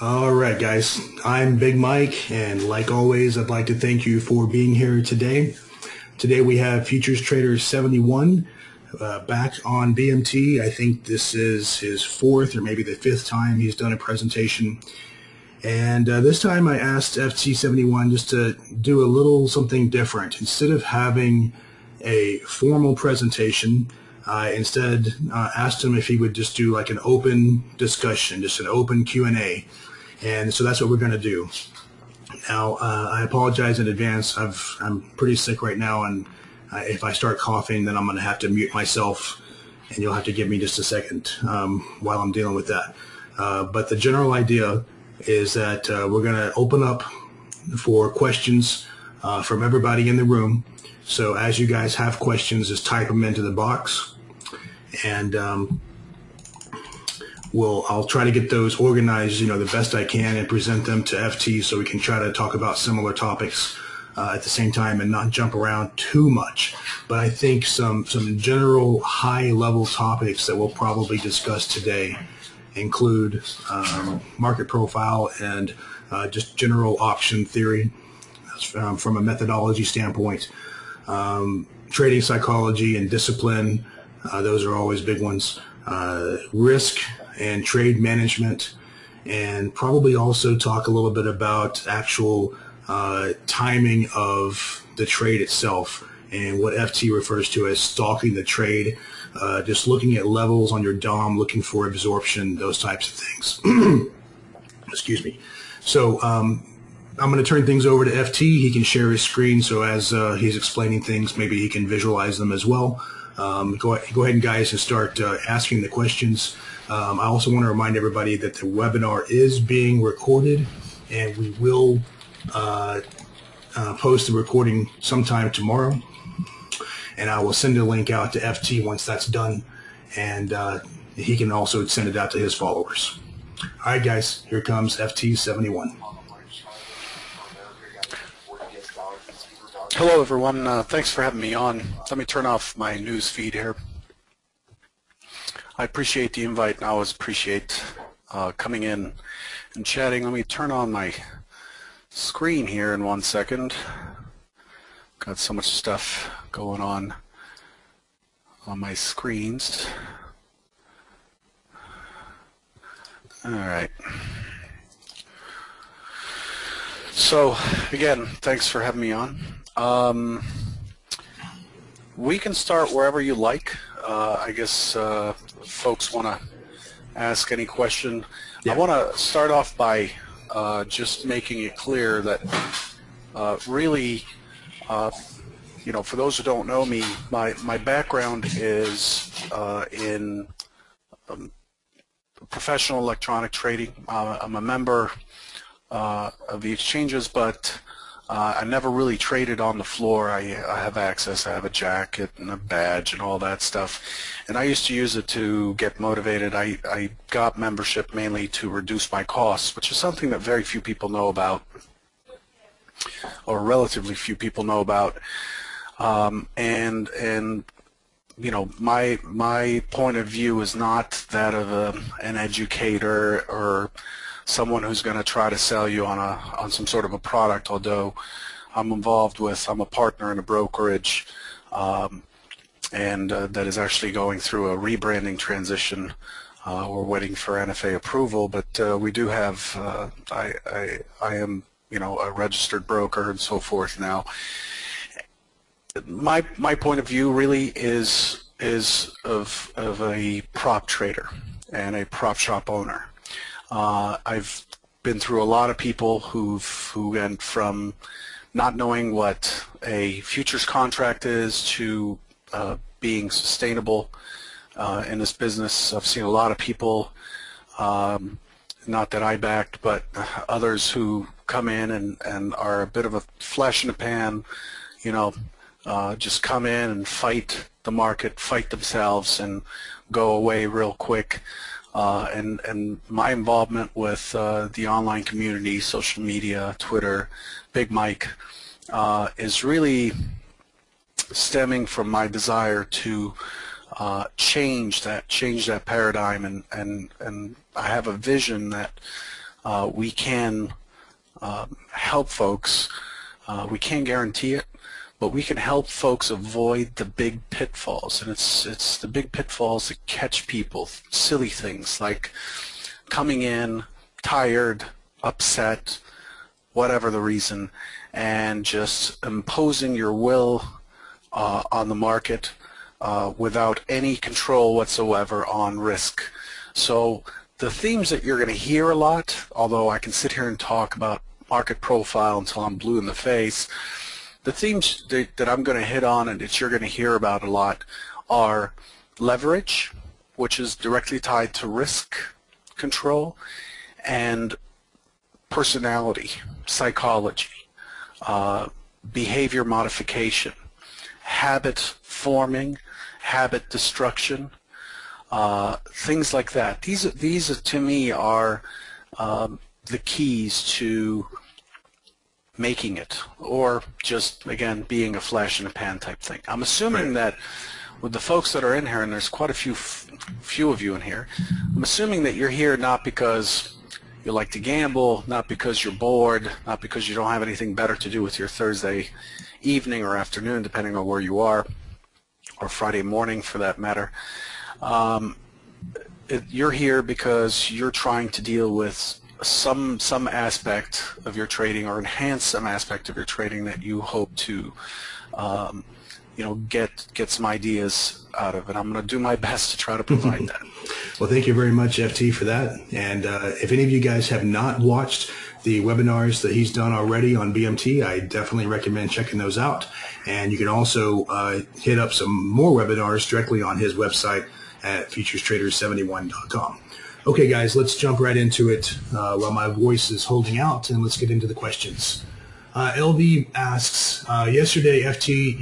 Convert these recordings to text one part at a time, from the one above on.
All right, guys. I'm Big Mike, and like always, I'd like to thank you for being here today. Today we have FuturesTrader71 back on BMT. I think this is his fourth or maybe the fifth time he's done a presentation. And this time I asked FT71 just to do a little something different. Instead of having a formal presentation, I instead asked him if he would just do like an open discussion, just an open Q&A. And so that's what we're going to do. Now, I apologize in advance. I'm pretty sick right now, and if I start coughing, then I'm going to have to mute myself, and you'll have to give me just a second while I'm dealing with that. But the general idea is that we're going to open up for questions from everybody in the room. So as you guys have questions, just type them into the box, and I'll try to get those organized, the best I can, and present them to FT so we can try to talk about similar topics at the same time and not jump around too much. But I think some general high-level topics that we'll probably discuss today include market profile and just general option theory from a methodology standpoint, trading psychology and discipline. Those are always big ones. Risk and trade management, and probably also talk a little bit about actual timing of the trade itself and what FT refers to as stalking the trade, just looking at levels on your DOM, looking for absorption, those types of things. Excuse me. So I'm going to turn things over to FT. He can share his screen, so as he's explaining things, maybe he can visualize them as well. Go ahead, guys, and start asking the questions. I also want to remind everybody that the webinar is being recorded, and we will post the recording sometime tomorrow. And I will send a link out to FT once that's done, and he can also send it out to his followers. All right, guys, here comes FT71. Hello, everyone. Thanks for having me on. Let me turn off my news feed here. I appreciate the invite, and I always appreciate coming in and chatting. Let me turn on my screen here in 1 second. Got so much stuff going on my screens. All right. So, again, thanks for having me on. We can start wherever you like. I guess folks want to ask any question. Yeah. I want to start off by just making it clear that really, for those who don't know me, my background is in professional electronic trading. I'm a member of the exchanges, but I never really traded on the floor. I have access. I have a jacket and a badge and all that stuff, and I used to use it to get motivated. I got membership mainly to reduce my costs, which is something that very few people know about, or relatively few people know about. And my point of view is not that of an educator or someone who's going to try to sell you on some sort of a product, although I'm a partner in a brokerage and that is actually going through a rebranding transition. We're waiting for NFA approval, but we do have, I am, a registered broker and so forth now. My point of view really is of a prop trader and a prop shop owner. I've been through a lot of people who went from not knowing what a futures contract is to being sustainable in this business. I've seen a lot of people, not that I backed, but others who come in and are a bit of a flash in the pan, just come in and fight the market, fight themselves, and go away real quick. And my involvement with the online community, social media, Twitter, Big Mike, is really stemming from my desire to change that paradigm, and I have a vision that we can help folks. We can't guarantee it, but we can help folks avoid the big pitfalls, and it's the big pitfalls that catch people. Silly things like coming in tired, upset, whatever the reason, and just imposing your will on the market without any control whatsoever on risk. So the themes that you're going to hear a lot, although I can sit here and talk about market profile until I'm blue in the face, the themes that I'm going to hit on and that you're going to hear about a lot are leverage, which is directly tied to risk control, and personality, psychology, behavior modification, habit forming, habit destruction, things like that. These to me are the keys to making it, or just, again, being a flash in the pan type thing. I'm assuming that with the folks that are in here, and there's quite a few of you in here, I'm assuming that you're here not because you like to gamble, not because you're bored, not because you don't have anything better to do with your Thursday evening or afternoon, depending on where you are, or Friday morning for that matter. You're here because you're trying to deal with some aspect of your trading, or enhance some aspect of your trading that you hope to get some ideas out of it. I'm going to do my best to try to provide that. Well, thank you very much, FT, for that. And if any of you guys have not watched the webinars that he's done already on BMT, I definitely recommend checking those out. And you can also hit up some more webinars directly on his website at FuturesTrader71.com. Okay, guys, let's jump right into it while my voice is holding out, and let's get into the questions. LV asks, yesterday, FT,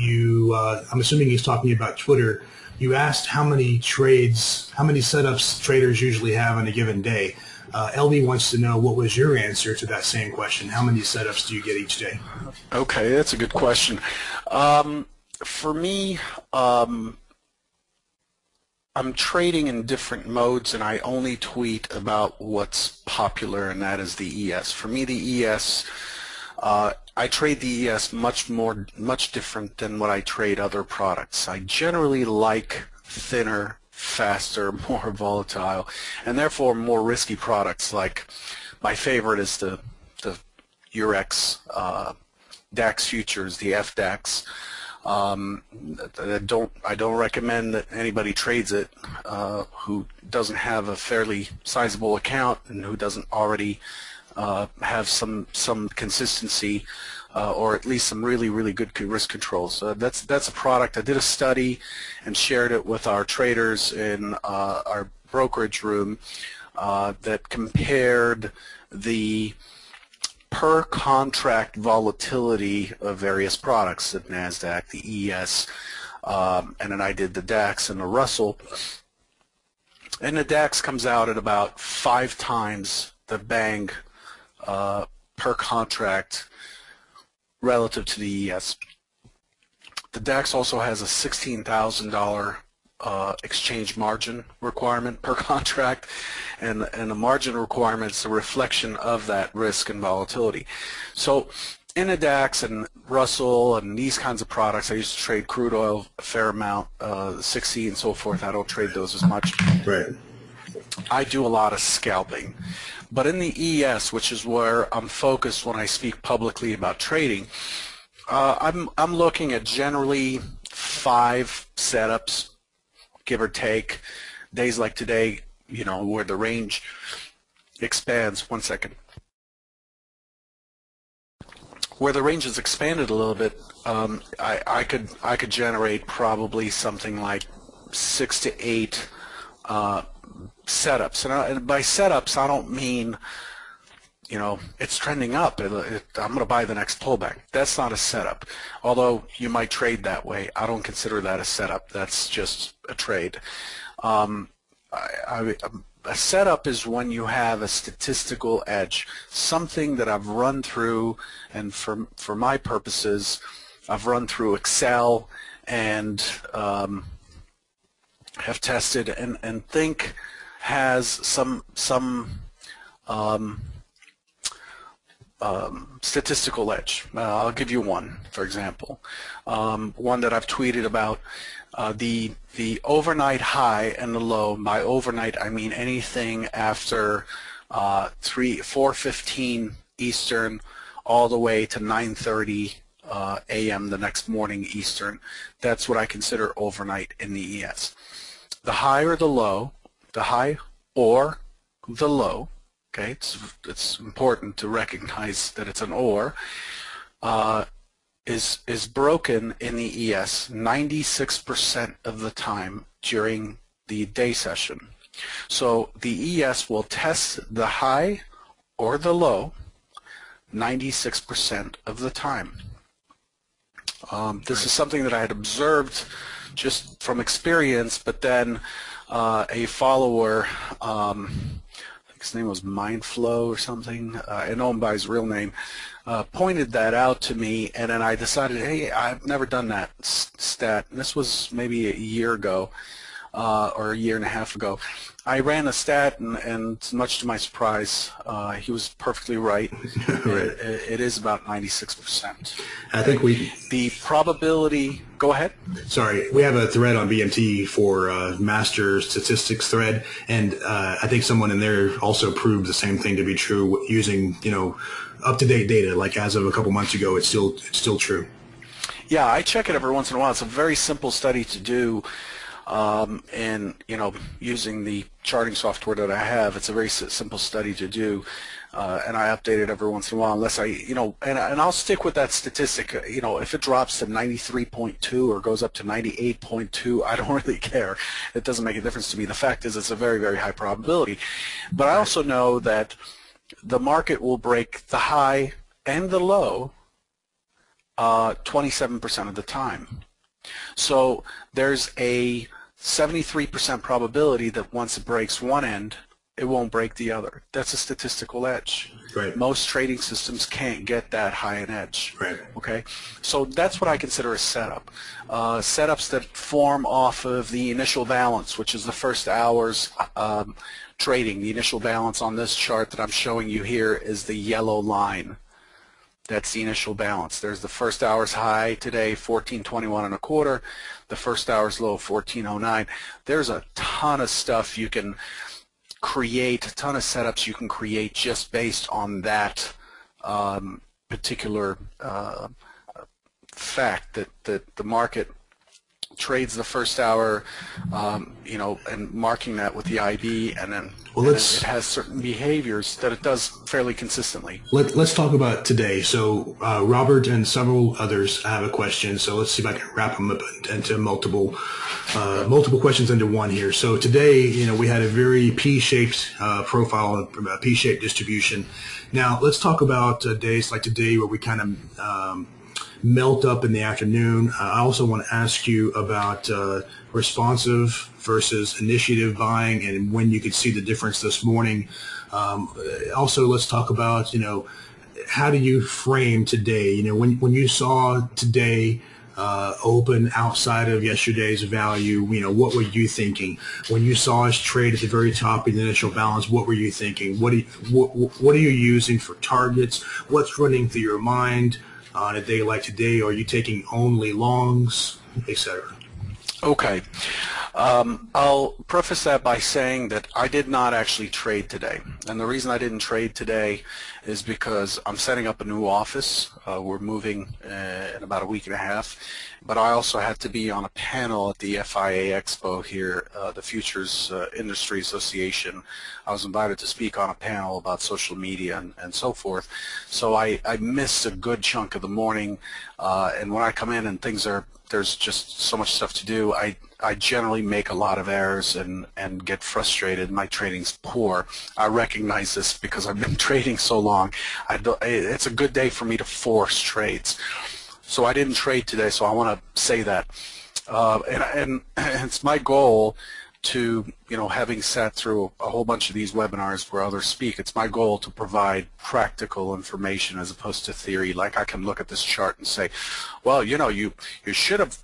I'm assuming he's talking about Twitter, you asked how many setups traders usually have on a given day. LV wants to know, what was your answer to that same question? How many setups do you get each day? Okay, that's a good question. For me, I'm trading in different modes, and I only tweet about what's popular, and that is the ES. For me, the ES, I trade the ES much different than what I trade other products. I generally like thinner, faster, more volatile, and therefore more risky products. Like, my favorite is the Eurex DAX futures, the FDAX. I don't recommend that anybody trades it who doesn't have a fairly sizable account and who doesn't already have some consistency or at least some really good risk control. So that's a product. I did a study and shared it with our traders in our brokerage room that compared the per contract volatility of various products, the NASDAQ, the ES, and then I did the DAX and the Russell. And the DAX comes out at about 5 times the bang per contract relative to the ES. The DAX also has a $16,000 exchange margin requirement per contract, and the margin requirement is a reflection of that risk and volatility. So in the DAX and Russell and these kinds of products, I used to trade crude oil a fair amount, 6E and so forth. I don't trade those as much. Right. I do a lot of scalping. But in the ES, which is where I'm focused when I speak publicly about trading, I'm looking at generally 5 setups, give or take. Days like today, you know, where the range expands. One second. Where the range has expanded a little bit, I could generate probably something like 6 to 8 setups. And by setups, I don't mean, you know, it's trending up, I'm going to buy the next pullback. That's not a setup. Although you might trade that way, I don't consider that a setup. That's just a trade. A setup is when you have a statistical edge, something that I've run through, and for my purposes, I've run through Excel and have tested and think has some statistical edge. I'll give you one, for example. One that I've tweeted about, the overnight high and the low. By overnight, I mean anything after 4:15 Eastern all the way to 9:30 a.m. the next morning Eastern. That's what I consider overnight in the ES. The high or the low, the high or the low, okay, it's important to recognize that it's an or, is broken in the ES 96% of the time during the day session. So the ES will test the high or the low 96% of the time. This is something that I had observed just from experience, but then a follower, I think his name was Mindflow or something, I know him by his real name, pointed that out to me, and then I decided, hey, I've never done that stat. And this was maybe a year ago, or a year and a half ago. I ran a stat, and much to my surprise, he was perfectly right. It is about 96%. I think the probability. Go ahead. Sorry, we have a thread on BMT for master statistics thread, and I think someone in there also proved the same thing to be true using up-to-date data. Like as of a couple months ago, it's still true. Yeah, I check it every once in a while. It's a very simple study to do. And using the charting software that I have, it's a very simple study to do, and I update it every once in a while, unless and I'll stick with that statistic. If it drops to 93.2 or goes up to 98.2, I don't really care. It doesn't make a difference to me. The fact is, it's a very, very high probability. But I also know that the market will break the high and the low 27% of the time. So there's a 73% probability that once it breaks one end, it won't break the other. That's a statistical edge. Right. Most trading systems can't get that high an edge. Right. Okay. So that's what I consider a setup. Setups that form off of the initial balance, which is the first hour's trading. The initial balance on this chart that I'm showing you here is the yellow line. That's the initial balance. There's the first hour's high today, 14.21 1/4. The first hour's low, 14.09. There's a ton of stuff you can create, a ton of setups you can create just based on that particular fact that the market trades the first hour, and marking that with the IB, and then it has certain behaviors that it does fairly consistently. Let's talk about today. So Robert and several others have a question. So let's see if I can wrap them up into multiple questions into one here. So today, we had a very P-shaped profile, P-shaped distribution. Now let's talk about days like today where we kind of melt up in the afternoon. I also want to ask you about responsive versus initiative buying and when you could see the difference this morning. Also, let's talk about, how do you frame today? When you saw today open outside of yesterday's value, what were you thinking? When you saw us trade at the very top of the initial balance, what were you thinking? What are you using for targets? What's running through your mind on a day like today? Are you taking only longs, etc.? Okay. I'll preface that by saying that I did not actually trade today. And the reason I didn't trade today is because I'm setting up a new office. We're moving in about a week and a half. But I also had to be on a panel at the FIA Expo here, the Futures Industry Association. I was invited to speak on a panel about social media and so forth. So I missed a good chunk of the morning. And when I come in and there's just so much stuff to do, I generally make a lot of errors and get frustrated. My trading's poor. I recognize this because I've been trading so long. It's a good day for me to force trades. So I didn't trade today, so I want to say that. And it's my goal to, having sat through a whole bunch of these webinars where others speak, it's my goal to provide practical information as opposed to theory. Like I can look at this chart and say, well, you should have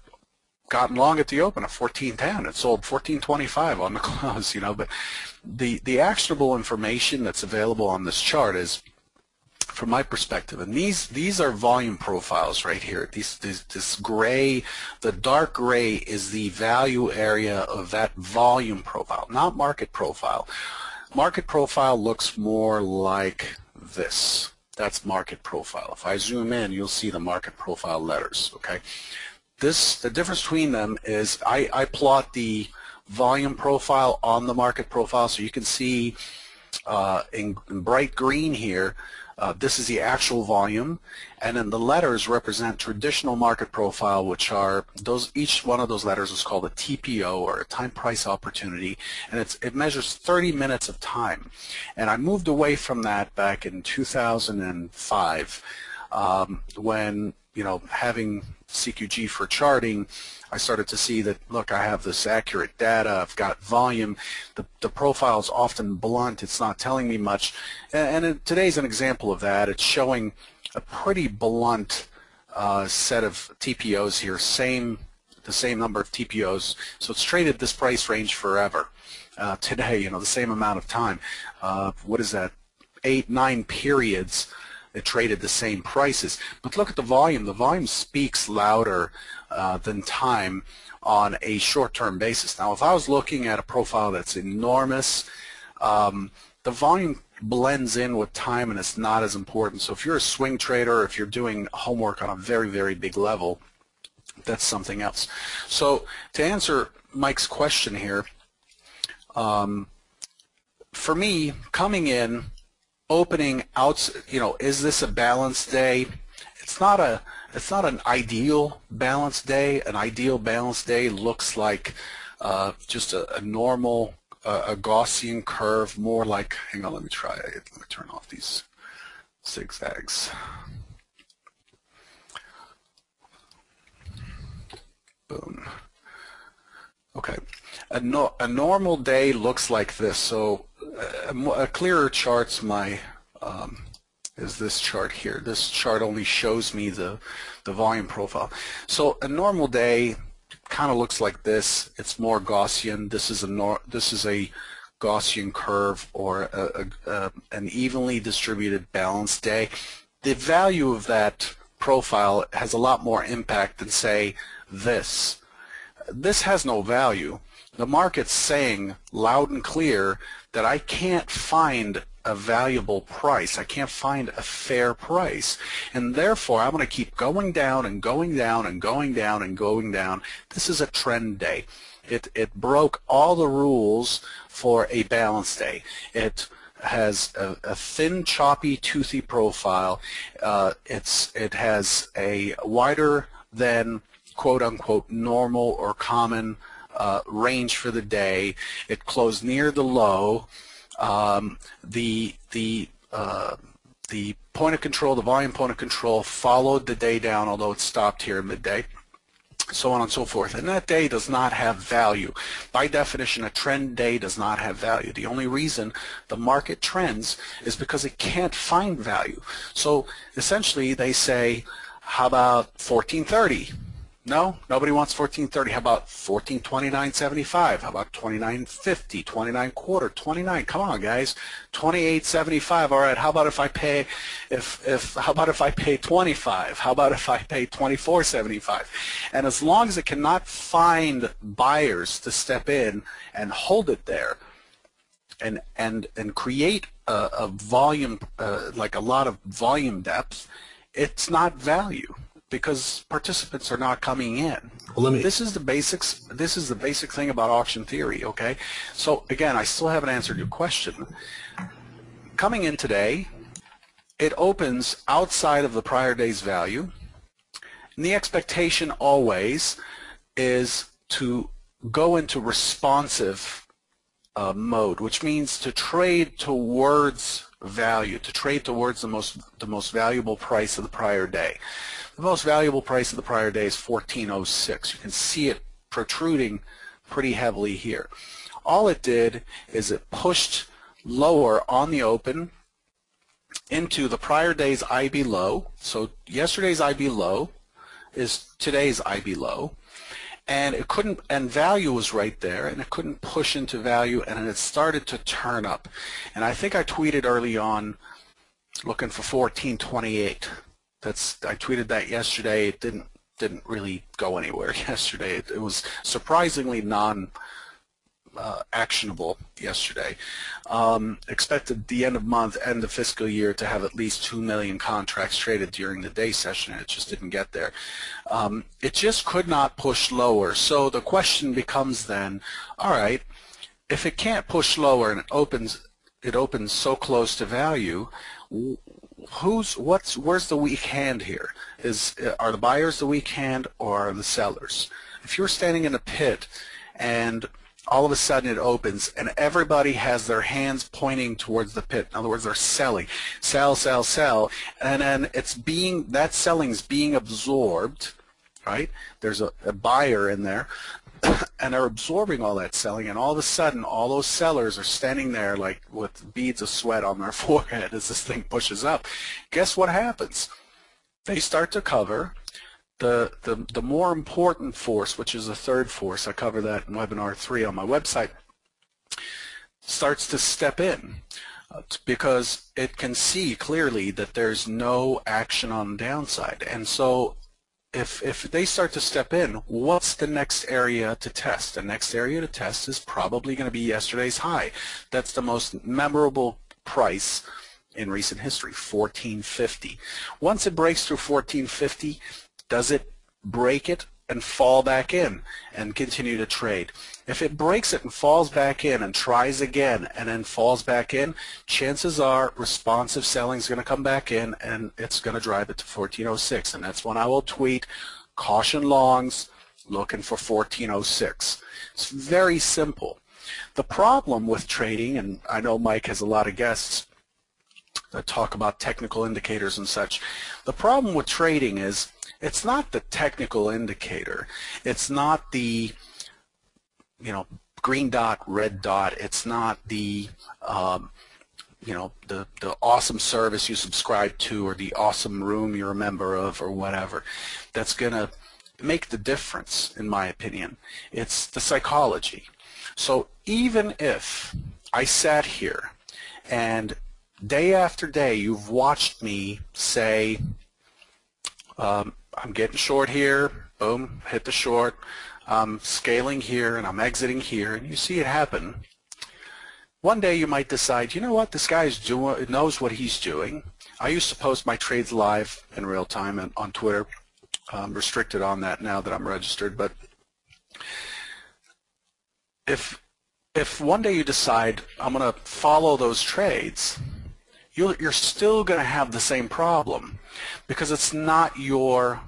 gotten long at the open at 14.10. It sold 14.25 on the close, but the actionable information that's available on this chart is from my perspective. And these are volume profiles right here. This gray, the dark gray is the value area of that volume profile, not market profile. Market profile looks more like this. That's market profile. If I zoom in, you'll see the market profile letters, okay? The difference between them is I plot the volume profile on the market profile, so you can see in bright green here, this is the actual volume, and then the letters represent traditional market profile, which are each one of those letters is called a TPO, or a time price opportunity, and it measures 30 minutes of time. And I moved away from that back in 2005 when, having CQG for charting, I started to see that, look, I have this accurate data, I've got volume, the profile is often blunt, it's not telling me much, and today's an example of that. It's showing a pretty blunt set of TPOs here, the same number of TPOs, so it's traded this price range forever. Today, the same amount of time. What is that, 8-9 periods, it traded the same prices. But look at the volume. The volume speaks louder than time on a short-term basis. Now, if I was looking at a profile that's enormous, the volume blends in with time and it's not as important. So if you're a swing trader, if you're doing homework on a very, very big level, that's something else. So to answer Mike's question here, for me, coming in, opening out, is this a balanced day? It's not an ideal balanced day. An ideal balanced day looks like just a normal, a Gaussian curve, more like, hang on, let me try it. Let me turn off these zigzags. Boom. Okay, a normal day looks like this. So a clearer chart's is this chart here. This chart only shows me the volume profile. So a normal day kind of looks like this. It's more Gaussian. This is a Gaussian curve, or an evenly distributed balanced day. The value of that profile has a lot more impact than, say, this. This has no value. The market's saying loud and clear that I can't find a valuable price. I can't find a fair price. And therefore, I'm going to keep going down and going down and going down and going down. This is a trend day. It broke all the rules for a balanced day. It has a thin, choppy, toothy profile. It has a wider than quote-unquote normal or common range for the day. It closed near the low. The point of control, the volume point of control, followed the day down, although it stopped here at midday, so on and so forth. And that day does not have value. By definition, a trend day does not have value. The only reason the market trends is because it can't find value. So essentially they say, how about 1430? No, nobody wants 1430. How about 1429.75? How about 29.50, 29.25, 29? Come on, guys, 28.75. All right. How about if I pay, how about if I pay 25? How about if I pay 24.75? And as long as it cannot find buyers to step in and hold it there, and create a volume, like a lot of volume depth, it's not value, because participants are not coming in. Well, this is the basics. This is the basic thing about auction theory, okay? So again, I still haven't answered your question. Coming in today, it opens outside of the prior day's value, and the expectation always is to go into responsive mode, which means to trade towards value, to trade towards the most valuable price of the prior day. The most valuable price of the prior day is 1406. You can see it protruding pretty heavily here. All it did is it pushed lower on the open into the prior day's IB low. So yesterday's IB low is today's IB low, and it couldn't, and value was right there, and it couldn't push into value, and it started to turn up. And I think I tweeted early on, looking for 1428. I tweeted that yesterday. It didn't really go anywhere yesterday. It was surprisingly actionable yesterday. Expected the end of month, end of fiscal year to have at least 2 million contracts traded during the day session, and it just didn't get there. It just could not push lower. So the question becomes then, all right, if it can't push lower and it opens so close to value, where's the weak hand here? Are the buyers the weak hand, or are the sellers? If you're standing in a pit and all of a sudden it opens and everybody has their hands pointing towards the pit, in other words, they're selling, sell, sell, sell, and then that selling's being absorbed, right? There's a buyer in there, and they're absorbing all that selling, and all of a sudden all those sellers are standing there like with beads of sweat on their forehead as this thing pushes up. Guess what happens? They start to cover. The more important force, which is the third force, I cover that in webinar 3 on my website, starts to step in because it can see clearly that there's no action on the downside. And so if they start to step in, what's the next area to test? The next area to test is probably going to be yesterday's high. That's the most memorable price in recent history, 1450. Once it breaks through 1450, does it break it and fall back in and continue to trade? If it breaks it and falls back in and tries again and then falls back in, chances are responsive selling is going to come back in and it's going to drive it to 1406. And that's when I will tweet, caution longs, looking for 1406. It's very simple. The problem with trading, and I know Mike has a lot of guests that talk about technical indicators and such. The problem with trading is it's not the technical indicator. It's not the, green dot, red dot. It's not the, the awesome service you subscribe to or the awesome room you're a member of or whatever that's going to make the difference, in my opinion. It's the psychology. So even if I sat here and day after day you've watched me say, I'm getting short here, boom, hit the short, I'm scaling here and I'm exiting here, and you see it happen. One day you might decide, you know what, this guy knows what he's doing. I used to post my trades live in real time and on Twitter. I'm restricted on that now that I'm registered, but if one day you decide I'm going to follow those trades, you're still going to have the same problem because it's not your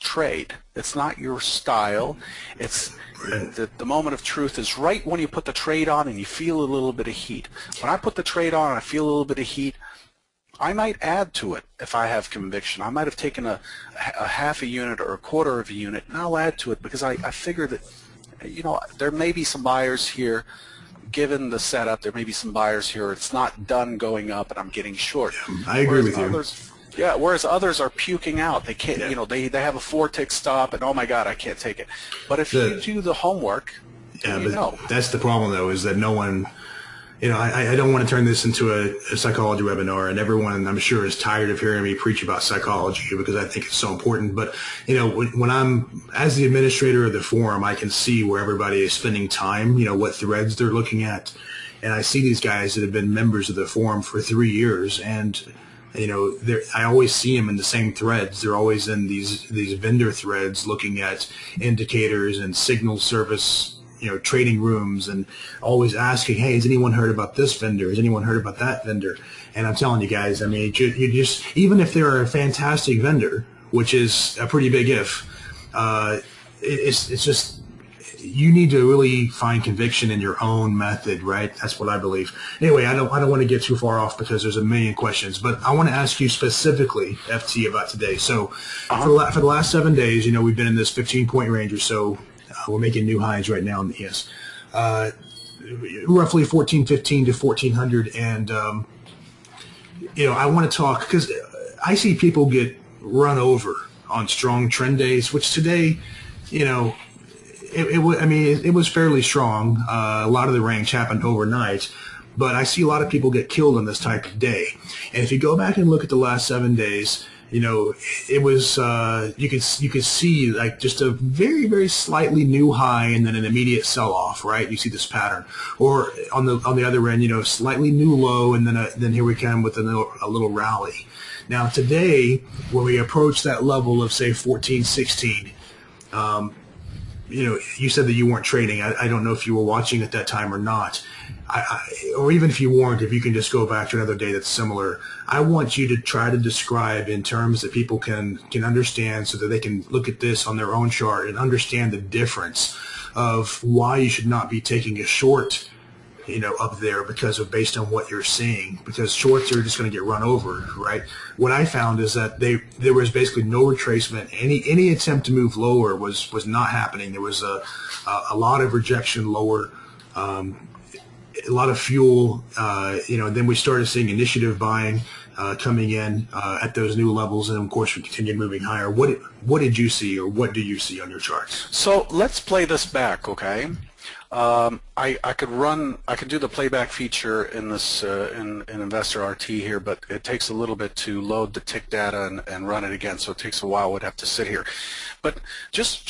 trade. It's not your style. It's the moment of truth is right when you put the trade on and you feel a little bit of heat. When I put the trade on and I feel a little bit of heat, I might add to it if I have conviction. I might have taken a half a unit or a quarter of a unit, and I'll add to it because I figure that, there may be some buyers here. Given the setup, there may be some buyers here. It's not done going up, and I'm getting short. I agree with you. Yeah, whereas others are puking out. They can't, they have a 4-tick stop, and oh my God, I can't take it. But if you do the homework, that's the problem though, is that no one. I don't want to turn this into a psychology webinar, and everyone, I'm sure, is tired of hearing me preach about psychology because I think it's so important. But, when I'm, as the administrator of the forum, I can see where everybody is spending time, what threads they're looking at. And I see these guys that have been members of the forum for 3 years, and, I always see them in the same threads. They're always in these vendor threads looking at indicators and signal service trading rooms, and always asking, hey, has anyone heard about this vendor? Has anyone heard about that vendor? And I'm telling you guys, I mean, you just, even if they're a fantastic vendor, which is a pretty big if, it's just, you need to really find conviction in your own method, right? That's what I believe. Anyway, I don't want to get too far off because there's a million questions, but I want to ask you specifically, FT, about today. So for the last 7 days, we've been in this 15-point range or so. We're making new highs right now in the ES. Roughly 1415 to 1400. And, I want to talk because I see people get run over on strong trend days, which today, it was fairly strong. A lot of the range happened overnight. But I see a lot of people get killed on this type of day. And if you go back and look at the last 7 days, you know, it was you could see like just a very, very slightly new high and then an immediate sell-off, right? You see this pattern. Or on the other end, you know, slightly new low and then here we come with a little rally. Now today, when we approach that level of say 14, 16, you know, you said that you weren't trading. I don't know if you were watching at that time or not. Or even if you weren't, if you can just go back to another day that's similar, I want you to try to describe in terms that people can understand so that they can look at this on their own chart and understand the difference of why you should not be taking a short, you know, up there based on what you're seeing, because shorts are just going to get run over, right? What I found is that there was basically no retracement. Any attempt to move lower was not happening. There was a lot of rejection lower, a lot of fuel, you know, and then we started seeing initiative buying coming in at those new levels, and of course we continued moving higher. What did you see, or what do you see on your charts? So let's play this back, okay? I could do the playback feature in this in Investor RT here, but it takes a little bit to load the tick data and run it again, so it takes a while. We'd have to sit here, but just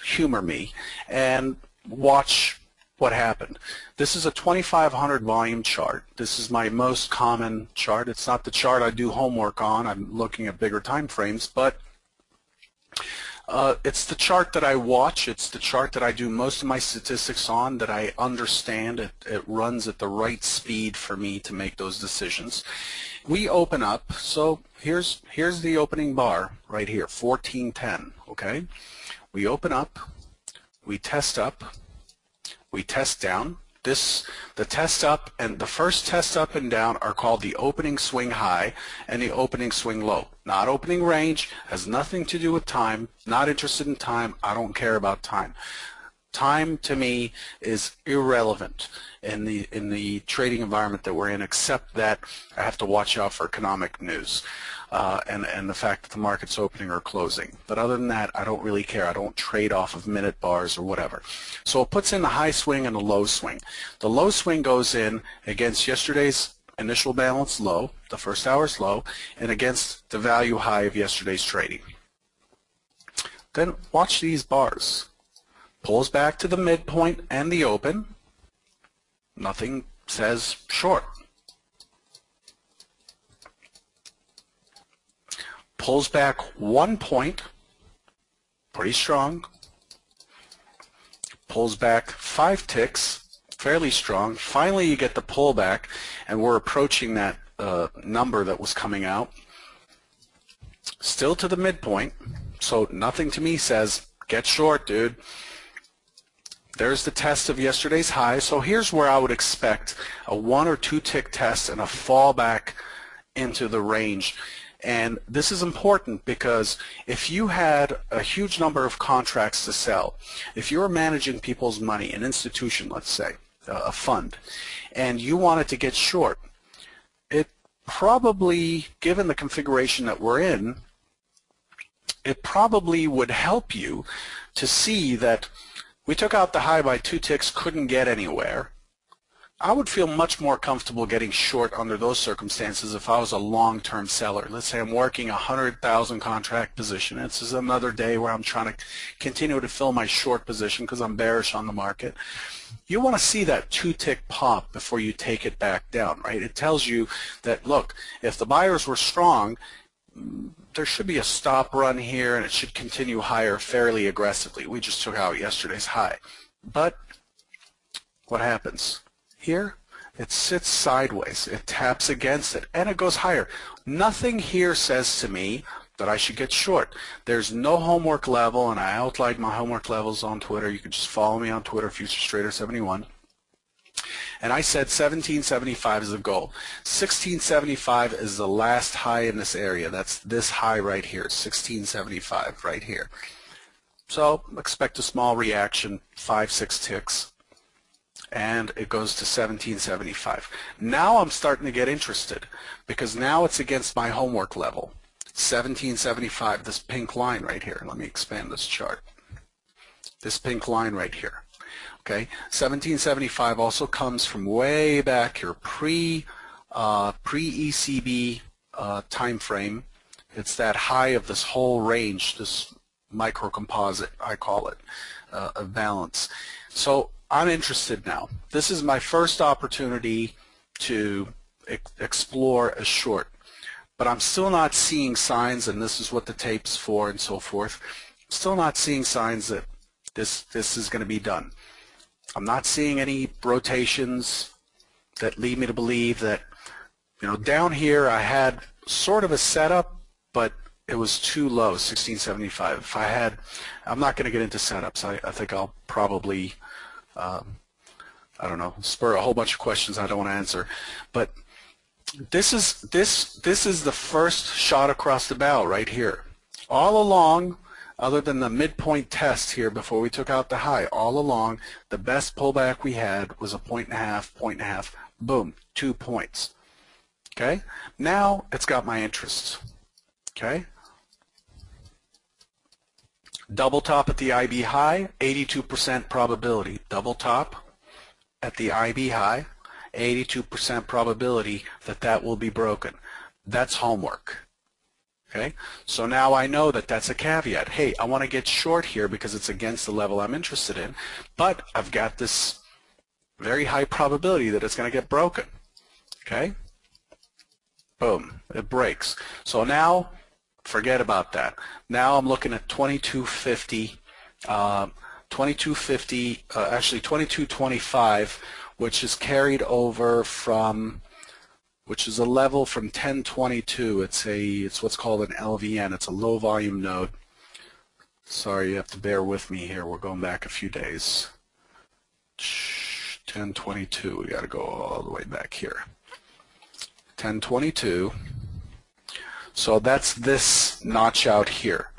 humor me and watch what happened. This is a 2500 volume chart. This is my most common chart. It's not the chart I do homework on. I'm looking at bigger time frames, but it's the chart that I watch. It's the chart that I do most of my statistics on, that I understand. It runs at the right speed for me to make those decisions. We open up, so here's the opening bar right here, 1410, okay? We open up, we test up, we test down. The test up and the first test up and down are called the opening swing high and the opening swing low. Not opening range, has nothing to do with time, not interested in time, I don't care about time. Time to me is irrelevant in the trading environment that we're in, except that I have to watch out for economic news and the fact that the market's opening or closing. But other than that, I don't really care. I don't trade off of minute bars or whatever. So it puts in the high swing and the low swing. The low swing goes in against yesterday's initial balance low, the first hour's low, and against the value high of yesterday's trading. Then watch these bars. Pulls back to the midpoint and the open. Nothing says short. Pulls back 1 point, pretty strong. Pulls back 5 ticks, fairly strong. Finally you get the pullback, and we're approaching that number that was coming out. Still to the midpoint, so nothing to me says get short, dude. There's the test of yesterday's high. So here's where I would expect a 1 or 2 tick test and a fallback into the range. And this is important because if you had a huge number of contracts to sell, if you were managing people's money, an institution, let's say, a fund, and you wanted to get short, it probably, given the configuration that we're in, it probably would help you to see that we took out the high by 2 ticks, couldn't get anywhere. I would feel much more comfortable getting short under those circumstances if I was a long-term seller. Let's say I'm working a 100,000 contract position. This is another day where I'm trying to continue to fill my short position because I'm bearish on the market. You want to see that 2-tick pop before you take it back down, right? It tells you that, look, if the buyers were strong, there should be a stop run here and it should continue higher fairly aggressively. We just took out yesterday's high. But what happens? Here, it sits sideways, it taps against it, and it goes higher. Nothing here says to me that I should get short. There's no homework level, and I outlined my homework levels on Twitter. You can just follow me on Twitter, FuturesTrader71. And I said 1775 is the goal. 1675 is the last high in this area. That's this high right here, 1675 right here. So expect a small reaction, 5-6 ticks. And it goes to 1775. Now I'm starting to get interested because now it's against my homework level. 1775, this pink line right here. Let me expand this chart. This pink line right here. Okay, 1775 also comes from way back here, pre-ECB time frame. It's that high of this whole range, this micro composite, I call it, of balance. So I'm interested now. This is my first opportunity to explore a short, but I'm still not seeing signs, and this is what the tape's for and so forth. Still not seeing signs that this is going to be done. I'm not seeing any rotations that lead me to believe that, you know, down here I had sort of a setup, but it was too low, 1675. If I had, I'm not going to get into setups. I think I'll probably, I don't know, spur a whole bunch of questions I don't want to answer. But this is the first shot across the bow right here. All along, other than the midpoint test here before we took out the high, all along the best pullback we had was a point and a half, boom, 2 points. Okay, now it's got my interest. Okay, double top at the IB high, 82% probability. Double top at the IB high, 82% probability that that will be broken. That's homework. Okay, so now I know that that's a caveat. Hey, I want to get short here because it's against the level I'm interested in, but I've got this very high probability that it's going to get broken. Okay, boom, it breaks. So now forget about that. Now I'm looking at 2250, actually 2225, which is carried over from, which is a level from 1022. It's what's called an LVN. It's a low volume node. Sorry, you have to bear with me here. We're going back a few days. 1022. We got to go all the way back here. 1022. So that's this notch out here.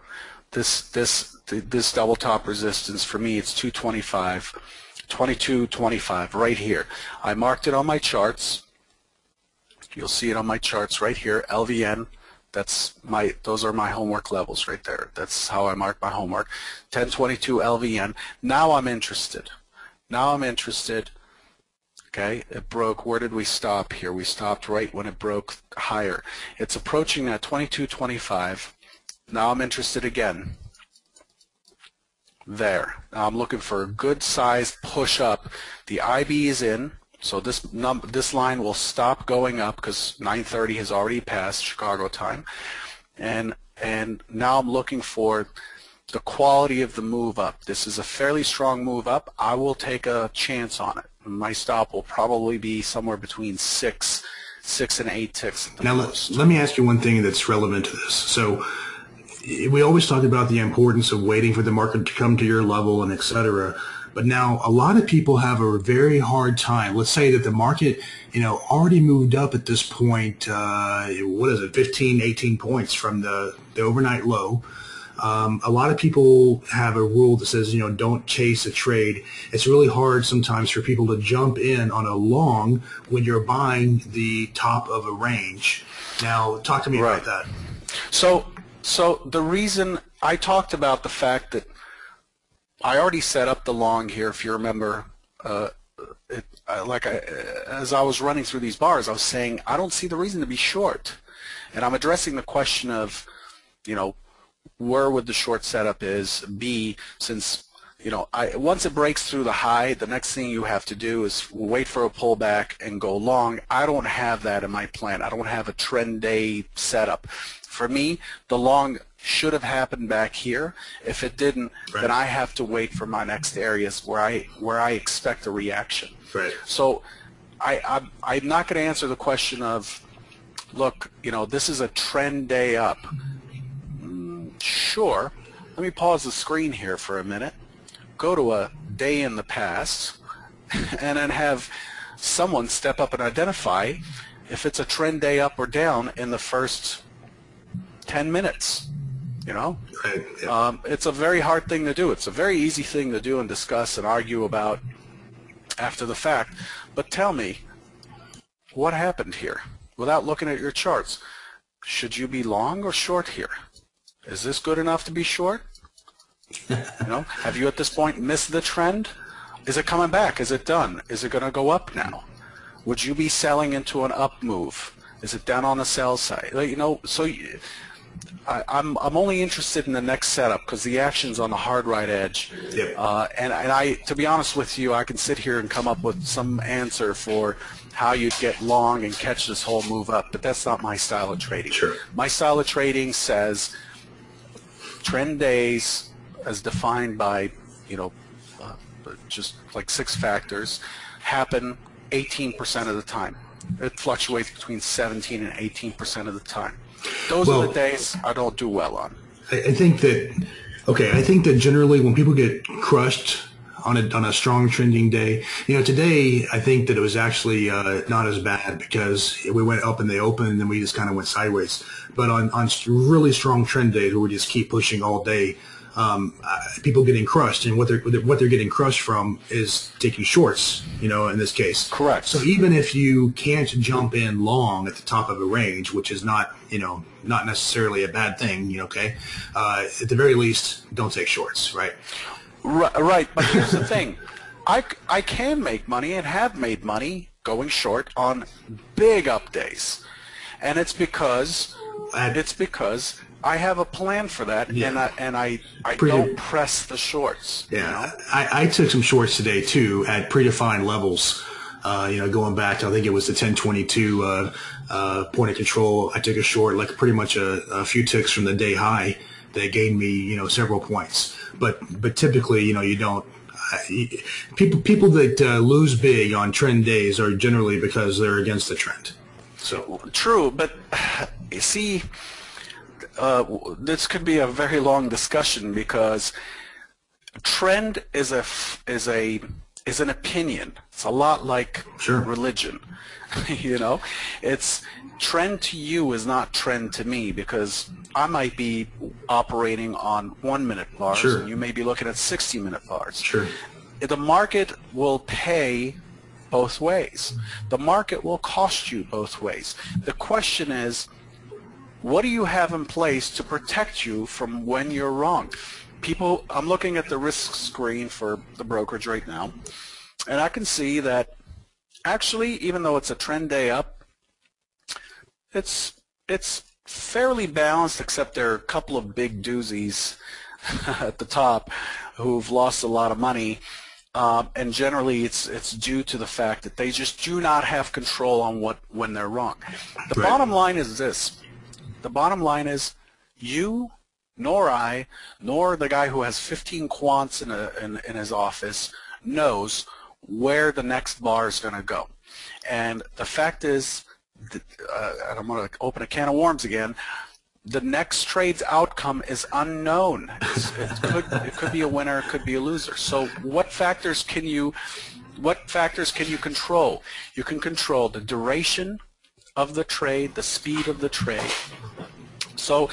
This double top resistance for me, it's 225, 2225 right here. I marked it on my charts. You'll see it on my charts right here, LVN. Those are my homework levels right there. That's how I mark my homework. 1022 LVN. Now I'm interested. Now I'm interested. Okay, it broke. Where did we stop here? We stopped right when it broke higher. It's approaching that 2225. Now I'm interested again. There. Now I'm looking for a good sized push up. The IB is in. So this line will stop going up because 9:30 has already passed Chicago time, and now I'm looking for the quality of the move up. This is a fairly strong move up. I will take a chance on it. My stop will probably be somewhere between 6 and 8 ticks. Now let me ask you one thing that's relevant to this. So we always talk about the importance of waiting for the market to come to your level and et cetera. But now a lot of people have a very hard time. Let's say that the market, you know, already moved up at this point, what is it, 15, 18 points from the overnight low. A lot of people have a rule that says, you know, don't chase a trade. It's really hard sometimes for people to jump in on a long when you're buying the top of a range. Now, talk to me about that. So the reason I talked about the fact that I already set up the long here, if you remember, as I was running through these bars, I was saying I don't see the reason to be short. And I'm addressing the question of, you know, where would the short setup is, B, since, you know, once it breaks through the high, the next thing you have to do is wait for a pullback and go long. I don't have that in my plan. I don't have a trend day setup. For me, the long should have happened back here. If it didn't, right, then I have to wait for my next areas where I expect a reaction. Right. So I'm not going to answer the question of, look, you know, this is a trend day up. Sure. Let me pause the screen here for a minute. Go to a day in the past, and then have someone step up and identify if it's a trend day up or down in the first 10 minutes. You know, right, yeah. It's a very hard thing to do. It's a very easy thing to do and discuss and argue about after the fact. But tell me, what happened here? Without looking at your charts, should you be long or short here? Is this good enough to be short? You know, have you at this point missed the trend? Is it coming back? Is it done? Is it going to go up now? Would you be selling into an up move? Is it down on the sell side? You know, so I'm only interested in the next setup because the action's on the hard right edge. Yep. And I, to be honest with you, I can sit here and come up with some answer for how you'd get long and catch this whole move up, but that's not my style of trading. Sure. My style of trading says trend days as defined by, you know, just like 6 factors, happen 18% of the time. It fluctuates between 17 and 18% of the time. Those are the days I don't do well on. I think that generally when people get crushed on a strong trending day, you know, today I think that it was actually not as bad because we went up in the open and then we just kind of went sideways. But on really strong trend days where we just keep pushing all day, people getting crushed, and what they're getting crushed from is taking shorts, you know, in this case. Correct. So even if you can't jump in long at the top of a range, which is not, you know, not necessarily a bad thing, you know, okay, at the very least, don't take shorts, right? Right, but here's the thing. I can make money and have made money going short on big up days. And it's because I have a plan for that, yeah. and I don't press the shorts. Yeah, you know? I took some shorts today too at predefined levels. You know, going back to, I think it was the 1022 point of control. I took a short, like pretty much a few ticks from the day high that gained me, you know, several points. But typically, you know, you don't. People that lose big on trend days are generally because they're against the trend. So true, but you see. This could be a very long discussion because trend is an opinion. It's a lot like religion. You know, it's trend to you is not trend to me because I might be operating on 1-minute bars and you may be looking at 60-minute bars. Sure. The market will pay both ways. The market will cost you both ways. The question is, what do you have in place to protect you from when you're wrong? People, I'm looking at the risk screen for the brokerage right now, and I can see that actually, even though it's a trend day up, it's fairly balanced, except there are a couple of big doozies at the top who've lost a lot of money. And generally, it's due to the fact that they just do not have control on when they're wrong. The bottom line is this. The bottom line is you, nor I, nor the guy who has 15 quants in his office knows where the next bar is going to go. And the fact is, and I'm going to open a can of worms again, the next trade's outcome is unknown. It could be a winner, it could be a loser. So what factors can you control? You can control the duration of the trade, the speed of the trade. So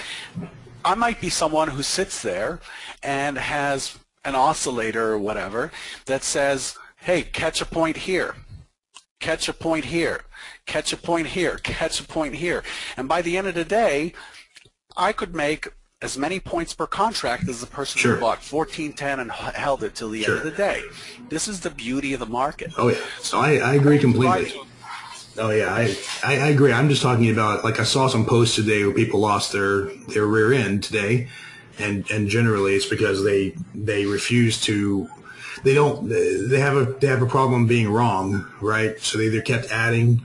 I might be someone who sits there and has an oscillator or whatever that says, hey, catch a point here, catch a point here, catch a point here, catch a point here. And by the end of the day, I could make as many points per contract as the person who bought 1410 and held it till the end of the day. This is the beauty of the market. Oh, yeah. So I agree completely. Oh yeah, I agree. I'm just talking about, like, I saw some posts today where people lost their rear end today, and generally it's because they refuse to, they have a problem being wrong, right? So they either kept adding,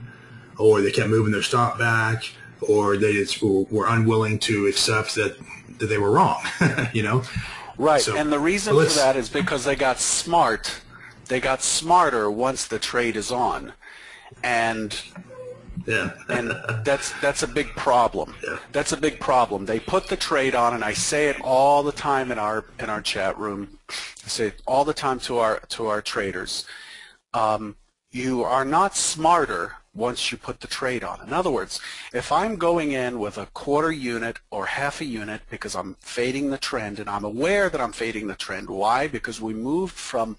or they kept moving their stop back, or they just were unwilling to accept that they were wrong, you know? Right, so, and the reason for that is because they got smart. They got smarter once the trade is on. And that's a big problem. Yeah. That's a big problem. They put the trade on, and I say it all the time in our chat room. I say it all the time to our traders. You are not smarter once you put the trade on. In other words, if I'm going in with a quarter unit or half a unit because I'm fading the trend, and I'm aware that I'm fading the trend. Why? Because we moved from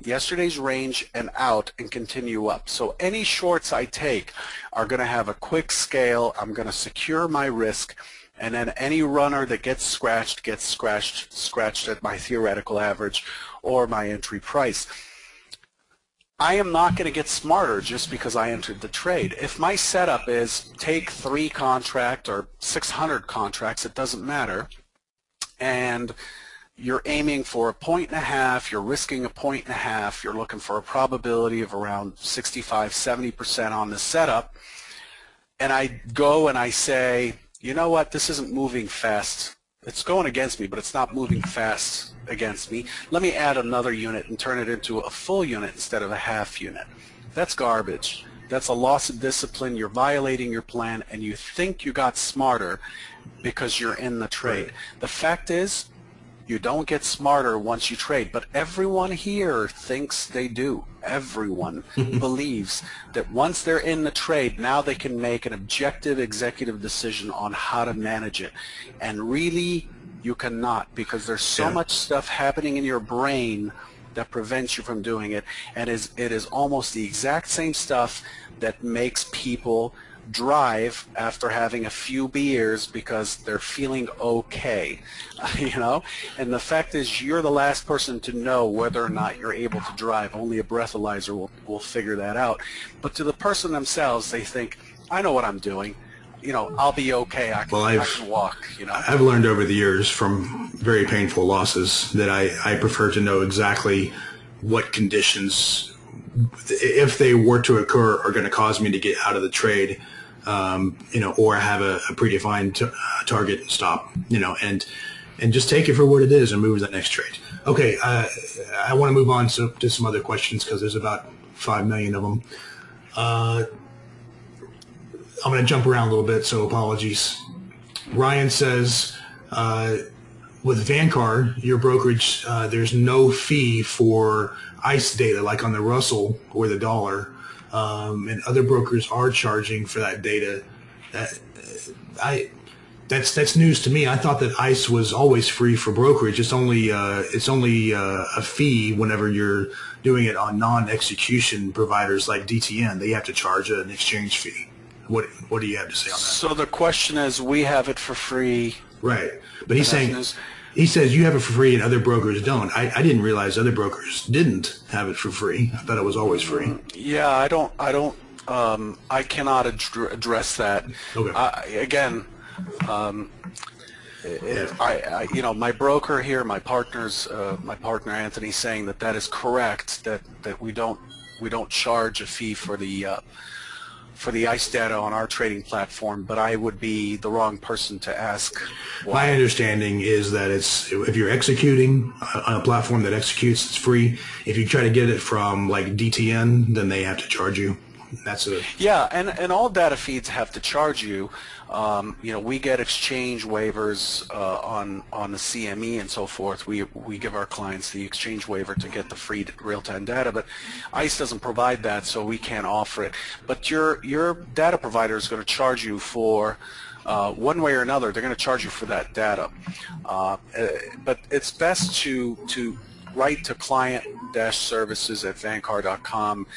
yesterday's range and out and continue up. So any shorts I take are going to have a quick scale. I'm going to secure my risk, and then any runner that gets scratched at my theoretical average or my entry price. I am not going to get smarter just because I entered the trade. If my setup is take 3 contract or 600 contracts, it doesn't matter, and you're aiming for 1.5 points, you're risking 1.5 points, you're looking for a probability of around 65–70% on the setup, and I go and I say, you know what, this isn't moving fast. It's going against me, but it's not moving fast against me. Let me add another unit and turn it into a full unit instead of a half unit. That's garbage. That's a loss of discipline. You're violating your plan, and you think you got smarter because you're in the trade. The fact is, you don't get smarter once you trade, but everyone here thinks they do. Everyone believes that once they're in the trade, now they can make an objective executive decision on how to manage it. And really, you cannot, because there's so much stuff happening in your brain that prevents you from doing it, and it is almost the exact same stuff that makes people drive after having a few beers because they're feeling okay, you know. And the fact is, you're the last person to know whether or not you're able to drive. Only a breathalyzer will figure that out. But to the person themselves, they think, I know what I'm doing, you know, I'll be okay, I can walk, you know. I've learned over the years from very painful losses that I prefer to know exactly what conditions, if they were to occur, are going to cause me to get out of the trade, you know, or have a predefined target and stop, you know, and just take it for what it is and move to the next trade. Okay, I want to move on to some other questions because there's about 5 million of them. I'm going to jump around a little bit, so apologies. Ryan says, with Vanguard, your brokerage, there's no fee for ICE data like on the Russell or the dollar, and other brokers are charging for that data. That's news to me. I thought that ICE was always free for brokerage. It's only a fee whenever you're doing it on non-execution providers like DTN. They have to charge an exchange fee. What do you have to say on that? So the question is, we have it for free. Right. But he's saying, he says you have it for free and other brokers don't. I didn't realize other brokers didn't have it for free. I thought it was always free. Yeah, I cannot address that. Okay. Again, you know, my broker here, my partner Anthony, saying that is correct. That we don't charge a fee for the ICE data on our trading platform, but I would be the wrong person to ask why. My understanding is that if you're executing on a platform that executes, it's free. If you try to get it from like DTN, then they have to charge you. Yeah, and all data feeds have to charge you. You know, we get exchange waivers on the CME and so forth. We give our clients the exchange waiver to get the free real-time data, but ICE doesn't provide that, so we can't offer it. But your data provider is going to charge you for one way or another. They're going to charge you for that data. But it's best to write to client-services@vancar.com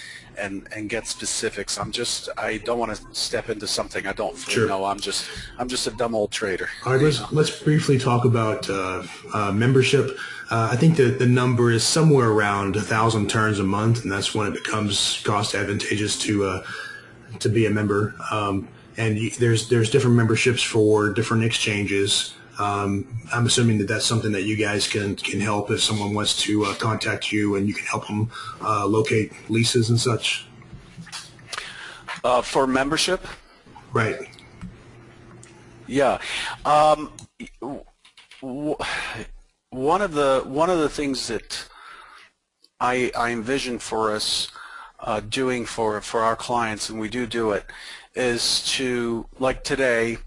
and get specifics. I don't want to step into something I don't fully know. I'm just a dumb old trader. All right, let's briefly talk about membership. I think the number is somewhere around 1,000 turns a month, and that's when it becomes cost advantageous to be a member. And there's different memberships for different exchanges. I'm assuming that's something that you guys can help if someone wants to contact you, and you can help them locate leases and such. For membership? Right. Yeah. One of the things that I envision for us doing for our clients, and we do it, is to, like today,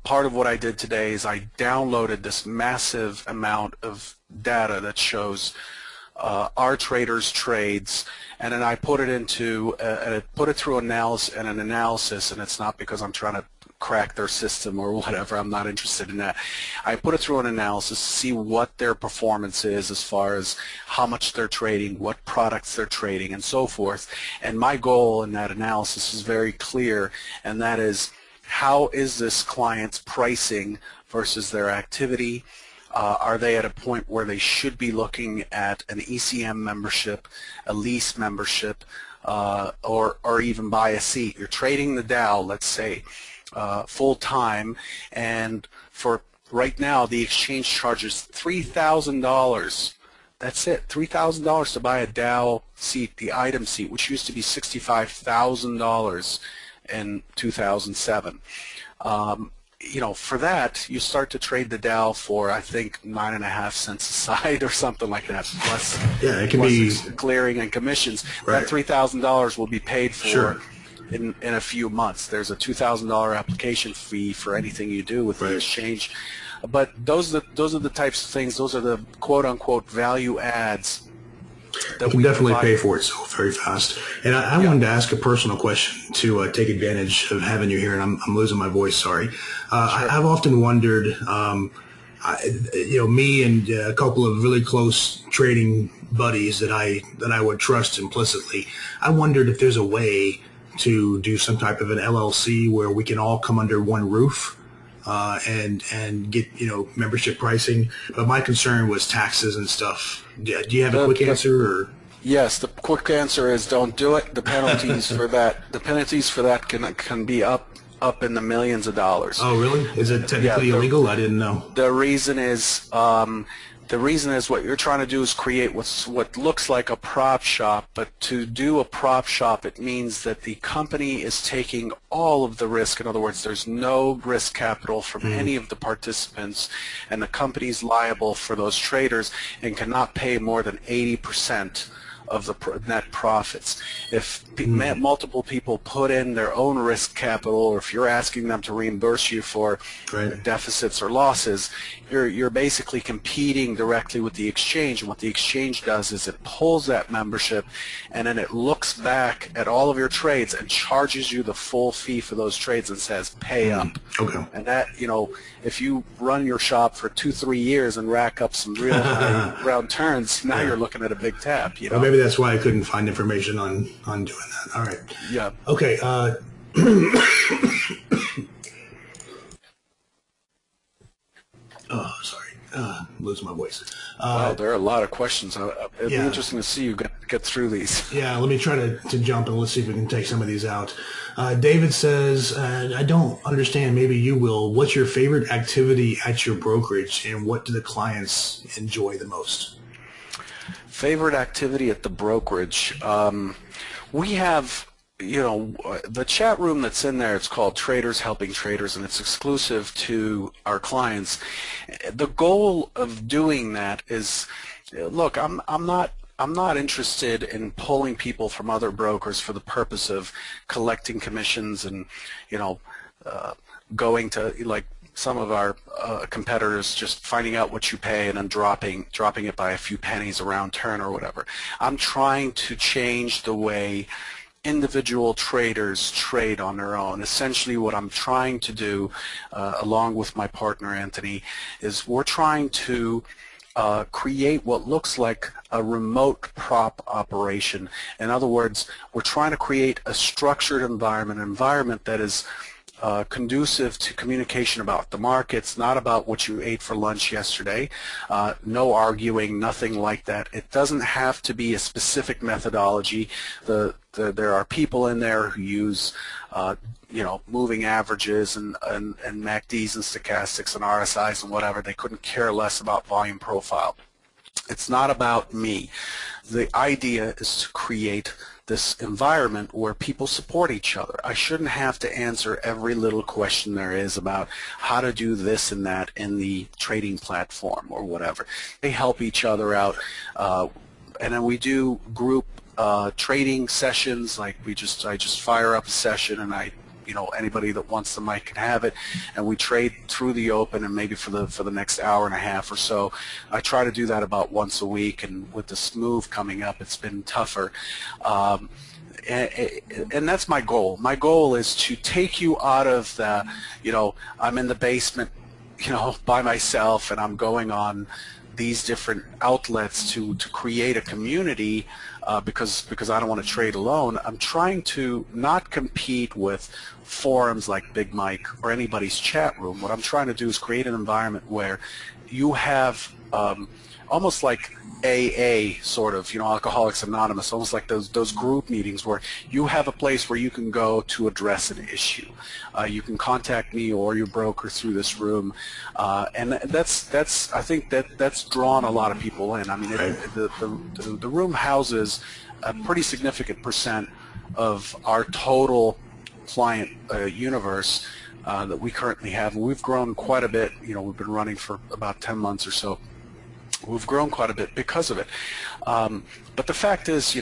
part of what I did today is I downloaded this massive amount of data that shows our traders' trades, and then I put it through an analysis, and it's not because I'm trying to crack their system or whatever. I'm not interested in that. I put it through an analysis to see what their performance is as far as how much they're trading, what products they're trading, and so forth. And my goal in that analysis is very clear, and that is how is this client's pricing versus their activity? Are they at a point where they should be looking at an ECM membership, a lease membership, or even buy a seat? You're trading the Dow, let's say, full time, and for right now the exchange charges $3,000. That's it, $3,000 to buy a Dow seat, the item seat, which used to be $65,000 in 2007. You know, for that, you start to trade the Dow for, I think, 9.5 cents a side or something like that, plus, Yeah, it can be clearing and commissions. right. That $3,000 will be paid for Sure. in a few months. There's a $2,000 application fee for anything you do with the Right. exchange. But those are the types of things, those are the quote-unquote value adds that You can we definitely provide. pay for itself very fast. And I wanted to ask a personal question to take advantage of having you here, and I'm losing my voice, sorry. I've often wondered, you know, me and a couple of really close trading buddies that I would trust implicitly, I wondered if there's a way to do some type of an LLC where we can all come under one roof and get, you know, membership pricing. But my concern was taxes and stuff. Do you have a quick answer? Or? Yes, the quick answer is don't do it. The penalties for that can be up in the millions of dollars. Oh, really? Is it technically illegal? I didn't know. The reason is what you're trying to do is create what looks like a prop shop, but to do a prop shop, it means that the company is taking all of the risk. In other words, there's no risk capital from any of the participants, and the company's liable for those traders and cannot pay more than 80% of the net profits. If multiple people put in their own risk capital, or if you're asking them to reimburse you for deficits or losses, you're basically competing directly with the exchange. And what the exchange does is it pulls that membership, and then it looks back at all of your trades and charges you the full fee for those trades and says pay up. Okay. And that, you know, if you run your shop for 2-3 years and rack up some real high round turns, now you're looking at a big tap. You know? Well, maybe that's why I couldn't find information on doing that. All right. Yeah. Okay. Oh, sorry. Losing my voice. Wow, there are a lot of questions. It'd be Yeah. interesting to see you get through these. Yeah, let me try to jump and let's see if we can take some of these out. David says, I don't understand, maybe you will. What's your favorite activity at your brokerage, and what do the clients enjoy the most? Favorite activity at the brokerage. We have, you know, the chat room that's in there, it's called Traders Helping Traders, and it's exclusive to our clients. The goal of doing that is, look, I'm not interested in pulling people from other brokers for the purpose of collecting commissions and, you know, going to, like, some of our competitors, just finding out what you pay and then dropping it by a few pennies around turn or whatever. I'm trying to change the way individual traders trade on their own. Essentially what I'm trying to do, along with my partner Anthony, is we're trying to create what looks like a remote prop operation. In other words, we're trying to create a structured environment, an environment that is conducive to communication about the markets, not about what you ate for lunch yesterday, no arguing, nothing like that. It doesn't have to be a specific methodology. There are people in there who use you know, moving averages and MACDs and stochastics and RSIs and whatever. They couldn't care less about volume profile. It's not about me. The idea is to create this environment where people support each other. I shouldn't have to answer every little question there is about how to do this and that in the trading platform or whatever. They help each other out, and then we do group trading sessions. Like I just fire up a session, and you know, anybody that wants the mic can have it, and we trade through the open, and maybe for the next hour and a half or so. I try to do that about once a week, and with this move coming up, it's been tougher. And that's my goal. My goal is to take you out of the, you know, I'm in the basement, you know, by myself, and I'm going on these different outlets to create a community because I don't want to trade alone. I'm trying to not compete with forums like Big Mike or anybody's chat room. What I'm trying to do is create an environment where you have almost like AA, sort of, Alcoholics Anonymous, almost like those group meetings where you have a place where you can go to address an issue. You can contact me or your broker through this room, and that's I think that's drawn a lot of people in. I mean, the room houses a pretty significant percent of our total client universe that we currently have, and we've grown quite a bit. We've been running for about 10 months or so. We've grown quite a bit because of it. But the fact is,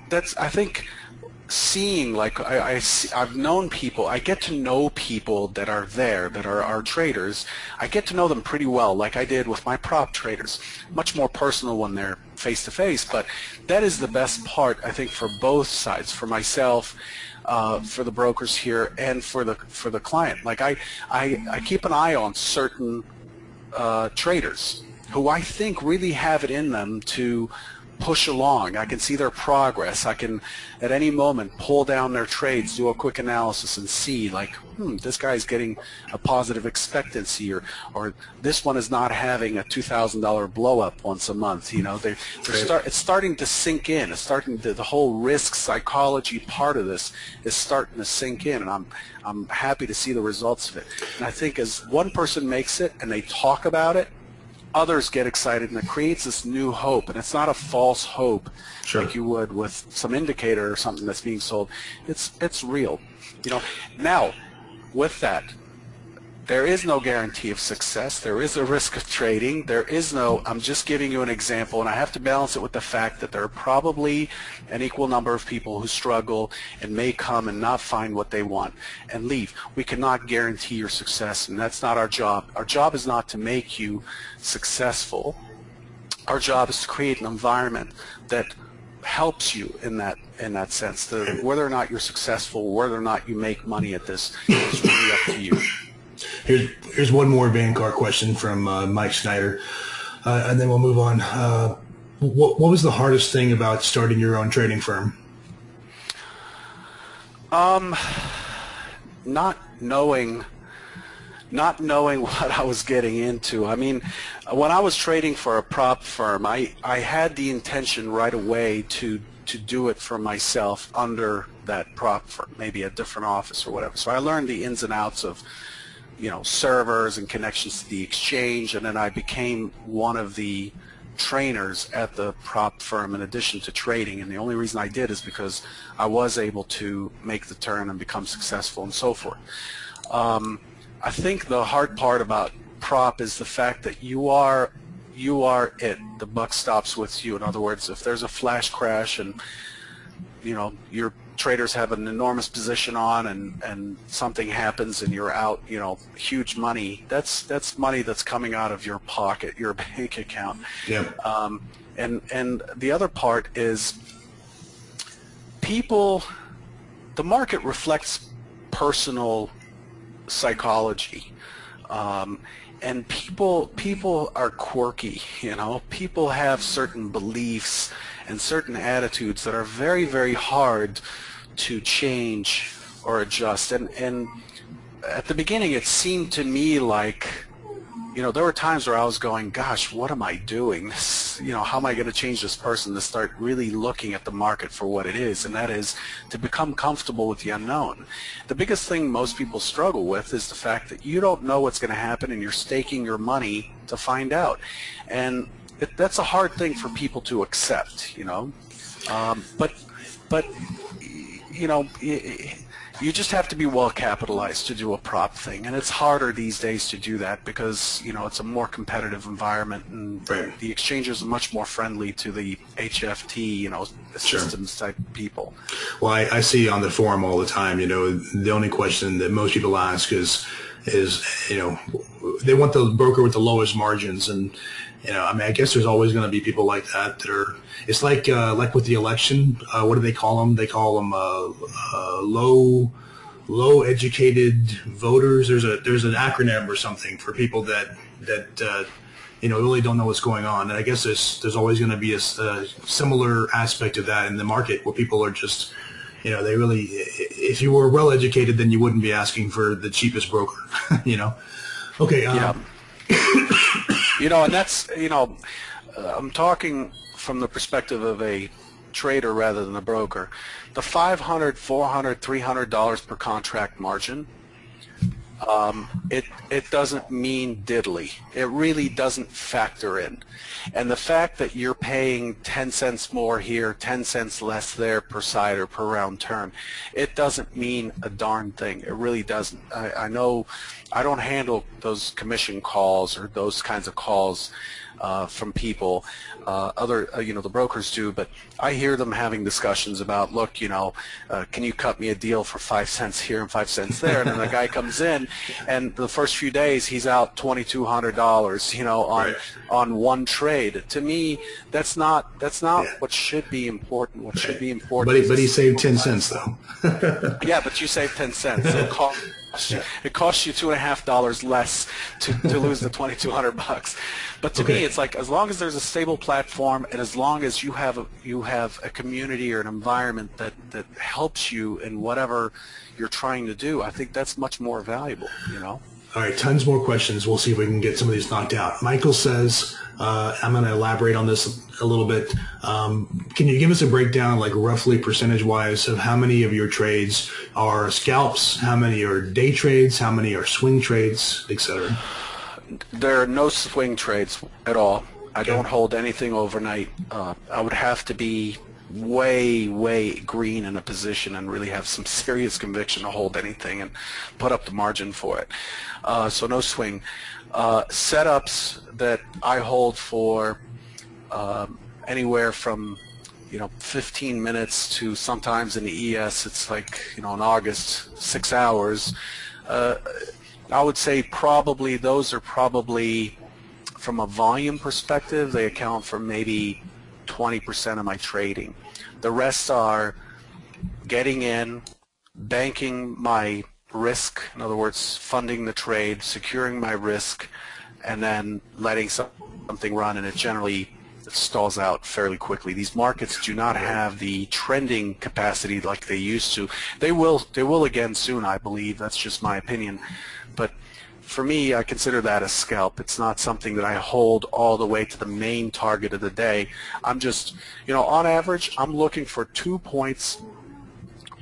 that's, I think, seeing, like, I've known people, I get to know people that are there, that are our traders. I get to know them pretty well, like I did with my prop traders. Much more personal when they're face-to-face, but that is the best part, I think, for both sides, for myself, for the brokers here, and for the client. Like, I keep an eye on certain traders who I think really have it in them to push along. I can see their progress. I can, at any moment, pull down their trades, do a quick analysis, and see, like, this guy's getting a positive expectancy, or this one is not having a $2,000 blow up once a month. It's starting to sink in. It's starting the whole risk psychology part of this is starting to sink in, and I'm happy to see the results of it. And I think as one person makes it and they talk about it, others get excited, and it creates this new hope. And it's not a false hope, sure, like you would with some indicator or something that's being sold. It's real. Now, with that, there is no guarantee of success. There is a risk of trading. There is no, I'm just giving you an example, and I have to balance it with the fact that there are probably an equal number of people who struggle and may come and not find what they want and leave. We cannot guarantee your success, and that's not our job. Our job is not to make you successful. Our job is to create an environment that helps you in that sense. Whether or not you're successful, whether or not you make money at this, is really up to you. Here's one more Vanguard question from Mike Snyder, and then we'll move on. What was the hardest thing about starting your own trading firm? Not knowing what I was getting into. I mean, when I was trading for a prop firm, I had the intention right away to do it for myself under that prop firm, maybe a different office or whatever. So I learned the ins and outs of servers and connections to the exchange, and then I became one of the trainers at the prop firm in addition to trading. And the only reason I did is because I was able to make the turn and become successful and so forth. I think the hard part about prop is the fact that you are it. The buck stops with you. In other words, if there's a flash crash and your traders have an enormous position on, and something happens and you're out, huge money, that's money that's coming out of your pocket, your bank account. Yeah. And the other part is the market reflects personal psychology, and people are quirky. People have certain beliefs and certain attitudes that are very, very hard to change or adjust. And at the beginning, it seemed to me like, there were times where I was going, gosh, what am I doing? How am I going to change this person to start really looking at the market for what it is? And that is to become comfortable with the unknown. The biggest thing most people struggle with is the fact that you don't know what's going to happen, and you're staking your money to find out. And that's a hard thing for people to accept, but you just have to be well capitalized to do a prop thing, and it's harder these days to do that because it's a more competitive environment, and right, the exchanges are much more friendly to the HFT, systems type people. Well, I see on the forum all the time, the only question that most people ask is they want the broker with the lowest margins, and I guess there's always going to be people like that are. It's like with the election. What do they call them? They call them low educated voters. There's an acronym or something for people that really don't know what's going on. And I guess there's always going to be a similar aspect of that in the market where people are just, they really, if you were well educated, then you wouldn't be asking for the cheapest broker, Okay. Yeah. And that's, I'm talking from the perspective of a trader rather than a broker. The $500, $400, $300 per contract margin, it doesn't mean diddly. It really doesn't factor in. And the fact that you're paying 10 cents more here, 10 cents less there per side or per round term, it doesn't mean a darn thing. It really doesn't. I know I don't handle those commission calls or those kinds of calls from people. The brokers do, but I hear them having discussions about, look, can you cut me a deal for 5 cents here and 5 cents there? And then the guy comes in, and the first few days he's out $2,200, on one trade. To me, that's not what should be important. What should be important. But he saved 10 cents though. Yeah, but you saved 10 cents. So it costs you $2.50 less to lose the $2,200. But to me, it's like, as long as there's a stable platform, and as long as you have a community or an environment that helps you in whatever you're trying to do, I think that's much more valuable. All right, tons more questions. We'll see if we can get some of these knocked out. Michael says, I'm going to elaborate on this a little bit. Can you give us a breakdown, like roughly percentage-wise, of how many of your trades are scalps, how many are day trades, how many are swing trades, etc.? There are no swing trades at all. I don't hold anything overnight. I would have to be way green in a position and really have some serious conviction to hold anything and put up the margin for it. So no swing. Setups that I hold for anywhere from 15 minutes to, sometimes in the ES it's like in August 6 hours. I would say probably those are probably, from a volume perspective, they account for maybe 20% of my trading. The rest are getting in, banking my risk, in other words, funding the trade, securing my risk, and then letting something run, and it generally stalls out fairly quickly. These markets do not have the trending capacity like they used to. They will again soon, I believe. That's just my opinion. But for me, I consider that a scalp. It's not something that I hold all the way to the main target of the day. I'm just, on average, I'm looking for 2 points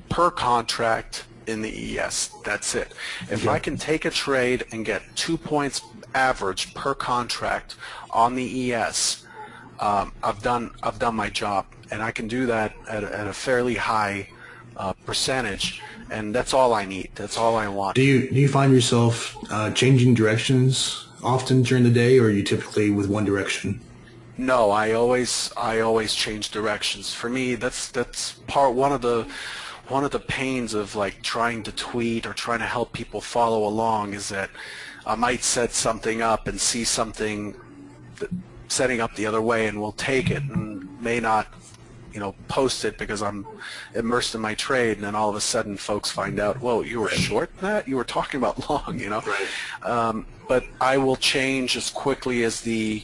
per contract in the ES. That's it. If I can take a trade and get 2 points average per contract on the ES, I've done my job, and I can do that at a fairly high percentage, and that's all I need. That's all I want. Do you find yourself changing directions often during the day, or are you typically with one direction? No, I always change directions. For me, that's one of the pains of like trying to tweet or trying to help people follow along, is that I might set something up and see something setting up the other way, and we'll take it and may not post it because I'm immersed in my trade, and then all of a sudden folks find out, whoa, you were short that? You were talking about long, Right. But I will change as quickly as the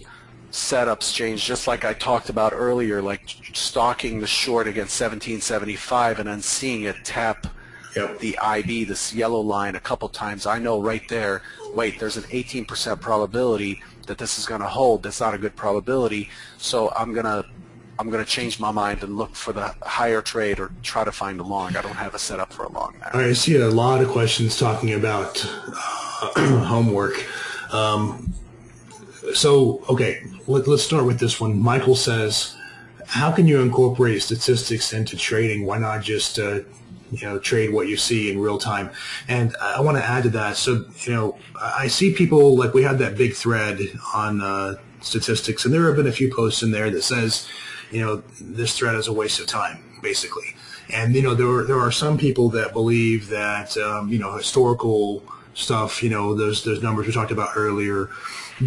setups change, just like I talked about earlier, like stalking the short against 1775 and then seeing it tap the IB, this yellow line, a couple times. I know right there, wait, there's an 18% probability that this is going to hold. That's not a good probability, so I'm gonna change my mind and look for the higher trade or try to find a long. I don't have a setup for a long now. All right, I see a lot of questions talking about homework. Okay, let's start with this one. Michael says, how can you incorporate statistics into trading? Why not just trade what you see in real time? And I want to add to that. So, I see people, like we had that big thread on statistics, and there have been a few posts in there that says, this thread is a waste of time, basically. And, there are some people that believe that, historical stuff, those numbers we talked about earlier,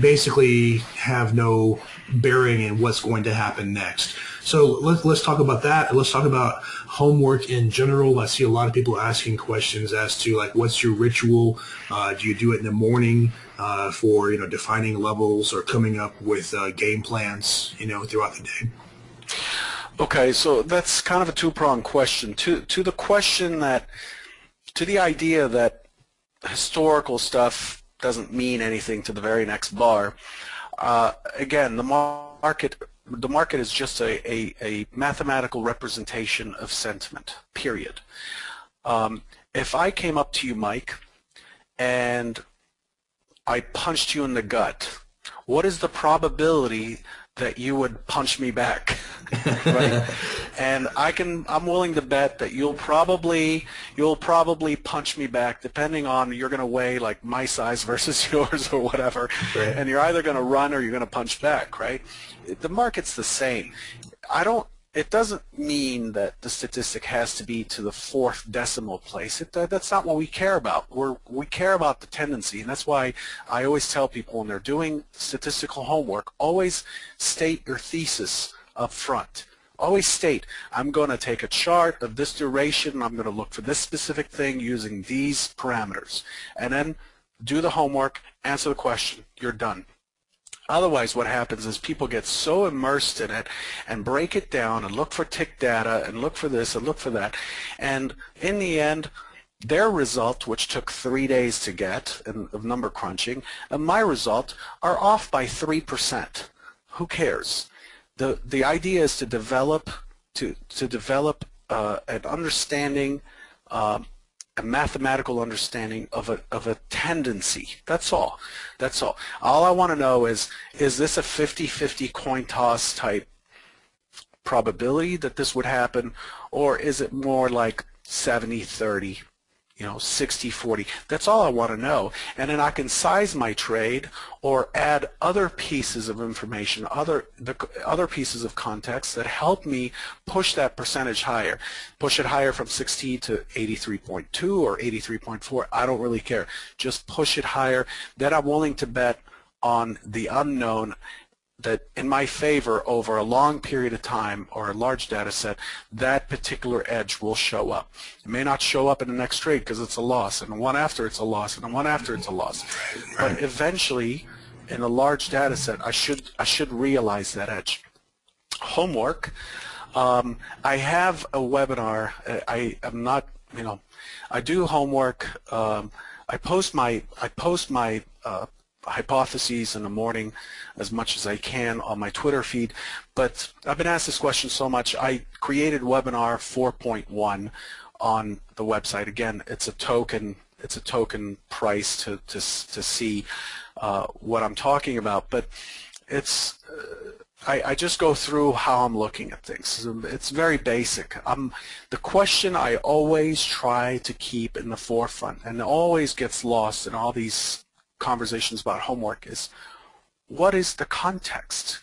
basically have no bearing in what's going to happen next. So let's talk about that. Let's talk about homework in general. I see a lot of people asking questions as to like, what's your ritual? Do you do it in the morning for defining levels or coming up with game plans throughout the day? Okay, so that's kind of a two-pronged question. To the question to the idea that historical stuff doesn't mean anything to the very next bar. Again, the market is just a mathematical representation of sentiment, period. If I came up to you, Mike, and I punched you in the gut, what is the probability that you would punch me back? Right? And I'm willing to bet that you'll probably punch me back, depending on, you're going to weigh like my size versus yours or whatever. Right. And you're either going to run or you're going to punch back, right? The market's the same. It doesn't mean that the statistic has to be to the 4th decimal place. That's not what we care about. We care about the tendency, and that's why I always tell people when they're doing statistical homework, always state your thesis up front. Always state, I'm going to take a chart of this duration, and I'm going to look for this specific thing using these parameters. And then do the homework, answer the question, you're done. Otherwise, what happens is people get so immersed in it and break it down and look for tick data and look for this and look for that. And in the end, their result, which took 3 days to get of number crunching, and my result are off by 3%. Who cares? The idea is to develop an understanding, a mathematical understanding of a tendency. That's all. That's all. All I want to know is this a 50-50 coin toss type probability that this would happen, or is it more like 70-30, 60-40? That's all I want to know. And then I can size my trade or add other pieces of information, other pieces of context that help me push that percentage higher. Push it higher from 60 to 83.2 or 83.4. I don't really care. Just push it higher. Then I'm willing to bet on the unknown that in my favor over a long period of time or a large data set, that particular edge will show up. It may not show up in the next trade because it's a loss, and the one after it's a loss, and the one after it's a loss. But eventually, in a large data set, I should realize that edge. Homework. I have a webinar. I am not, I do homework. I post my hypotheses in the morning as much as I can on my Twitter feed, but I've been asked this question so much. I created webinar 4.1 on the website. Again, it's a token price to see what I'm talking about, but it's I just go through how I'm looking at things. It's very basic. The question I always try to keep in the forefront, and always gets lost in all these conversations about homework, is what is the context?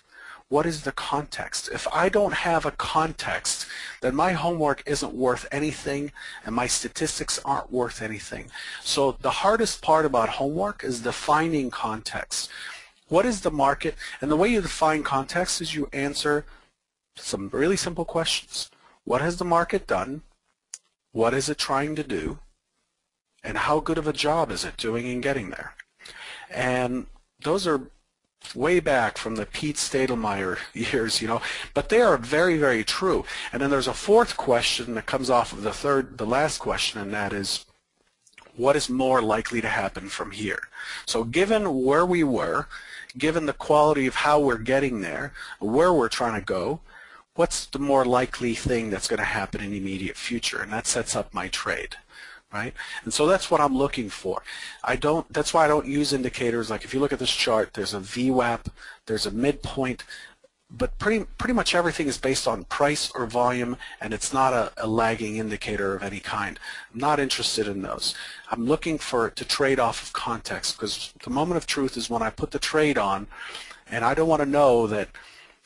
What is the context? If I don't have a context, then my homework isn't worth anything and my statistics aren't worth anything. So the hardest part about homework is defining context. What is the market? And the way you define context is you answer some really simple questions. What has the market done? What is it trying to do? And how good of a job is it doing in getting there? And those are way back from the Pete Stadelmeyer years, but they are very, very true. And then there's a fourth question that comes off of the last question, and that is, what is more likely to happen from here? So given where we were, given the quality of how we're getting there, where we're trying to go, what's the more likely thing that's going to happen in the immediate future? And that sets up my trade. Right? And so that's what I'm looking for. That's why I don't use indicators. Like if you look at this chart, there's a VWAP, there's a midpoint, but pretty much everything is based on price or volume, and it's not a lagging indicator of any kind. I'm not interested in those. I'm looking to trade off of context, because the moment of truth is when I put the trade on, and I don't want to know that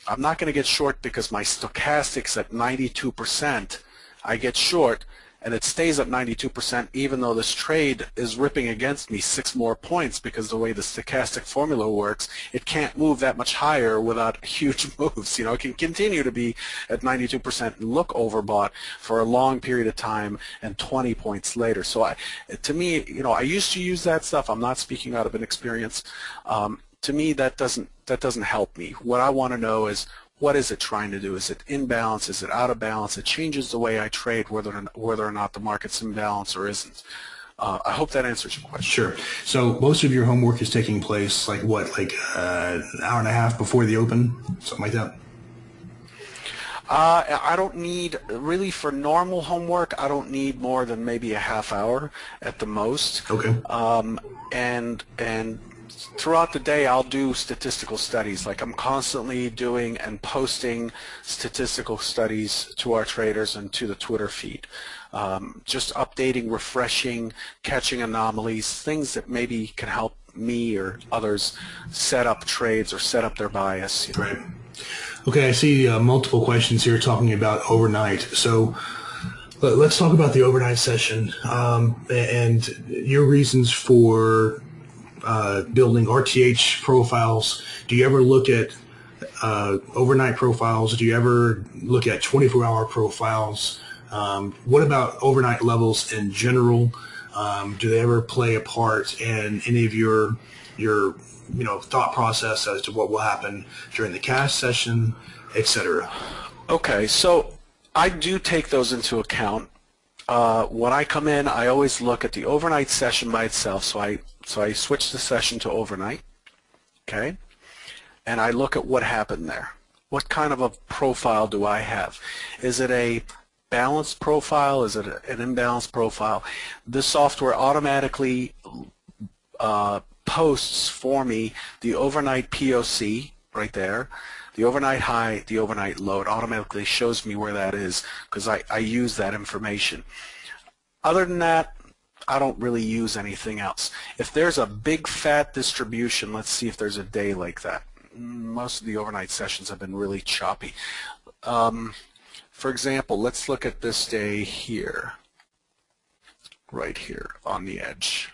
I'm not going to get short because my stochastic's at 92%. I get short and it stays at 92% even though this trade is ripping against me 6 more points, because the way the stochastic formula works, it can't move that much higher without huge moves. You know, it can continue to be at 92% and look overbought for a long period of time and 20 points later. So to me, you know, I used to use that stuff. I'm not speaking out of inexperience. To me, that doesn't help me. What I want to know is, what is it trying to do? Is it in balance? Is it out of balance? It changes the way I trade, whether or not the market's in balance or isn't. I hope that answers your question. Sure. So most of your homework is taking place like what, like an hour and a half before the open, something like that? I don't need, really, for normal homework, I don't need more than maybe a half hour at the most. Okay. And throughout the day, I'll do statistical studies. Like, I'm constantly doing and posting statistical studies to our traders and to the Twitter feed. Just updating, refreshing, catching anomalies, things that maybe can help me or others set up trades or set up their bias. You know? Right. Okay, I see multiple questions here talking about overnight. So let's talk about the overnight session and your reasons for building RTH profiles. Do you ever look at overnight profiles? Do you ever look at 24-hour profiles? What about overnight levels in general? Do they ever play a part in any of your thought process as to what will happen during the cash session, etc.? Okay, so I do take those into account. When I come in, I always look at the overnight session by itself. So I switch the session to overnight, okay? And I look at what happened there. What kind of a profile do I have? Is it a balanced profile? Is it an imbalanced profile? This software automatically posts for me the overnight POC right there, the overnight high, the overnight low. It automatically shows me where that is because I use that information. Other than that, I don't really use anything else. If there's a big fat distribution, let's see if there's a day like that. Most of the overnight sessions have been really choppy. For example, let's look at this day here, right here on the edge.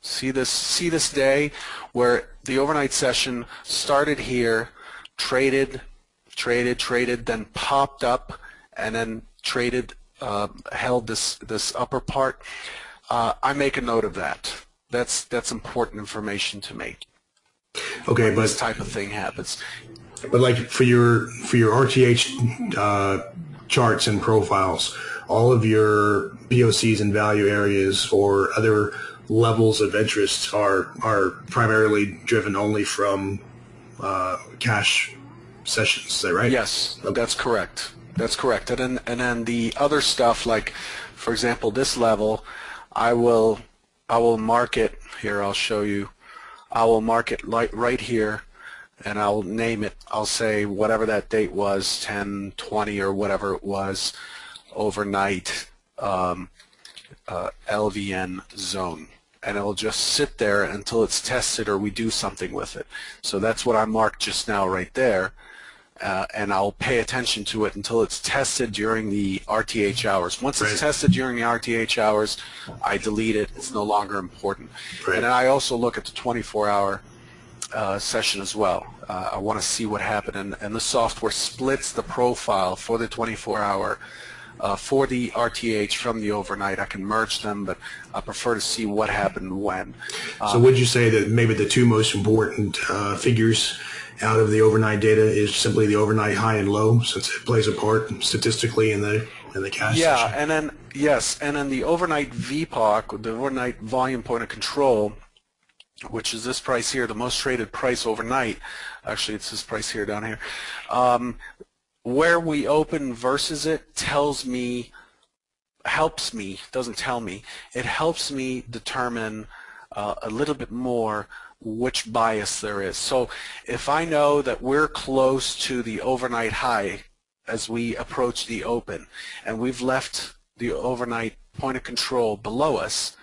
See this day where the overnight session started here, traded, then popped up, and then traded, held this upper part. I make a note of that. That's important information to me. Okay, but this type of thing happens. But like for your RTH charts and profiles, all of your POCs and value areas or other levels of interest are primarily driven only from cash sessions. Is that right? Yes, that's correct. That's correct. And then the other stuff, like for example, this level, I will mark it here. I'll show you. I will mark it right here, and I'll name it. I'll say whatever that date was, 10/20 or whatever it was, overnight LVN zone. And it'll just sit there until it's tested or we do something with it. So that's what I marked just now right there. And I'll pay attention to it until it's tested during the RTH hours. Once it's tested during the RTH hours, I delete it. It's no longer important. And then I also look at the 24-hour session as well. I want to see what happened. And the software splits the profile for the 24-hour for the RTH from the overnight. I can merge them, but I prefer to see what happened when. So would you say that maybe the two most important figures out of the overnight data is simply the overnight high and low, since it plays a part statistically in the cash session? Yeah, and then and then the overnight VPOC, the overnight volume point of control, which is this price here, the most traded price overnight. Actually, it's this price here down here. Where we open versus it tells me, helps me, doesn't tell me, it helps me determine a little bit more which bias there is. So if I know that we're close to the overnight high as we approach the open and we've left the overnight point of control below us,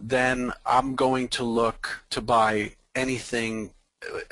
then I'm going to look to buy anything.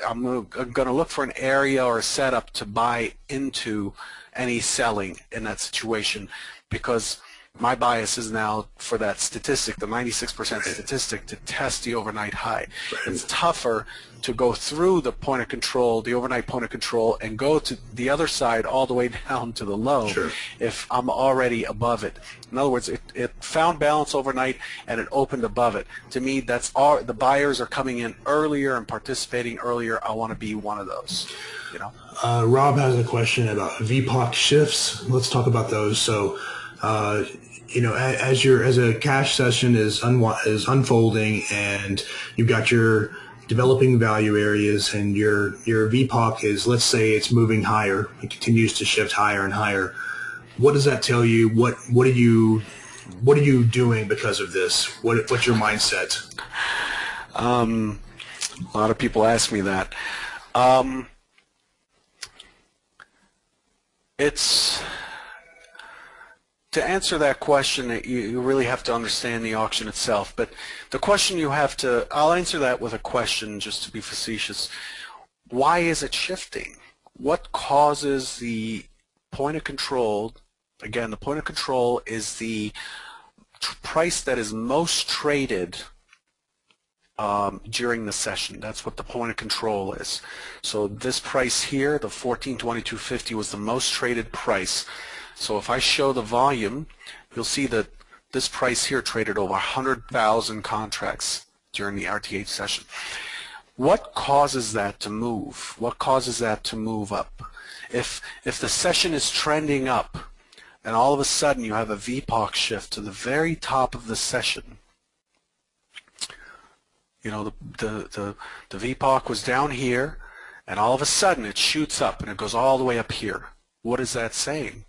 I'm going to look for an area or a setup to buy into any selling in that situation, because my bias is now for that statistic, the 96% statistic, to test the overnight high. It's tougher to go through the point of control, the overnight point of control, and go to the other side all the way down to the low if I'm already above it. In other words, it found balance overnight and it opened above it. To me, that's all. The buyers are coming in earlier and participating earlier. I want to be one of those. You know. Rob has a question about VPOC shifts. Let's talk about those. So, you know, as a cash session is unfolding, and you've got your developing value areas, and your VPOC is, let's say, it's moving higher. It continues to shift higher and higher. What does that tell you? What are you doing because of this? What's your mindset? A lot of people ask me that. It's to answer that question, you really have to understand the auction itself. But the question you have to, I'll answer that with a question just to be facetious. Why is it shifting? What causes the point of control? Again, the point of control is the price that is most traded during the session. That's what the point of control is. So this price here, the 1422.50, was the most traded price. So if I show the volume, you'll see that this price here traded over 100,000 contracts during the RTH session. What causes that to move? What causes that to move up? If the session is trending up and all of a sudden you have a VPOC shift to the very top of the session, you know, the VPOC was down here and all of a sudden it shoots up and it goes all the way up here. What is that saying?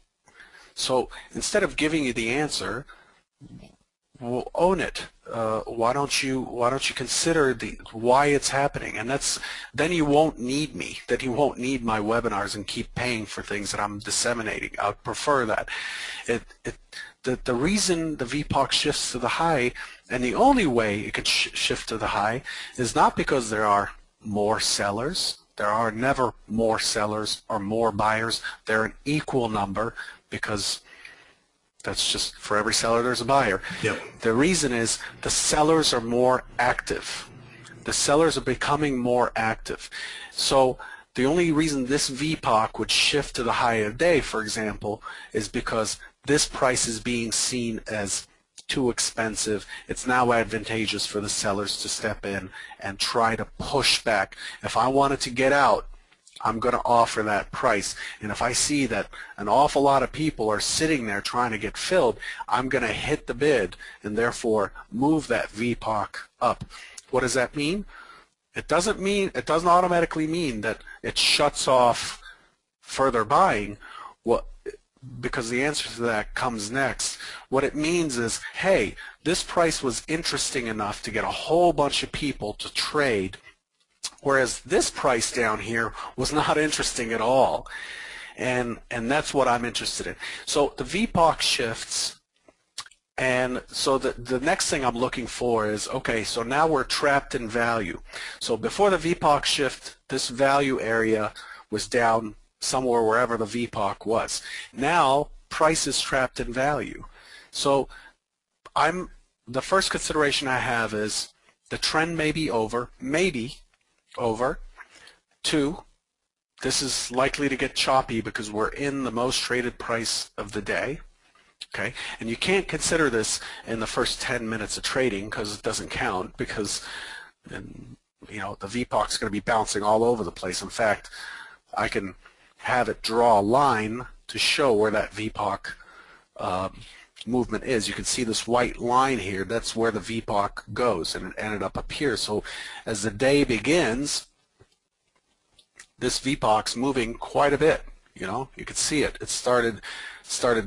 So instead of giving you the answer, well, own it. Why don't you consider why it's happening? And then you won't need me. Then you won't need my webinars and keep paying for things that I'm disseminating. I would prefer that. The reason the VPOC shifts to the high, and the only way it could shift to the high, is not because there are more sellers. There are never more sellers or more buyers. They're an equal number, because that's just for every seller there's a buyer. Yep. The reason is the sellers are more active. The sellers are becoming more active. So the only reason this VPOC would shift to the high of the day, for example, is because this price is being seen as too expensive. It's now advantageous for the sellers to step in and try to push back. If I wanted to get out, I'm going to offer that price. And if I see that an awful lot of people are sitting there trying to get filled, I'm going to hit the bid and therefore move that VPOC up. What does that mean? It doesn't automatically mean that it shuts off further buying. Because the answer to that comes next. What it means is, hey, this price was interesting enough to get a whole bunch of people to trade, whereas this price down here was not interesting at all. And that's what I'm interested in. So the VPOC shifts, and so the next thing I'm looking for is, okay, so now we're trapped in value. So before the VPOC shift, this value area was down somewhere wherever the VPOC was. Now price is trapped in value. So the first consideration I have is the trend may be over, maybe over. 2, this is likely to get choppy because we're in the most traded price of the day. Okay, and you can't consider this in the first 10 minutes of trading because it doesn't count, because you know, the VPOC is going to be bouncing all over the place. In fact, I can have it draw a line to show where that VPOC movement is. You can see this white line here. That's where the VPOC goes, and it ended up here. So as the day begins, this VPOC's moving quite a bit. You know, you can see it. It started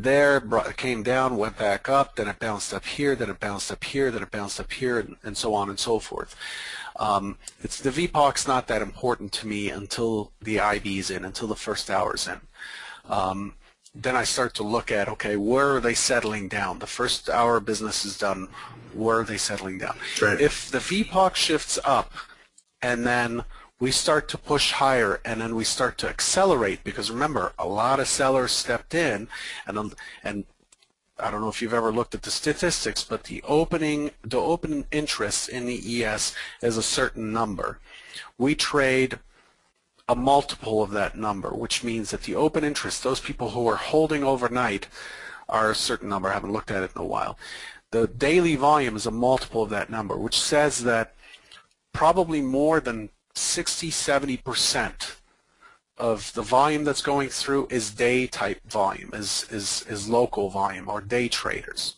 there, came down, went back up, then it bounced up here, then it bounced up here, then it bounced up here, and so on and so forth. The VPOC's not that important to me until the IB's in, until the first hour's in. Then I start to look at, okay, where are they settling down? The first hour of business is done. Where are they settling down? Right. If the VPOC shifts up and then we start to push higher and then we start to accelerate, because remember, a lot of sellers stepped in, and I don't know if you've ever looked at the statistics, but the open interest in the ES is a certain number. We trade a multiple of that number, which means that the open interest, those people who are holding overnight, are a certain number. I haven't looked at it in a while. The daily volume is a multiple of that number, which says that probably more than 60–70% of the volume that's going through is day type volume, is local volume, or day traders.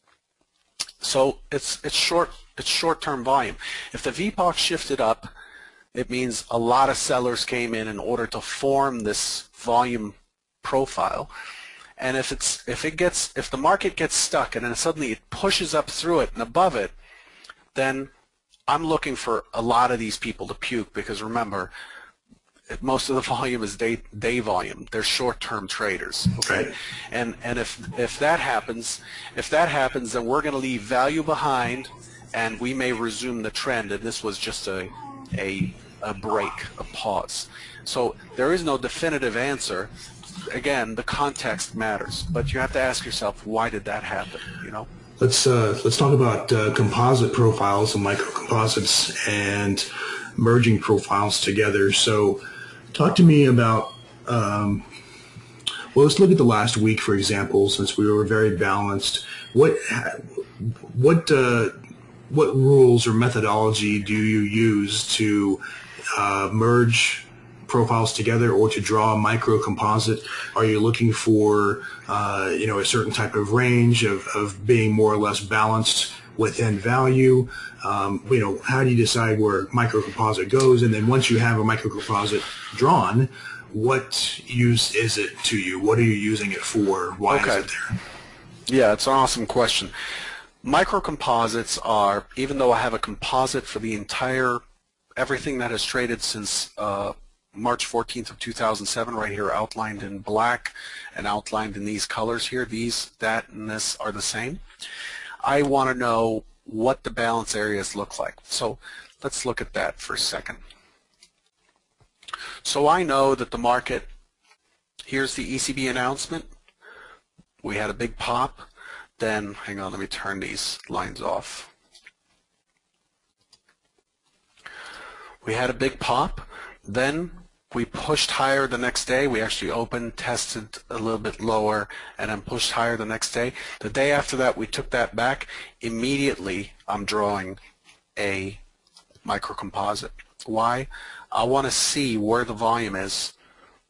So it's short-term volume. If the VPOC shifted up, it means a lot of sellers came in order to form this volume profile. And if the market gets stuck and then suddenly it pushes up through it and above it, then I'm looking for a lot of these people to puke, because remember, most of the volume is day volume. They're short-term traders. Okay, and if that happens, then we're going to leave value behind, and we may resume the trend. And this was just a break, a pause. So there is no definitive answer. Again, the context matters, but you have to ask yourself, why did that happen? You know. Let's talk about composite profiles and microcomposites and merging profiles together. So talk to me about, well, let's look at the last week, for example, since we were very balanced. What rules or methodology do you use to merge profiles together, or to draw a microcomposite? Are you looking for a certain type of range of being more or less balanced within value? How do you decide where microcomposite goes? And then once you have a microcomposite drawn, what use is it to you? What are you using it for? Why is it there? Yeah, it's an awesome question. Microcomposites are, even though I have a composite for the entire, everything that has traded since March 14th of 2007, right here outlined in black and outlined in these colors here, these, that, and this are the same. I want to know what the balance areas look like. So let's look at that for a second. So I know that the market, here's the ECB announcement. We had a big pop. Then, hang on, let me turn these lines off. We had a big pop. Then we pushed higher the next day. We actually opened, tested a little bit lower, and then pushed higher the next day. The day after that, we took that back. Immediately, I'm drawing a microcomposite. Why? I want to see where the volume is,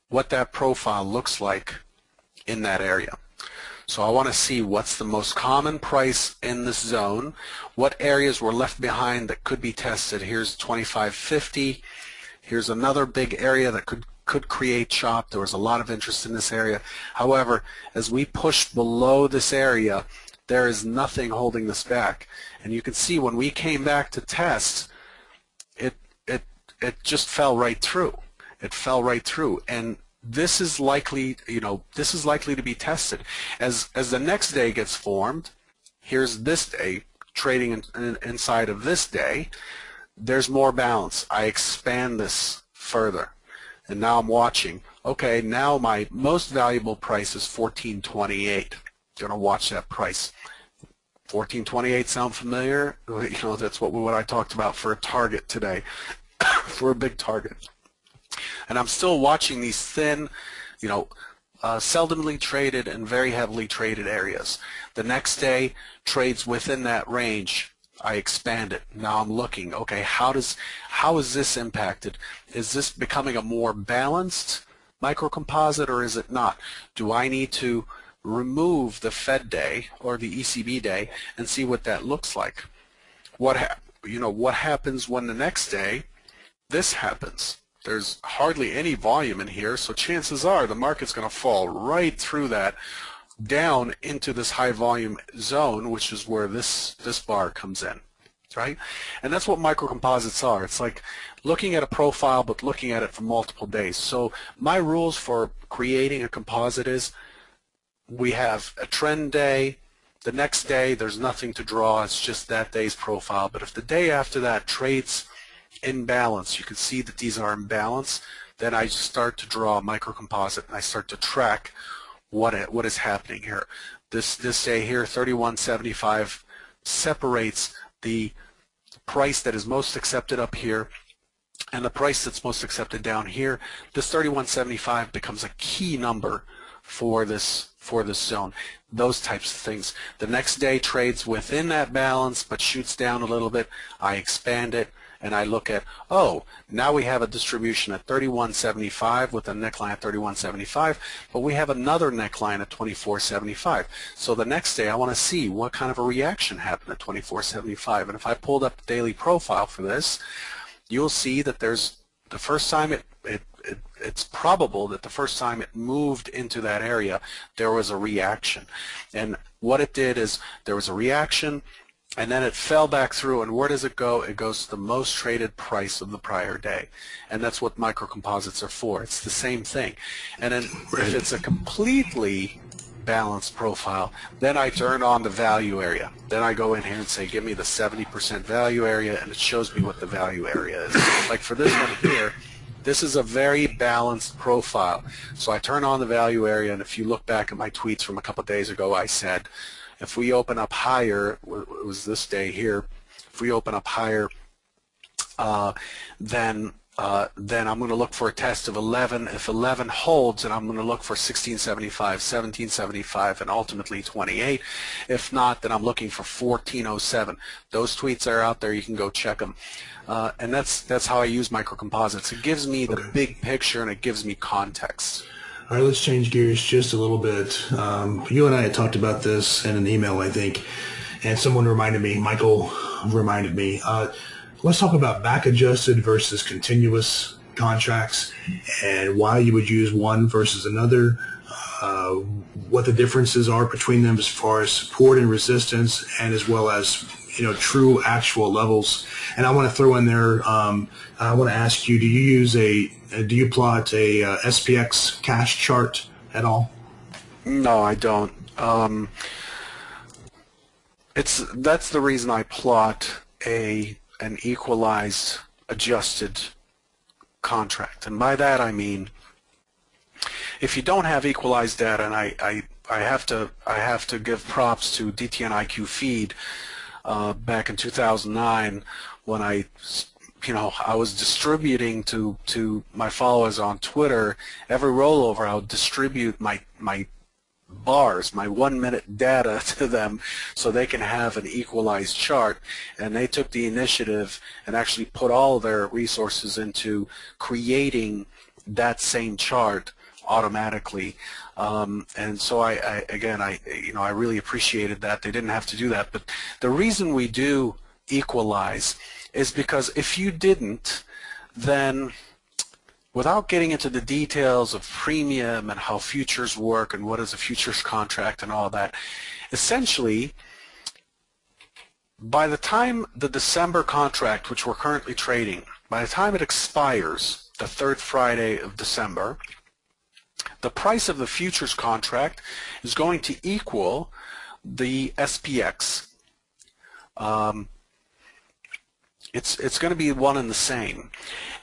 what that profile looks like in that area. So I want to see what's the most common price in this zone, what areas were left behind that could be tested. Here's 25.50. Here's another big area that could create chop. There was a lot of interest in this area. However, as we push below this area, there is nothing holding this back. And you can see when we came back to test, it just fell right through. It fell right through. And this is likely, this is likely to be tested. As the next day gets formed, here's this day, trading inside of this day, there's more balance. I expand this further, and now I'm watching. Okay, now my most valuable price is 14.28. Gonna watch that price. 14.28 sound familiar? That's what I talked about for a target today, for a big target. And I'm still watching these thin, seldomly traded and very heavily traded areas. The next day, trades within that range. I expand it. Now I'm looking, okay, how is this impacted? Is this becoming a more balanced microcomposite, or is it not? Do I need to remove the Fed day or the ECB day and see what that looks like? What happens when the next day this happens? There's hardly any volume in here, so chances are the market's going to fall right through that down into this high volume zone, which is where this bar comes in, right? And that's what microcomposites are. It's like looking at a profile but looking at it for multiple days. So my rules for creating a composite is we have a trend day. The next day there's nothing to draw. It's just that day's profile. But if the day after that trades in balance, you can see that these are in balance, then I start to draw a microcomposite and I start to track what is happening here. This day here, 31.75, separates the price that is most accepted up here and the price that's most accepted down here. This 31.75 becomes a key number for this zone. Those types of things. The next day trades within that balance but shoots down a little bit. I expand it and I look at, oh, now we have a distribution at 31.75 with a neckline at 31.75, but we have another neckline at 24.75. So the next day I want to see what kind of a reaction happened at 24.75. And if I pulled up the daily profile for this, you'll see that there's the first time it's probable that the first time it moved into that area, there was a reaction. And what it did is there was a reaction, and then it fell back through, and where does it go? It goes to the most traded price of the prior day. And that's what microcomposites are for. It's the same thing. And then if it's a completely balanced profile, then I turn on the value area. Then I go in here and say, give me the 70% value area, and it shows me what the value area is. Like for this one here, this is a very balanced profile. So I turn on the value area, and if you look back at my tweets from a couple of days ago, I said, if we open up higher, it was this day here, if we open up higher, then I'm going to look for a test of 11. If 11 holds, then I'm going to look for 1675, 1775, and ultimately 28. If not, then I'm looking for 1407. Those tweets are out there. You can go check them. And that's how I use microcomposites. It gives me the big picture, and it gives me context. All right, let's change gears just a little bit. You and I had talked about this in an email, I think, and someone reminded me, Michael reminded me, let's talk about back-adjusted versus continuous contracts and why you would use one versus another, what the differences are between them as far as support and resistance, and as well as true actual levels. And I want to throw in there, I want to ask you, do you plot a SPX cash chart at all? No, I don't. That's the reason I plot an equalized adjusted contract. And by that I mean, if you don't have equalized data, and I have to give props to DTN IQ Feed back in 2009 when I was distributing to my followers on Twitter. Every rollover I would distribute my bars, my 1 minute data to them so they can have an equalized chart, and they took the initiative and actually put all their resources into creating that same chart automatically. And so I really appreciated that. They didn't have to do that, but the reason we do equalize is because if you didn't, then without getting into the details of premium and how futures work and what is a futures contract and all that, essentially by the time the December contract, which we're currently trading, by the time it expires the third Friday of December, the price of the futures contract is going to equal the SPX. It's going to be one and the same.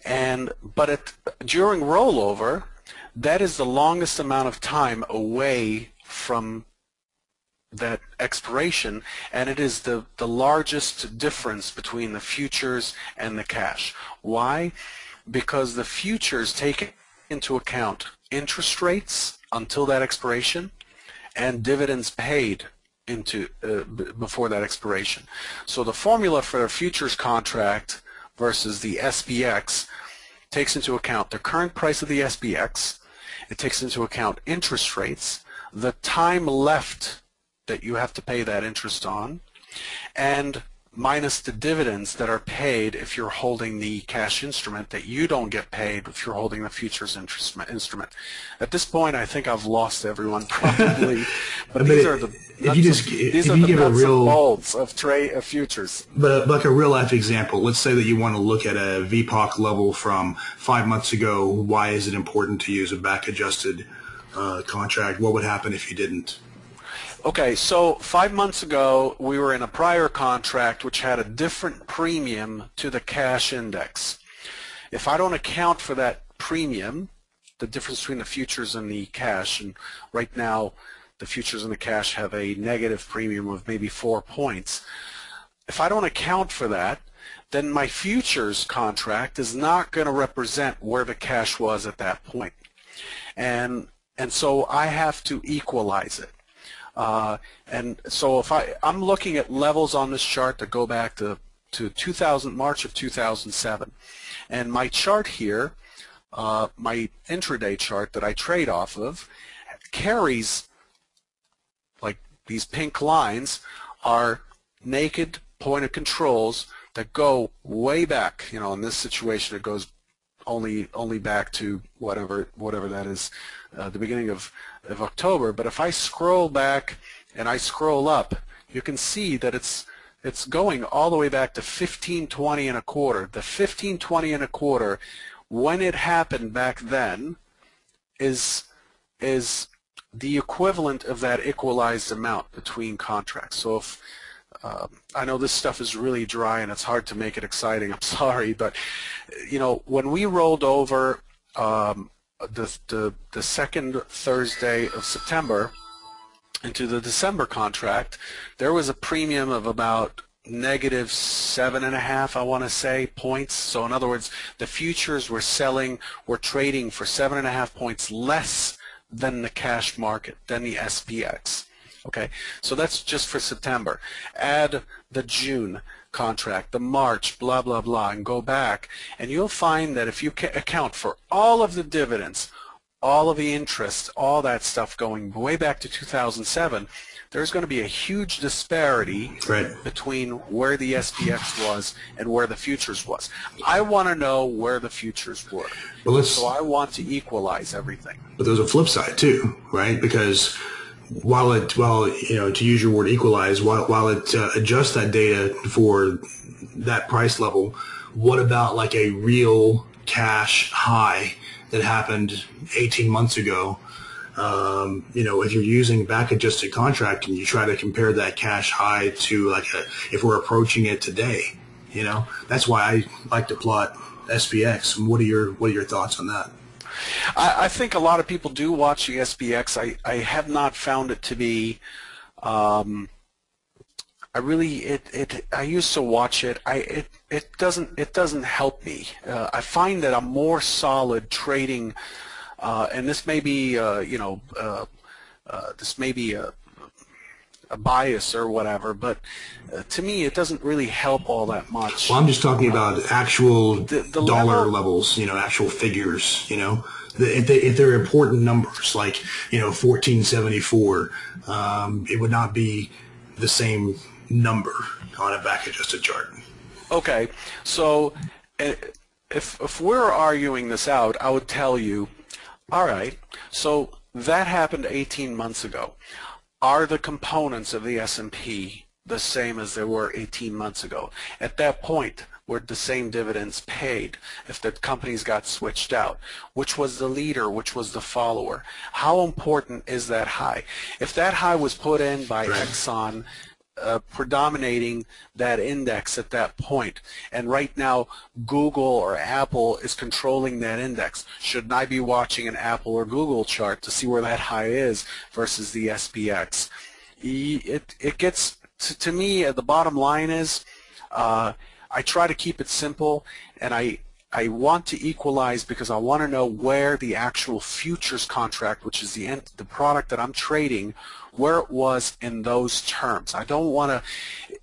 But during rollover, that is the longest amount of time away from that expiration, and it is the largest difference between the futures and the cash. Why? Because the futures take into account interest rates until that expiration and dividends paid before that expiration. So the formula for a futures contract versus the SPX takes into account the current price of the SPX, it takes into account interest rates, the time left that you have to pay that interest on, and minus the dividends that are paid if you're holding the cash instrument that you don't get paid if you're holding the futures instrument. At this point, I think I've lost everyone probably, but these are the nuts and bolts of futures. But like a real life example, let's say that you want to look at a VPOC level from 5 months ago. Why is it important to use a back adjusted contract? What would happen if you didn't? Okay, so 5 months ago we were in a prior contract which had a different premium to the cash index. If I don't account for that premium, the difference between the futures and the cash, and right now the futures and the cash have a negative premium of maybe 4 points. If I don't account for that, then my futures contract is not going to represent where the cash was at that point. And so I have to equalize it. And so if I'm looking at levels on this chart that go back to March of 2007. And my chart here, my intraday chart that I trade off of, carries, like these pink lines are naked point of controls that go way back. You know, in this situation it goes only back to whatever that is, the beginning of October. But if I scroll back and I scroll up, you can see that it's going all the way back to 15.20 and a quarter. The 15.20 and a quarter, when it happened back then, is the equivalent of that equalized amount between contracts. So if I know this stuff is really dry and it's hard to make it exciting, I'm sorry, but you know, when we rolled over the second Thursday of September into the December contract, there was a premium of about negative 7.5, I want to say, points. So in other words, the futures were trading for 7.5 points less than the cash market, than the SPX. Okay, so that's just for September. Add the June contract, the March, blah, blah, blah, and go back, and you'll find that if you account for all of the dividends, all of the interest, all that stuff going way back to 2007, there's going to be a huge disparity between where the SPX was and where the futures was. I want to know where the futures were. Well, so I want to equalize everything. But there's a flip side too, right? Because while you know, to use your word equalize, while it adjusts that data for that price level, what about like a real cash high that happened 18 months ago? You know, if you're using back adjusted contract and you try to compare that cash high to like if we're approaching it today, you know, that's why I like to plot SPX. What are your thoughts on that? I think a lot of people do watch the SPX. I have not found it to be. I used to watch it. It doesn't help me. I find that I'm more solid trading, and this may be you know, this may be a bias or whatever, but to me it doesn't really help all that much. Well, I'm just talking about actual the dollar levels, you know, actual figures, you know. If they're important numbers, like, you know, 1474, it would not be the same number on a back adjusted chart. Okay, so if we're arguing this out, I would tell you, all right, so that happened 18 months ago. Are the components of the S&P the same as they were 18 months ago? At that point, were the same dividends paid if the companies got switched out? Which was the leader? Which was the follower? How important is that high? If that high was put in by Exxon, predominating that index at that point, and right now Google or Apple is controlling that index, shouldn't I be watching an Apple or Google chart to see where that high is versus the SPX? It gets to me, the bottom line is, I try to keep it simple, and I want to equalize because I want to know where the actual futures contract, which is the product that I'm trading, where it was in those terms. I don't want to,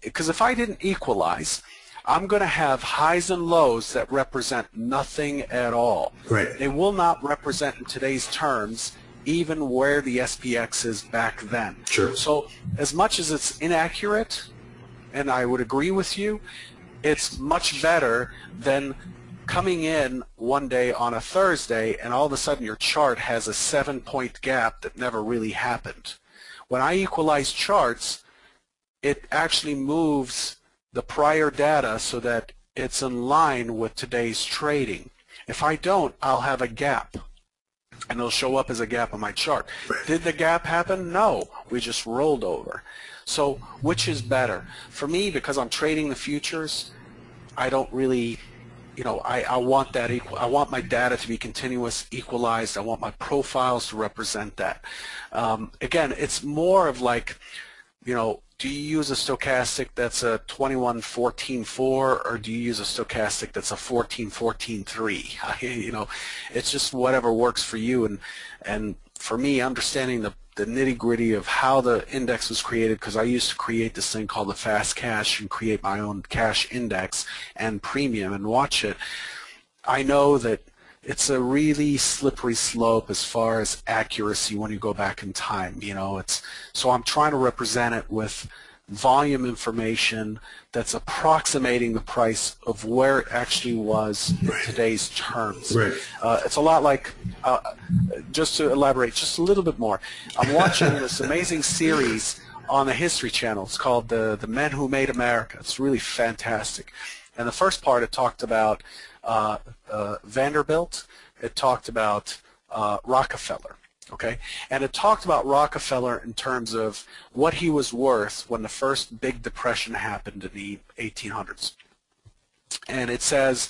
because if I didn't equalize, I'm going to have highs and lows that represent nothing at all. Right. They will not represent in today's terms even where the SPX is back then. Sure. So as much as it's inaccurate, and I would agree with you, it's much better than coming in one day on a Thursday and all of a sudden your chart has a 7-point gap that never really happened. When I equalize charts, it actually moves the prior data so that it's in line with today's trading. If I don't, I'll have a gap, and it'll show up as a gap on my chart. Did the gap happen? No, we just rolled over. So which is better? For me, because I'm trading the futures, I don't really I want that equal. I want my data to be continuous, equalized. I want my profiles to represent that. Again, it's more of like, do you use a stochastic that's a 21-14-4, or do you use a stochastic that's a 14-14-3? It's just whatever works for you. And for me, understanding the nitty-gritty of how the index was created, because I used to create this thing called the fast cash and create my own cash index and premium and watch it. I know that it's a really slippery slope as far as accuracy when you go back in time. So I'm trying to represent it with volume information that's approximating the price of where it actually was in today's terms. Right. It's a lot like, just to elaborate just a little bit more, I'm watching this amazing series on the History Channel. It's called The Men Who Made America. It's really fantastic. And the first part, it talked about Vanderbilt. It talked about Rockefeller. Okay, and it talked about Rockefeller in terms of what he was worth when the first big depression happened in the 1800s. And it says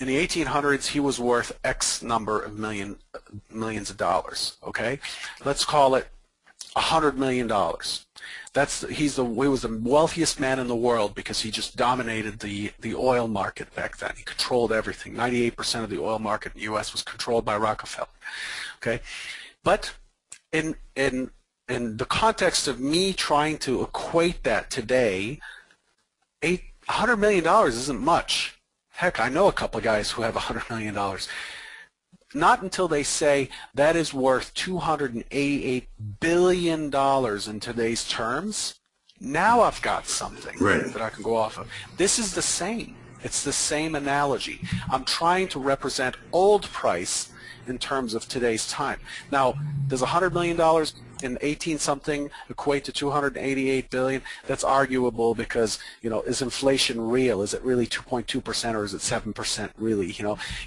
in the 1800s he was worth X number of millions of dollars. Okay, let's call it $100 million. He was the wealthiest man in the world because he just dominated the oil market back then. He controlled everything. 98% of the oil market in the U.S. was controlled by Rockefeller. Okay. But in the context of me trying to equate that today, $100 million isn't much. Heck, I know a couple of guys who have $100 million. Not until they say that is worth $288 billion in today's terms, now I've got something that I can go off of. This is the same. It's the same analogy. I'm trying to represent old price in terms of today's time. Now, does $100 million in 18-something equate to $288 billion? That's arguable because, is inflation real? Is it really 2.2% or is it 7% really?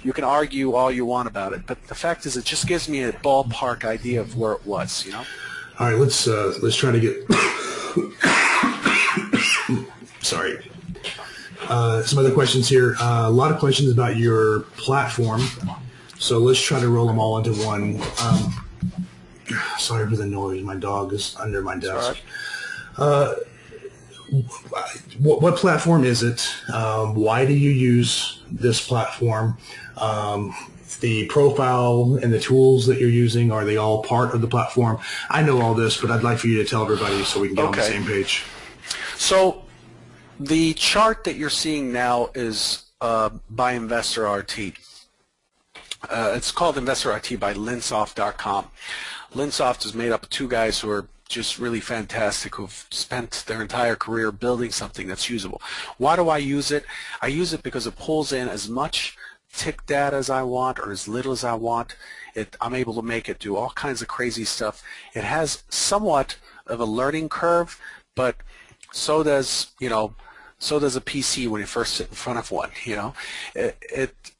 You can argue all you want about it, but the fact is it just gives me a ballpark idea of where it was, All right, let's try to get sorry. Some other questions here. A lot of questions about your platform. So let's try to roll them all into one. Sorry for the noise. My dog is under my desk. What platform is it? Why do you use this platform? The profile and the tools that you're using, are they all part of the platform? I know all this, but I'd like for you to tell everybody so we can get on the same page. So the chart that you're seeing now is by InvestorRT. It's called InvestorRT by Linsoft.com. Linsoft is made up of two guys who are just really fantastic, who've spent their entire career building something that's usable. Why do I use it? I use it because it pulls in as much tick data as I want or as little as I want. I'm able to make it do all kinds of crazy stuff. It has somewhat of a learning curve, but so does a PC when you first sit in front of one.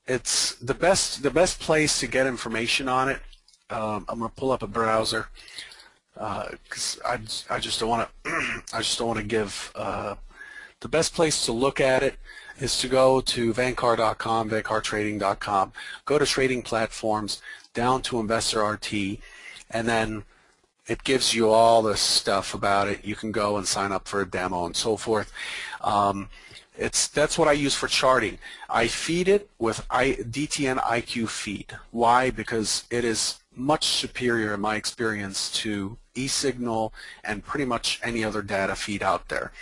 It's the best place to get information on it. I'm going to pull up a browser because I just don't want to give the best place to look at it is to go to vancar.com, vancartrading.com, go to trading platforms, down to InvestorRT, and then it gives you all the stuff about it. You can go and sign up for a demo and so forth. That's what I use for charting. I feed it with DTN IQ feed. Why? Because it is much superior in my experience to eSignal and pretty much any other data feed out there.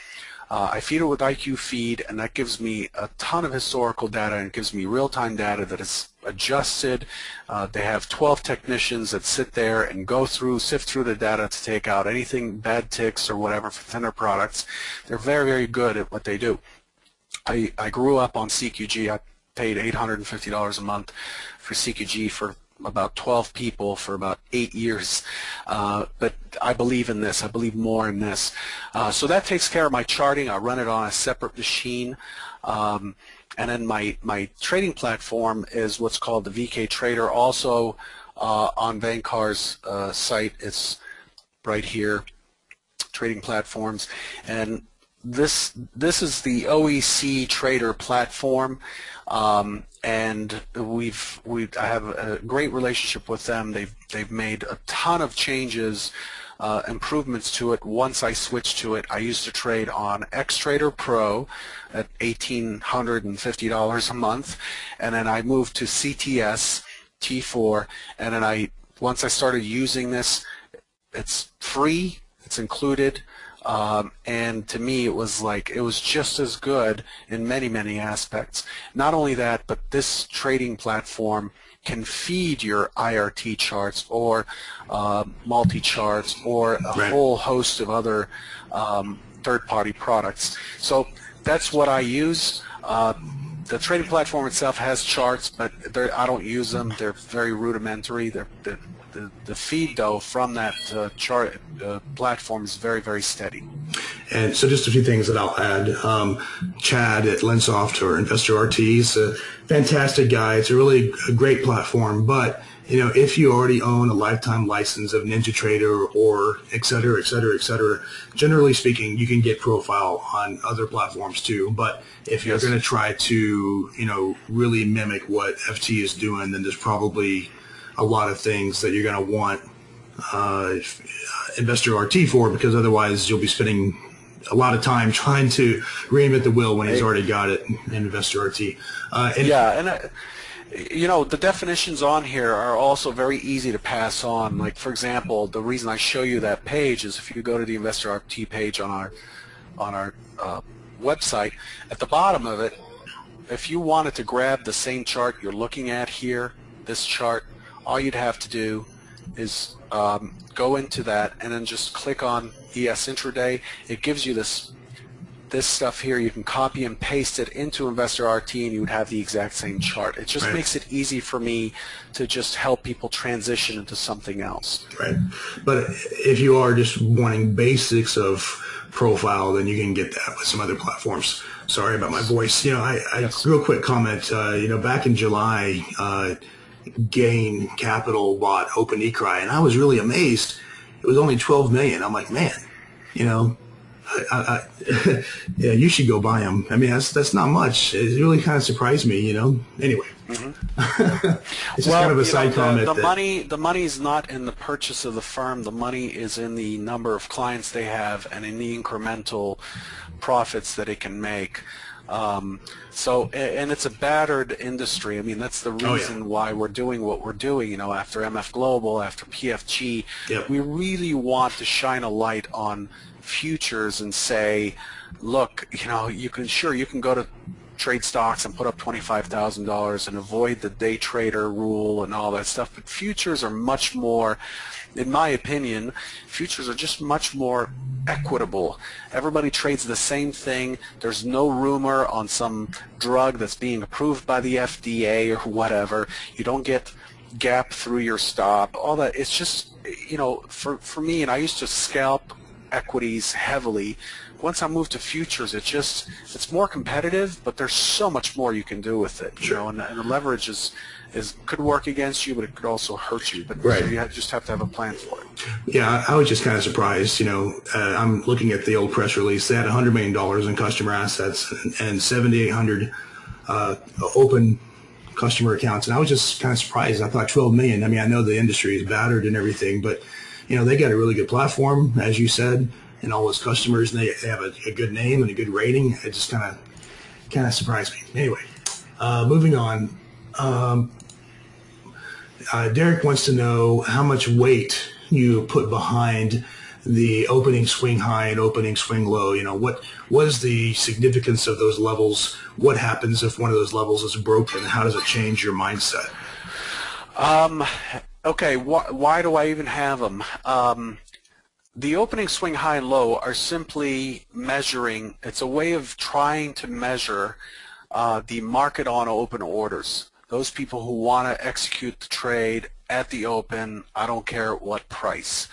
I feed it with IQ feed, and that gives me a ton of historical data and gives me real-time data that is adjusted. They have 12 technicians that sit there and sift through the data to take out anything, bad ticks or whatever for thinner products. They're very, very good at what they do. I grew up on CQG. I paid $850 a month for CQG for about 12 people for about 8 years, but I believe in this. I believe more in this. So that takes care of my charting. I run it on a separate machine, and then my trading platform is what's called the VK Trader. Also on Vancar's site, it's right here, trading platforms, and this is the OEC Trader platform, and and I have a great relationship with them. They've made a ton of changes, improvements to it. Once I switched to it, I used to trade on XTrader Pro at $1,850 a month, and then I moved to CTS T4, and then once I started using this, it's free, it's included, and to me it was just as good in many aspects. Not only that, but this trading platform can feed your IRT charts or multi-charts or a whole host of other third-party products. So that's what I use. The trading platform itself has charts, but I don't use them. They're very rudimentary. The feed, though, from that chart platform is very steady. And so just a few things that I'll add. Chad at Lensoft or Investor RT is a fantastic guy. It's a great platform, but if you already own a lifetime license of NinjaTrader or et cetera, generally speaking, you can get profile on other platforms too. But if you're going to try to, really mimic what FT is doing, then there's probably a lot of things that you're going to want Investor RT for, because otherwise you'll be spending a lot of time trying to reinvent the wheel when he's already got it in Investor RT. The definitions on here are also very easy to pass on. Like, for example, the reason I show you that page is if you go to the Investor RT page on our website, at the bottom of it, if you wanted to grab the same chart you're looking at here, this chart, all you'd have to do is go into that and then just click on ES Intraday. It gives you this stuff here. You can copy and paste it into Investor RT and you would have the exact same chart. It just makes it easy for me to just help people transition into something else. Right. But if you are just wanting basics of profile, then you can get that with some other platforms. Sorry about my voice. Real quick comment. Back in July, Gain Capital bought OpenECry, and I was really amazed. It was only 12 million. I'm like, man, yeah, you should go buy them. I mean, that's not much. It really kind of surprised me, Anyway, it's just kind of a side comment. The money is not in the purchase of the firm. The money is in the number of clients they have and in the incremental profits that it can make. And it's a battered industry. I mean, that's the reason why we're doing what we're doing. After MF Global, after PFG, we really want to shine a light on futures and say, look, you can go to trade stocks and put up $25,000 and avoid the day trader rule and all that stuff, but futures are much more, in my opinion, futures are just much more equitable. Everybody trades the same thing. There's no rumor on some drug that's being approved by the FDA or whatever. You don't get gap through your stop, all that. It's just, for me, and I used to scalp equities heavily. Once I moved to futures, it's more competitive, but there's so much more you can do with it. And the leverage could work against you, but it could also hurt you. But so you just have to have a plan for it. Yeah, I was just kind of surprised. I'm looking at the old press release. They had $100 million in customer assets and 7,800 open customer accounts, and I was just kind of surprised. I thought 12 million. I mean, I know the industry is battered and everything, but they got a really good platform, as you said, and all those customers, and they have a good name and a good rating. It just kind of surprised me. Anyway, moving on. Derek wants to know how much weight you put behind the opening swing high and opening swing low. What is the significance of those levels? What happens if one of those levels is broken? How does it change your mindset? Okay, why do I even have them? The opening swing high and low are simply measuring. It's a way of trying to measure the market on open orders. Those people who want to execute the trade at the open, I don't care at what price.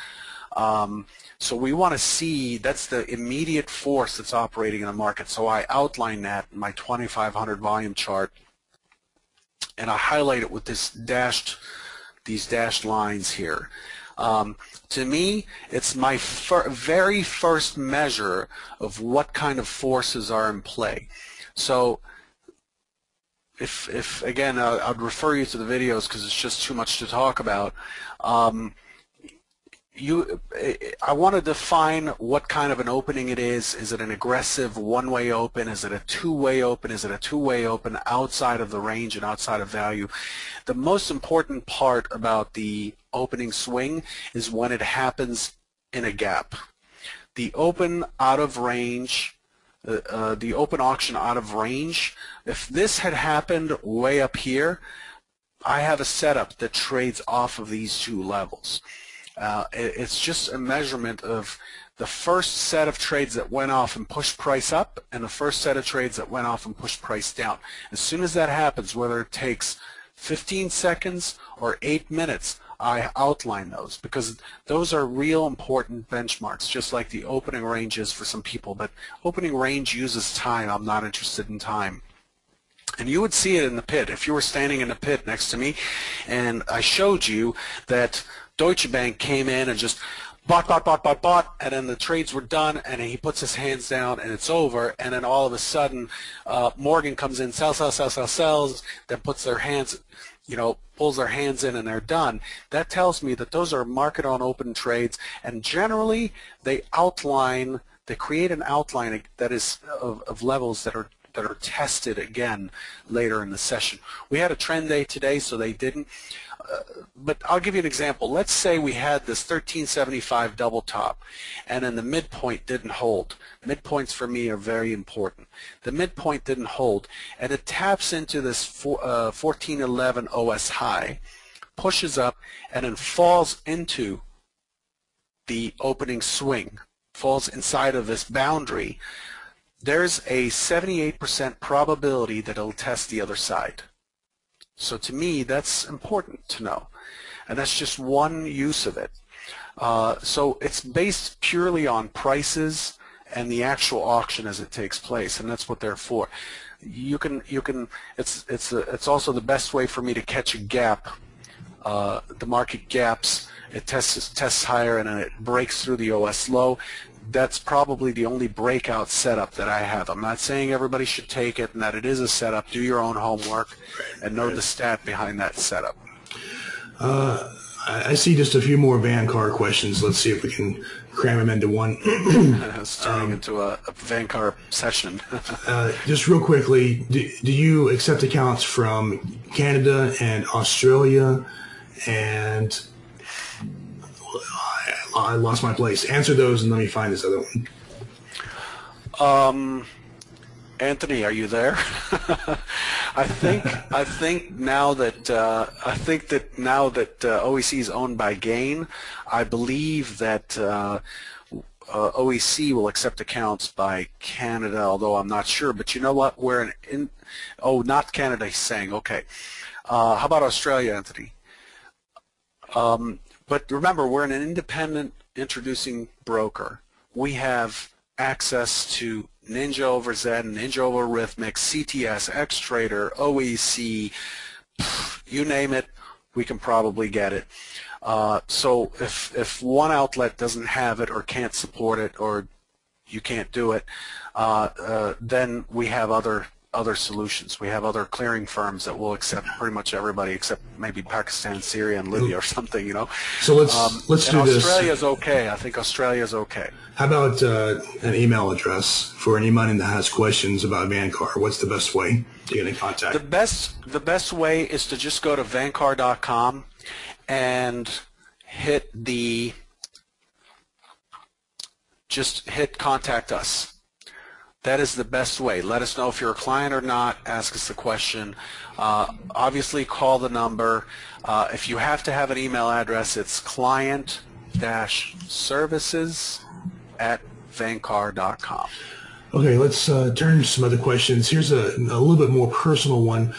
So we want to see, that's the immediate force that's operating in the market. So I outline that in my 2500 volume chart, and I highlight it with these dashed lines here. To me, it's my very first measure of what kind of forces are in play. So if again, I'd refer you to the videos because it's just too much to talk about. I want to define what kind of an opening it is. Is it an aggressive one-way open? Is it a two-way open? Is it a two-way open outside of the range and outside of value? The most important part about the opening swing is when it happens in a gap. The open out of range, the open auction out of range, if this had happened way up here, I have a setup that trades off of these two levels. It's just a measurement of the first set of trades that went off and pushed price up and the first set of trades that went off and pushed price down. As soon as that happens, whether it takes 15 seconds or 8 minutes, I outline those because those are real important benchmarks, just like the opening range is for some people. But opening range uses time. I'm not interested in time. And you would see it in the pit. If you were standing in the pit next to me and I showed you that Deutsche Bank came in and just bought, and then the trades were done, and he puts his hands down, and it's over, and then all of a sudden Morgan comes in, sells, then puts their hands, pulls their hands in, and they're done. That tells me that those are market on open trades, and generally they create an outline that is of levels that are tested again later in the session. We had a trend day today, so they didn't. But I'll give you an example. Let's say we had this 1375 double top, and then the midpoint didn't hold. Midpoints for me are very important. The midpoint didn't hold, and it taps into this 1411 OS high, pushes up, and then falls into the opening swing, falls inside of this boundary. There's a 78% probability that it'll test the other side. So to me, that's important to know. And that's just one use of it. So it's based purely on prices and the actual auction as it takes place, and that's what they're for. It's also the best way for me to catch a gap. The market gaps, it tests higher and then it breaks through the OS low. That's probably the only breakout setup that I have. I'm not saying everybody should take it and that it is a setup. Do your own homework and know the stat behind that setup. I see just a few more Vancar questions. Let's see if we can cram them into one. It's turning into a Vancar session. Just real quickly, do you accept accounts from Canada and Australia and I lost my place. Answer those and let me find this other one. Anthony, are you there? I think now that OEC is owned by Gain, I believe that OEC will accept accounts by Canada, although I'm not sure. But you know what? Not Canada. He's saying okay. How about Australia, Anthony? But remember, we're an independent introducing broker. We have access to Ninja over Zen, Ninja over Rhythmic, CTS, XTrader, OEC, you name it, we can probably get it. So if one outlet doesn't have it or can't support it or you can't do it, then we have other solutions. We have other clearing firms that will accept pretty much everybody except maybe Pakistan, Syria, and Libya or something, So let's do this. Australia's okay. I think Australia's okay. How about an email address for anyone that has questions about Vancar? What's the best way to get in contact? The best way is to just go to vancar.com and hit contact us. That is the best way. Let us know if you're a client or not. Ask us the question. Obviously, call the number. If you have to have an email address, it's client-services@vancar.com. Okay, let's turn to some other questions. Here's a little bit more personal one.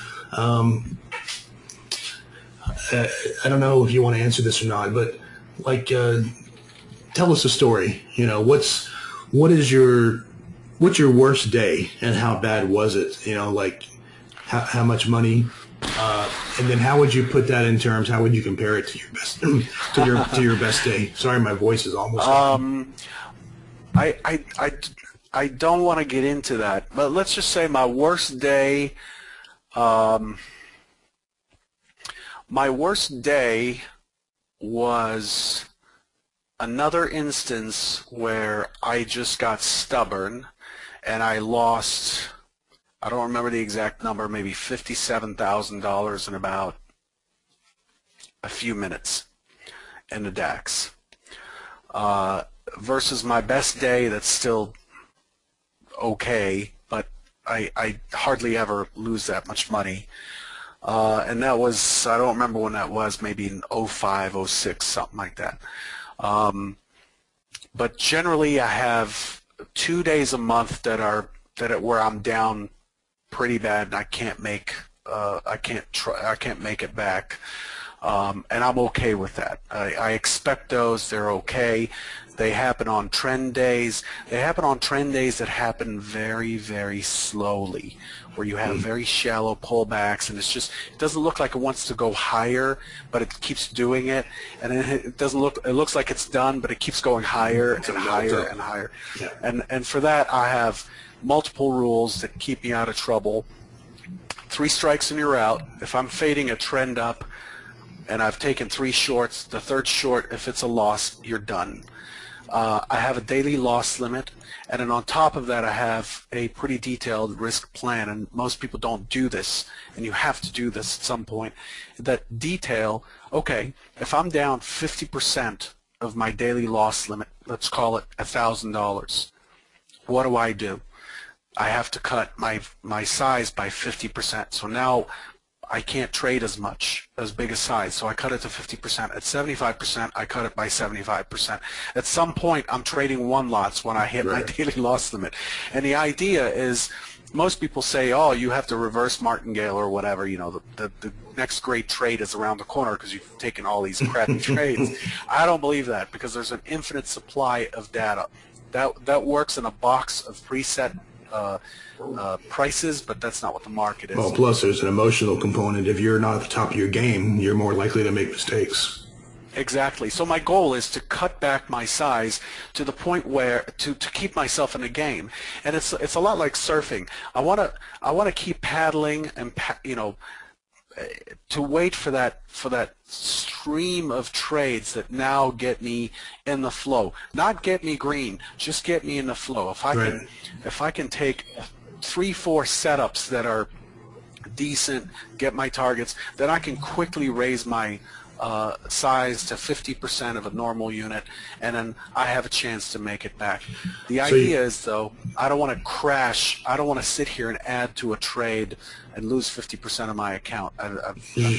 I don't know if you want to answer this or not, but tell us a story. What's your worst day and how bad was it? How much money, and then how would you put that in terms? How would you compare it to your best to your best day? Sorry, my voice is almost. I don't want to get into that, but let's just say my worst day. My worst day was another instance where I just got stubborn and I lost, I don't remember the exact number, maybe $57,000 in about a few minutes in the DAX. Versus my best day that's still okay, but I hardly ever lose that much money. And that was, I don't remember when that was, maybe in 05, 06, something like that. But generally I have 2 days a month that are where I'm down pretty bad and I can't make it back. And I'm okay with that. I expect those. They're okay. They happen on trend days. They happen on trend days that happen very, very slowly, where you have very shallow pullbacks, and it doesn't look like it wants to go higher, but it keeps doing it, and it looks like it's done, but it keeps going higher and higher and higher. Yeah. And for that, I have multiple rules that keep me out of trouble. 3 strikes and you're out. If I'm fading a trend up and I've taken 3 shorts, the 3rd short, if it's a loss, you're done. I have a daily loss limit, and then on top of that I have a pretty detailed risk plan, and most people don't do this, and you have to do this at some point. That detail, okay, if I'm down 50% of my daily loss limit, let's call it $1,000, what do? I have to cut my size by 50%, so now I can't trade as big a size, so I cut it to 50%. At 75%, I cut it by 75%. At some point, I'm trading 1 lots when I hit my daily loss limit. And the idea is, most people say, oh, you have to reverse martingale or whatever, you know, the next great trade is around the corner because you've taken all these crappy trades. I don't believe that, because there's an infinite supply of data. That works in a box of preset prices, but that's not what the market is. Well, plus there's an emotional component. If you're not at the top of your game, you're more likely to make mistakes. Exactly. So my goal is to cut back my size to the point where to keep myself in the game, and it's a lot like surfing. I want to keep paddling and to wait for that stream of trades that now get me in the flow. Not get me green, just get me in the flow. If I can take 3-4 setups that are decent, get my targets, then I can quickly raise my size to 50% of a normal unit, and then I have a chance to make it back. The idea is, though, I don't want to crash. I don't want to sit here and add to a trade and lose 50% of my account. I've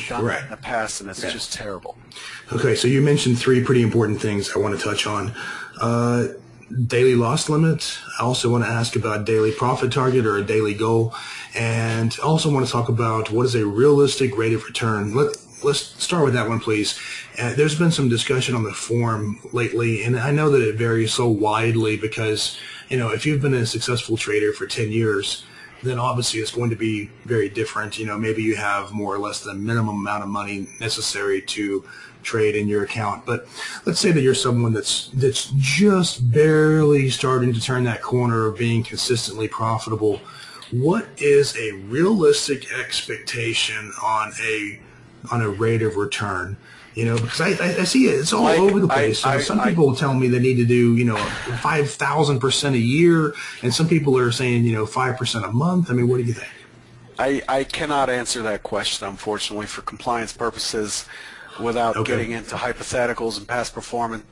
done that in the past, and it's just terrible. Okay, so you mentioned 3 pretty important things I want to touch on. Daily loss limit. I also want to ask about daily profit target or a daily goal, and I also want to talk about what is a realistic rate of return. Let's start with that one, please. There's been some discussion on the forum lately, and I know that it varies so widely because, you know, if you've been a successful trader for 10 years, then obviously it's going to be very different. You know, maybe you have more or less the minimum amount of money necessary to trade in your account. But let's say that you're someone that's just barely starting to turn that corner of being consistently profitable. What is a realistic expectation on a rate of return? You know, because I see it, it's all over the place. Some people tell me they need to do, 5,000% a year, and some people are saying, 5% a month. I mean, what do you think? I cannot answer that question, unfortunately, for compliance purposes without getting into hypotheticals and past performance,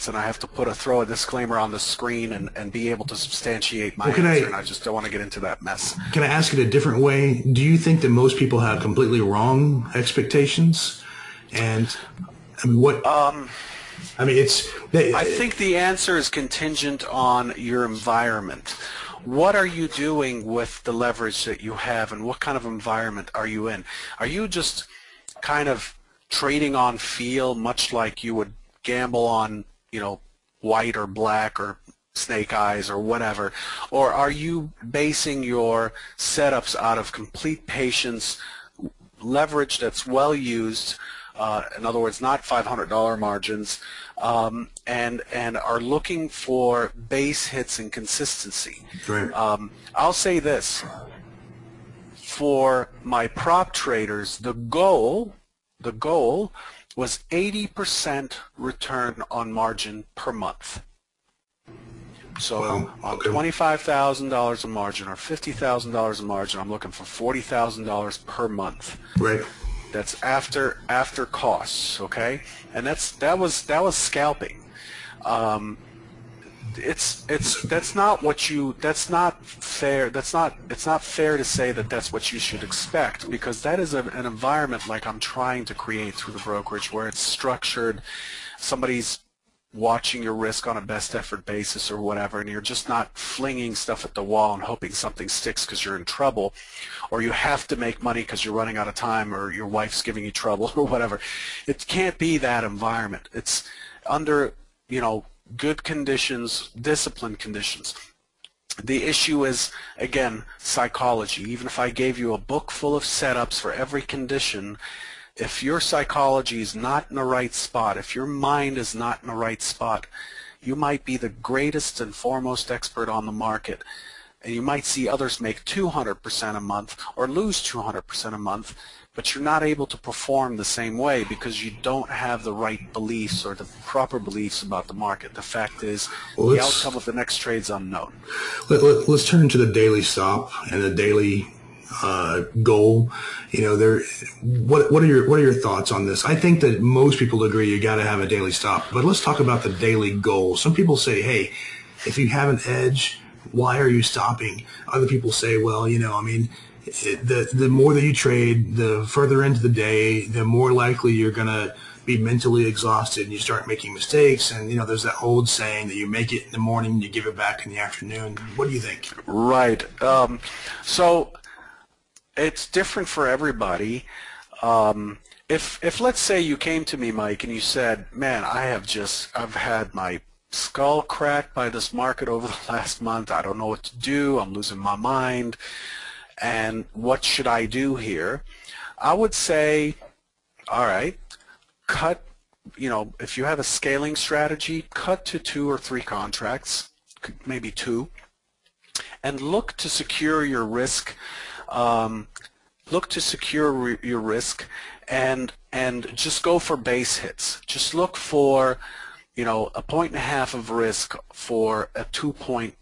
and I have to throw a disclaimer on the screen and be able to substantiate my answer, and I just don't want to get into that mess. Can I ask it a different way? Do you think that most people have completely wrong expectations? And I mean, I think the answer is contingent on your environment. What are you doing with the leverage that you have, and what kind of environment are you in? Are you just kind of trading on feel, much like you would gamble on, white or black or snake eyes or whatever? Or are you basing your setups out of complete patience, leverage that's well used, in other words, not $500 margins, and are looking for base hits and consistency? Right. I'll say this. for my prop traders, the goal was 80% return on margin per month. So Wow. on Okay. $25,000 a margin or $50,000 a margin, I'm looking for $40,000 per month. Right. That's after costs, okay? And that was scalping. That's not fair. It's not fair to say that that's what you should expect, because that is an environment like I'm trying to create through the brokerage, where it's structured. Somebody's watching your risk on a best effort basis or whatever, and you're just not flinging stuff at the wall and hoping something sticks because you're in trouble, or you have to make money because you're running out of time, or your wife's giving you trouble or whatever. It can't be that environment. It's under, good conditions, disciplined conditions. The issue is, again, psychology. Even if I gave you a book full of setups for every condition, if your psychology is not in the right spot, if your mind is not in the right spot, you might be the greatest and foremost expert on the market, and you might see others make 200% a month or lose 200% a month, but you're not able to perform the same way because you don't have the right beliefs or the proper beliefs about the market. The fact is, the outcome of the next trade is unknown. Let's turn to the daily stop and the daily goal. What are your thoughts on this? I think that most people agree you got to have a daily stop, but let's talk about the daily goal. Some people say, hey, if you have an edge, why are you stopping? Other people say, well, the more that you trade, the further into the day, the more likely you're going to be mentally exhausted and you start making mistakes. And, there's that old saying that you make it in the morning and you give it back in the afternoon. What do you think? Right. So it's different for everybody. If let's say you came to me, Mike, and you said, man, I've had my skull cracked by this market over the last month. I don't know what to do. I'm losing my mind. And what should I do here? I would say, all right, cut, if you have a scaling strategy, cut to 2 or 3 contracts, maybe 2, and look to secure your risk. Look to secure your risk, and just go for base hits. Just look for, a 1.5 of risk for a 2-point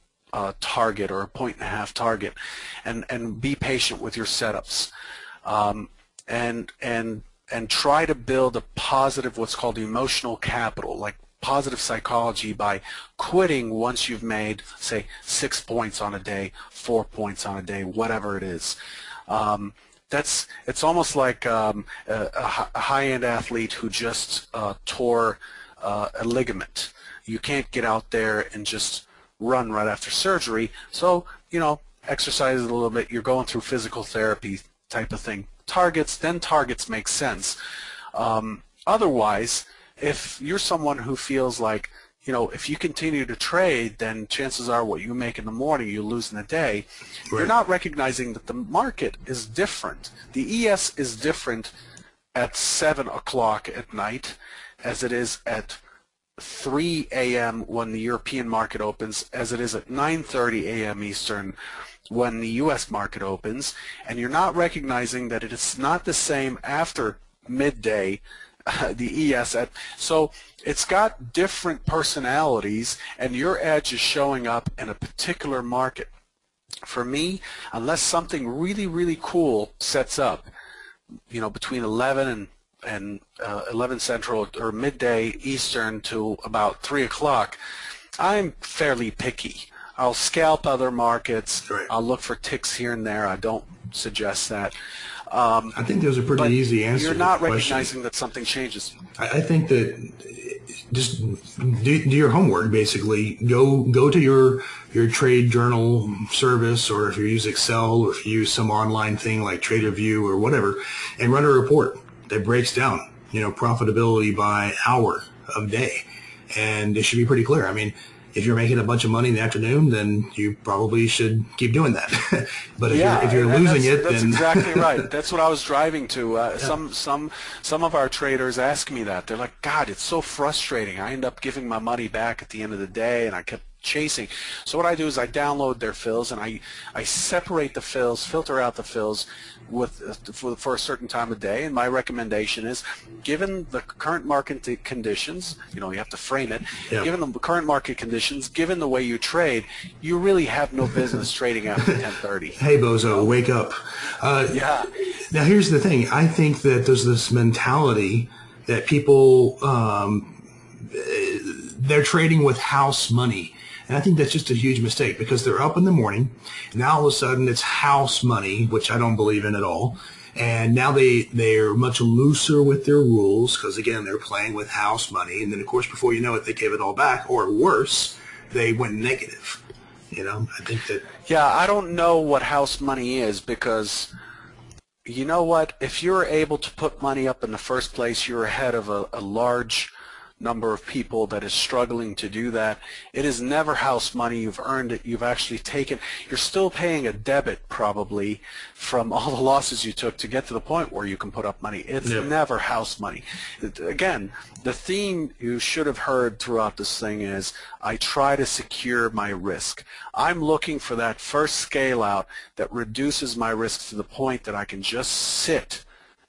target or a 1.5 target, and be patient with your setups, and try to build a positive, what's called emotional capital, like positive psychology, by quitting once you've made, say, 6 points on a day, 4 points on a day, whatever it is. It's almost like a high-end athlete who just tore a ligament. You can't get out there and just run right after surgery. So, exercise a little bit. You're going through physical therapy type of thing. Targets make sense. Otherwise, if you're someone who feels like, if you continue to trade, then chances are what you make in the morning, you lose in the day. Right. You're not recognizing that the market is different. The ES is different at 7 o'clock at night as it is at 3 a.m. when the European market opens, as it is at 9:30 a.m. Eastern when the U.S. market opens, and you're not recognizing that it is not the same after midday, the ES. So it's got different personalities, and your edge is showing up in a particular market. For me, unless something really, really cool sets up, between 11 and 11 Central or midday Eastern to about 3 o'clock, I'm fairly picky. I'll scalp other markets. Right. I'll look for ticks here and there. I don't suggest that. I think there's a pretty easy answer. You're not recognizing that something changes. I think that just do your homework, basically. Go to your trade journal service, or if you use Excel, or if you use some online thing like TraderView or whatever, and run a report that breaks down, profitability by hour of day. And it should be pretty clear. I mean, if you're making a bunch of money in the afternoon, then you probably should keep doing that. But if you're losing it, that's then exactly right. That's what I was driving to. Some of our traders ask me that. They're like, God, it's so frustrating. I end up giving my money back at the end of the day, and I kept chasing. So what I do is I download their fills, and I separate the fills, filter out the fills for a certain time of day. And my recommendation is, given the current market conditions, you have to frame it. Yeah. Given the current market conditions, given the way you trade, you really have no business trading after 10:30. Hey, bozo, wake up. Yeah. Now, here's the thing. I think that there's this mentality that people, they're trading with house money. And I think that's just a huge mistake, because they're up in the morning, and now all of a sudden it's house money, which I don't believe in at all. And now they're much looser with their rules, because, again, they're playing with house money. And then, of course, before you know it, they gave it all back, or worse, they went negative. I think that... Yeah, I don't know what house money is, because... You know what? If you're able to put money up in the first place, you're ahead of a large number of people that is struggling to do that. It is never house money. You've earned it. You've actually taken. You're still paying a debit probably from all the losses you took to get to the point where you can put up money. It's never house money. Again, the theme you should have heard throughout this thing is, I try to secure my risk. I'm looking for that first scale out that reduces my risk to the point that I can just sit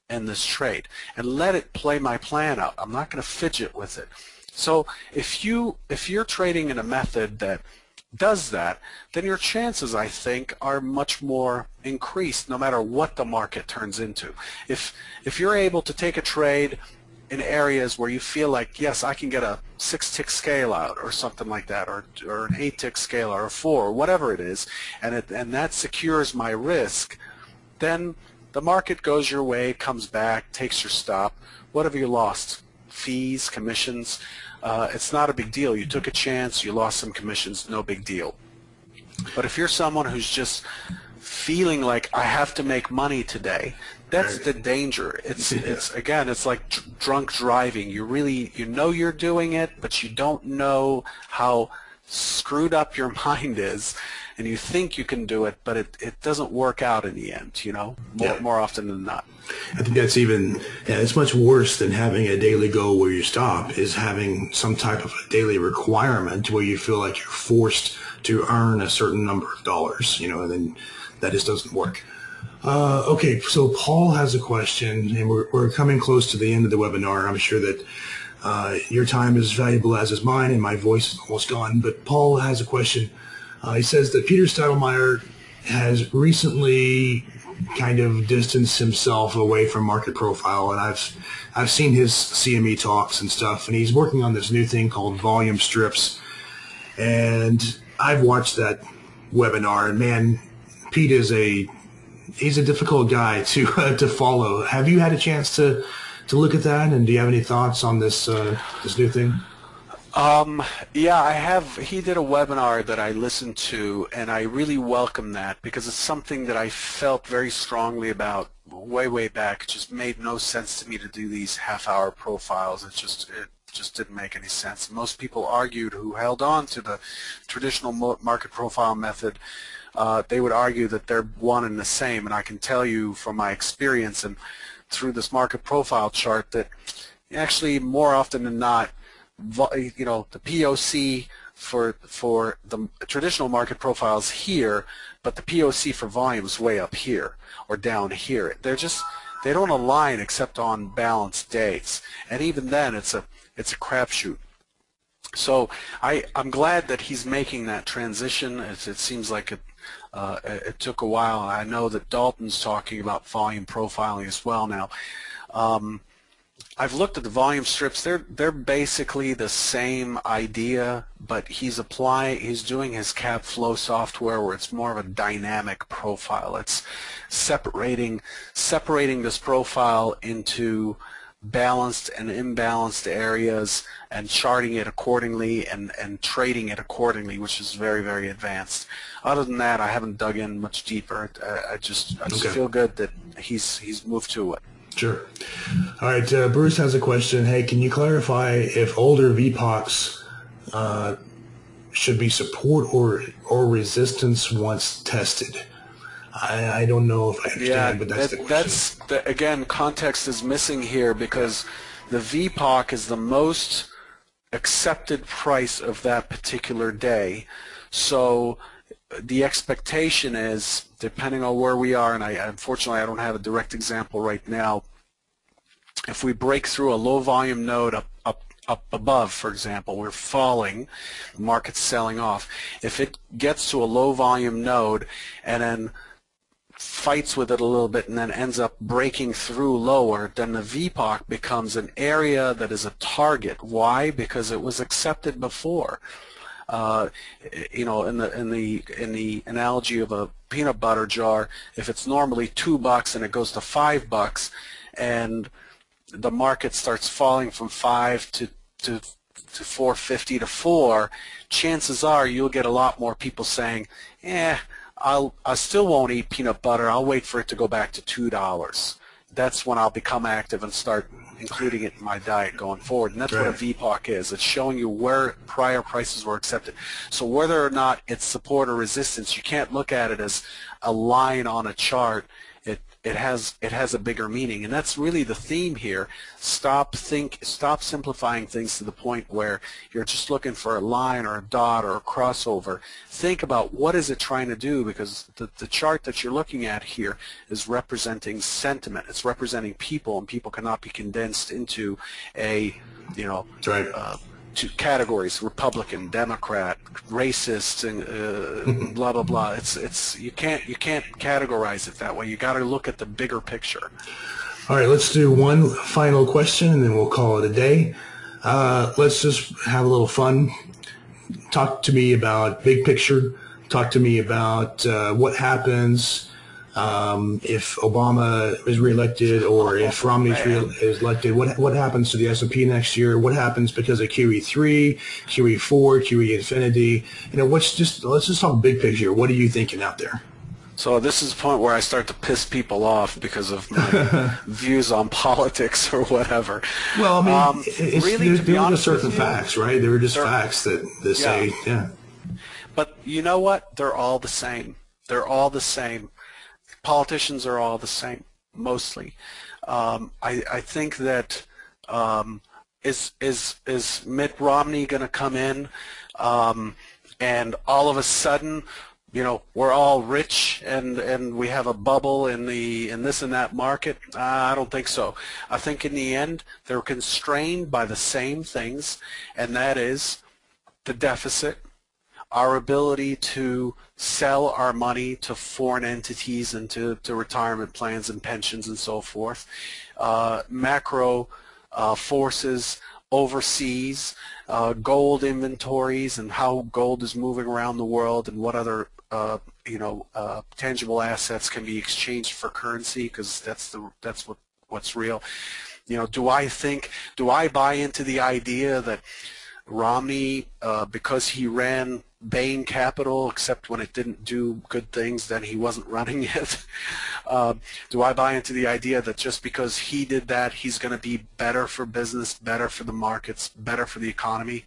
in this trade and let it play my plan out. I'm not going to fidget with it. So if you're trading in a method that does that, then your chances, I think, are much more increased no matter what the market turns into. If you're able to take a trade in areas where you feel like, yes, I can get a 6-tick scale out or something like that, or an 8-tick scale or a 4, or whatever it is, and that secures my risk, then the market goes your way, comes back, takes your stop. What have you lost? Fees, commissions? It's not a big deal. You took a chance, you lost some commissions, no big deal. But if you're someone who's just feeling like, I have to make money today, that's the danger. It's like drunk driving. You know you're doing it, but you don't know how screwed up your mind is, and you think you can do it, but it doesn't work out in the end, more often than not. I think that's it's much worse than having a daily goal where you stop, is having some type of a daily requirement where you feel like you're forced to earn a certain number of dollars, and then that just doesn't work. Okay, so Paul has a question, and we're coming close to the end of the webinar. I'm sure that your time is valuable, as is mine, and my voice is almost gone. But Paul has a question. He says that Peter Stadelmeyer has recently kind of distanced himself away from market profile, and I've seen his CME talks and stuff, and he's working on this new thing called volume strips. And I've watched that webinar, and man, Pete is he's a difficult guy to follow. Have you had a chance to look at that, and do you have any thoughts on this new thing? Yeah, I have. He did a webinar that I listened to, and I really welcome that, because it's something that I felt very strongly about way back. It just made no sense to me to do these half-hour profiles. It just didn't make any sense. Most people argued, who held on to the traditional market profile method, they would argue that they're one and the same, and I can tell you from my experience and through this market profile chart that actually more often than not, the POC for the traditional market profiles here, but the POC for volumes way up here or down here. They don't align except on balanced days, and even then it's a crapshoot. So I'm glad that he's making that transition. It seems like it took a while. I know that Dalton's talking about volume profiling as well now. I've looked at the volume strips. They're basically the same idea, but he's doing his cap flow software where it's more of a dynamic profile. It's separating this profile into balanced and imbalanced areas and charting it accordingly and trading it accordingly, which is very advanced. Other than that, I haven't dug in much deeper. I just feel good that he's moved to it. Sure. All right, Bruce has a question. Hey, can you clarify if older VPOCs should be support or resistance once tested? I don't know if I understand, but that's the question. Again, context is missing here, because the VPOC is the most accepted price of that particular day. So the expectation is, depending on where we are, and unfortunately I don't have a direct example right now, if we break through a low volume node up above, for example, we're falling, the market's selling off. If it gets to a low volume node and then fights with it a little bit and then ends up breaking through lower, then the VPOC becomes an area that is a target. Why? Because it was accepted before. You know, in the analogy of a peanut butter jar, if it's normally $2 and it goes to $5, and the market starts falling from 5 to 450 to 4, chances are you'll get a lot more people saying, I still won't eat peanut butter. I'll wait for it to go back to $2. That's when I'll become active and start including it in my diet going forward. And that's right. What a VPOC is. It's showing you where prior prices were accepted. So whether or not it's support or resistance, you can't look at it as a line on a chart. It has a bigger meaning, and that's really the theme here. Stop simplifying things to the point where you're just looking for a line or a dot or a crossover. Think about what is it trying to do, because the chart that you're looking at here is representing sentiment. It's representing people, and people cannot be condensed into a, you know, two categories: Republican, Democrat, racist, and blah blah blah. It's you can't categorize it that way. You got to look at the bigger picture. All right, let's do one final question and then we'll call it a day. Let's just have a little fun. Talk to me about big picture. Talk to me about what happens if Obama is reelected, or if Romney is elected. What happens to the S&P next year? What happens because of QE3, QE4, QE infinity? You know, let's just talk big picture. What are you thinking out there? So this is the point where I start to piss people off because of my views on politics or whatever. Well, I mean, really, there are just certain facts, right? There are just facts that say, yeah. But you know what? They're all the same. They're all the same. Politicians are all the same, mostly. I think that is Mitt Romney going to come in and all of a sudden, you know, we're all rich and we have a bubble in this and that market? I don't think so. I think in the end they're constrained by the same things, and that is the deficit, our ability to sell our money to foreign entities and to retirement plans and pensions and so forth, macro forces overseas, gold inventories and how gold is moving around the world, and what other tangible assets can be exchanged for currency, because that's what's real. You know, do I buy into the idea that Romney, because he ran Bain Capital, except when it didn't do good things, then he wasn't running it? Do I buy into the idea that just because he did that, he's going to be better for business, better for the markets, better for the economy?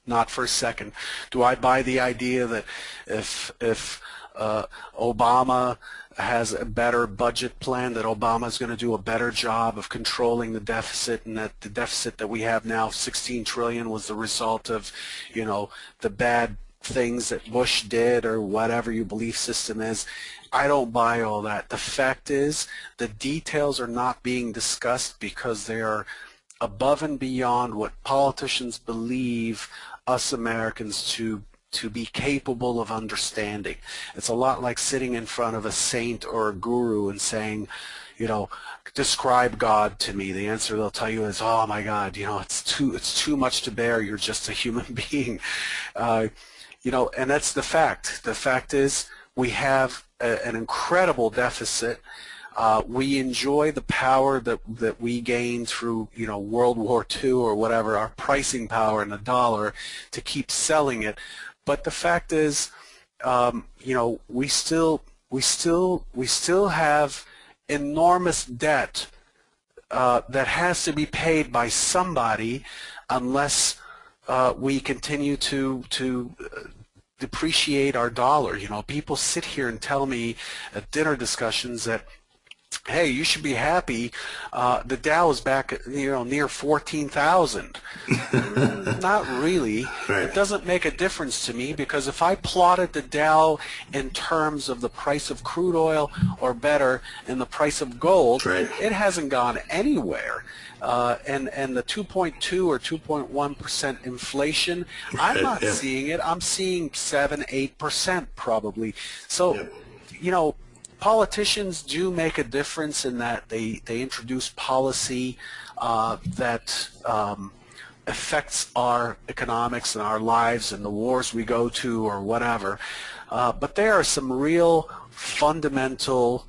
Not for a second. Do I buy the idea that if Obama has a better budget plan, that Obama is going to do a better job of controlling the deficit, and that the deficit that we have now, 16 trillion, was the result of, you know, the bad things that Bush did, or whatever your belief system is? I don't buy all that. The fact is, the details are not being discussed because they are above and beyond what politicians believe us Americans to be capable of understanding. It's a lot like sitting in front of a saint or a guru and saying, you know, describe God to me. The answer they'll tell you is, oh my God, you know, it's too much to bear. You're just a human being. You know, and that's the fact. The fact is, we have an incredible deficit. We enjoy the power that we gained through, you know, World War II or whatever, our pricing power in the dollar to keep selling it. But the fact is, you know, we still have enormous debt that has to be paid by somebody, unless we continue to depreciate our dollar. You know, people sit here and tell me at dinner discussions that hey, you should be happy. The Dow is back at, near 14,000. Not really. Right. It doesn't make a difference to me, because if I plotted the Dow in terms of the price of crude oil, or better, in the price of gold, right, it hasn't gone anywhere. And the 2.2 or 2.1% inflation, I'm not seeing it. I'm seeing 7-8% probably. So, politicians do make a difference in that they introduce policy that affects our economics and our lives and the wars we go to or whatever. But there are some real fundamental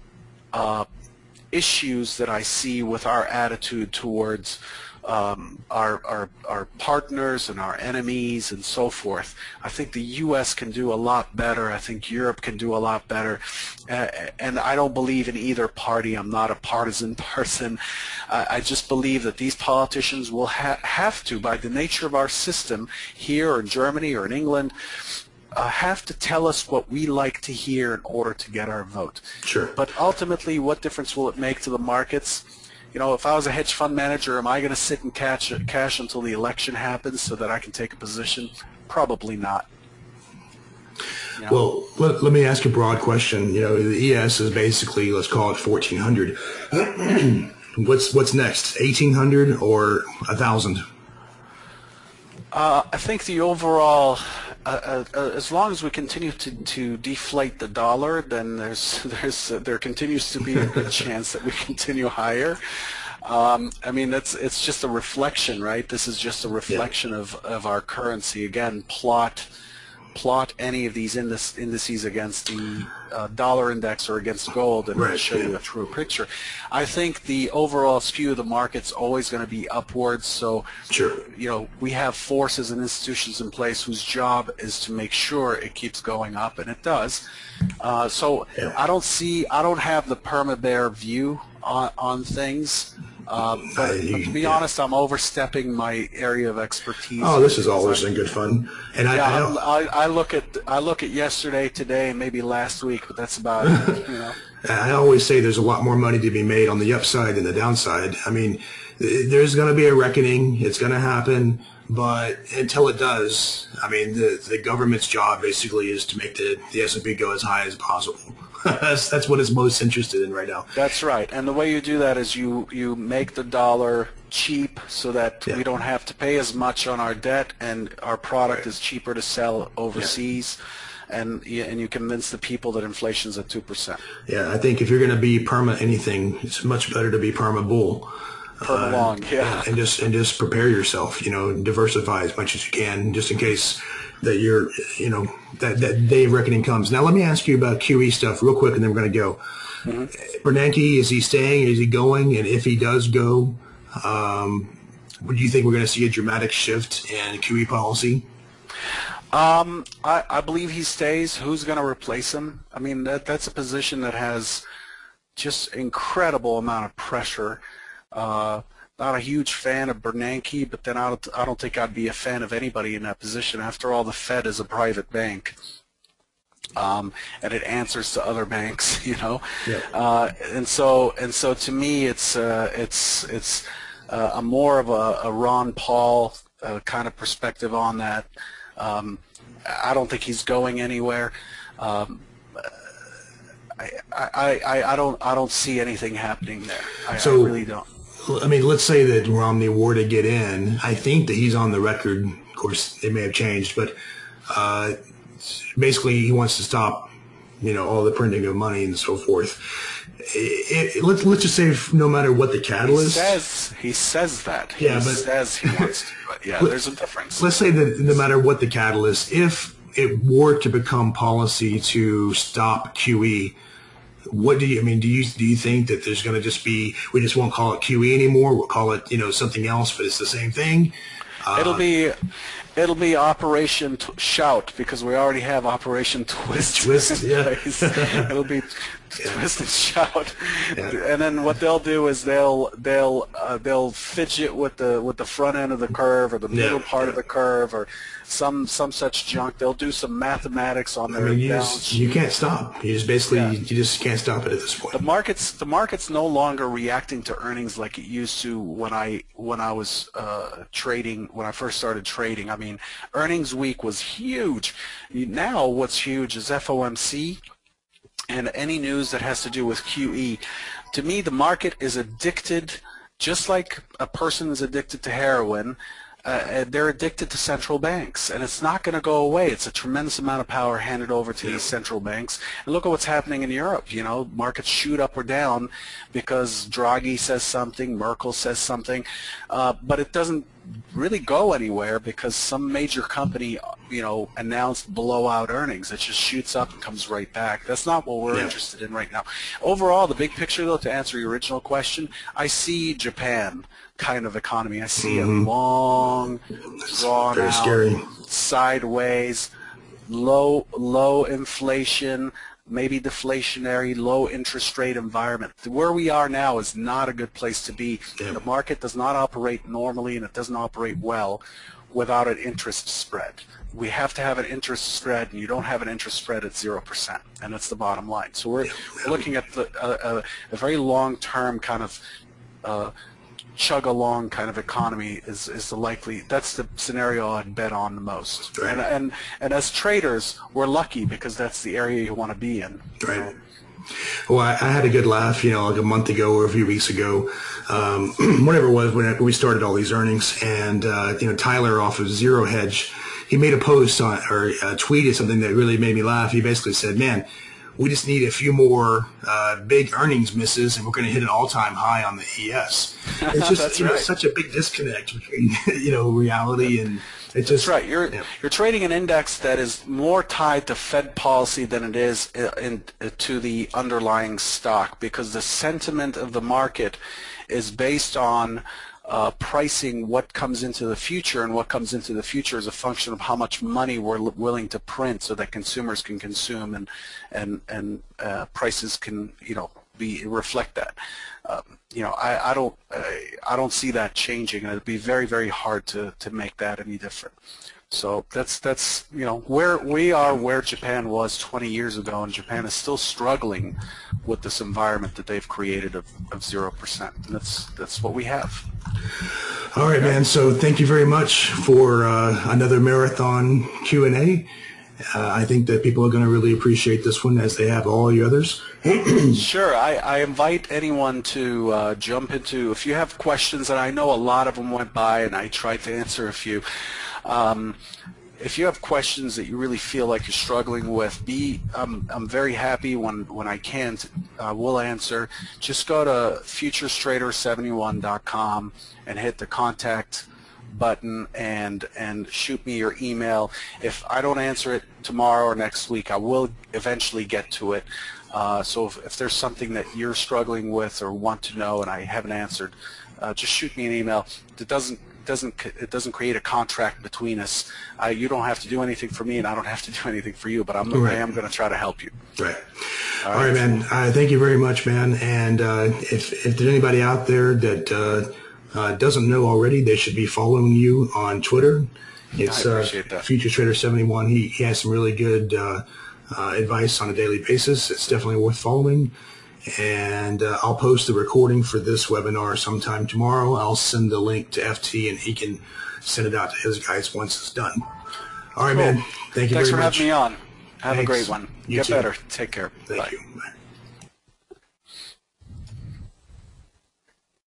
issues that I see with our attitude towards our partners and our enemies and so forth. I think the U.S. can do a lot better. I think Europe can do a lot better. And I don't believe in either party. I'm not a partisan person. I just believe that these politicians will have to, by the nature of our system here or in Germany or in England, have to tell us what we like to hear in order to get our vote. Sure. But ultimately, what difference will it make to the markets? If I was a hedge fund manager, am I going to sit and cash until the election happens so that I can take a position? Probably not. Well, let me ask a broad question. The ES is basically, let's call it 1,400. What's next? 1,800 or 1,000? I think the overall, as long as we continue to deflate the dollar, then there continues to be a good chance that we continue higher. I mean, it's just a reflection, right? This is just a reflection of our currency. Again, plot any of these indices against the dollar index or against gold, and it'll show you a true picture. I think the overall skew of the market's always going to be upwards. So, we have forces and institutions in place whose job is to make sure it keeps going up, and it does. I don't have the perma-bear view on things. But to be honest, I'm overstepping my area of expertise. Oh, this is always in good fun. And I look at yesterday, today, and maybe last week, but that's about it. I always say there's a lot more money to be made on the upside than the downside. I mean, there's going to be a reckoning. It's going to happen. But until it does, I mean, the government's job basically is to make the S&P go as high as possible. That's what it's most interested in right now. That's right. And the way you do that is you make the dollar cheap so that we don't have to pay as much on our debt, and our product is cheaper to sell overseas. And you convince the people that inflation's at 2%. Yeah, I think if you're going to be perma anything, it's much better to be perma bull. Perma long, and just prepare yourself. Diversify as much as you can, just in case that you're, that day of reckoning comes. Now, let me ask you about QE stuff real quick, and then we're going to go. Bernanke, is he staying? Is he going? And if he does go, would you think we're going to see a dramatic shift in QE policy? I believe he stays. Who's going to replace him? I mean, that's a position that has just incredible amount of pressure. Not a huge fan of Bernanke, but then I don't think I'd be a fan of anybody in that position. After all, the Fed is a private bank, and it answers to other banks, and so to me, it's a more of a Ron Paul kind of perspective on that. I don't think he's going anywhere. I don't see anything happening there. I really don't. I mean, let's say that Romney were to get in. I think that he's on the record. Of course, it may have changed, but basically he wants to stop, all the printing of money and so forth. Let's just say no matter what the catalyst. He says that. He says he wants to. But there's a difference. Let's say that no matter what the catalyst, if it were to become policy to stop QE, what do you do you think that there's going to just be, we just won't call it QE anymore, we'll call it something else, but it's the same thing? It'll be Operation Shout, because we already have Operation Twist. Yeah. It'll be twist and shout. Yeah. And then what they'll do is they'll fidget with the front end of the curve or the middle part of the curve or some such junk. They'll do some mathematics on their balance sheet. You can't stop. You just basically you just can't stop it at this point. The market's no longer reacting to earnings like it used to when I was trading, when I first started trading. I mean, earnings week was huge. Now what's huge is FOMC and any news that has to do with QE. To me, the market is addicted, just like a person is addicted to heroin. They're addicted to central banks, and it's not going to go away. It's a tremendous amount of power handed over to these central banks. And look at what's happening in Europe. You know, markets shoot up or down because Draghi says something, Merkel says something, but it doesn't really go anywhere because some major company, you know, announced blowout earnings. It just shoots up and comes right back. That's not what we're interested in right now. Overall, the big picture, though, to answer your original question, I see Japan kind of economy. I see a long, drawn out, scary, sideways, low inflation, maybe deflationary, low interest rate environment. Where we are now is not a good place to be. The market does not operate normally, and it doesn't operate well without an interest spread. We have to have an interest spread, and you don't have an interest spread at 0%, and that's the bottom line. So we're looking at a very long-term kind of chug along kind of economy is the likely, that's the scenario I'd bet on the most. Right. And as traders, we're lucky because that's the area you want to be in. Right. Well, I had a good laugh, you know, like a month ago or a few weeks ago, whatever it was, when we started all these earnings, and you know, Tyler off of Zero Hedge, he made a post on or tweeted something that really made me laugh. He basically said, "Man, we just need a few more big earnings misses, and we're going to hit an all-time high on the ES." It's just such a big disconnect between reality and it just. That's right. You're trading an index that is more tied to Fed policy than it is to the underlying stock, because the sentiment of the market is based on pricing what comes into the future, and what comes into the future is a function of how much money we're willing to print so that consumers can consume and prices can reflect that. I don't see that changing, and it'd be very, very hard to make that any different. So that's where we are, where Japan was 20 years ago, and Japan is still struggling with this environment that they've created of 0%. And that's what we have. All right, man. So thank you very much for another marathon Q&A. I think that people are going to really appreciate this one, as they have all the others. Sure. I invite anyone to jump into, if you have questions, and I know a lot of them went by, and I tried to answer a few. If you have questions that you really feel like you're struggling with, I'm very happy when I can. Will answer. Just go to FuturesTrader71.com and hit the contact button and shoot me your email. If I don't answer it tomorrow or next week, I will eventually get to it. So if there's something that you're struggling with or want to know and I haven't answered, just shoot me an email. It doesn't create a contract between us. You don't have to do anything for me, and I don't have to do anything for you, but I am going to try to help you. Right. All right, man. Thank you very much, man. And if there's anybody out there that doesn't know already, they should be following you on Twitter. It's FuturesTrader71. He has some really good advice on a daily basis. It's definitely worth following. And I'll post the recording for this webinar sometime tomorrow. I'll send the link to FT, and he can send it out to his guys once it's done. All right, man. Thank you very much. Thanks for having me on. Have a great one. You Get too. better. Take care. Thank Bye. you. Bye.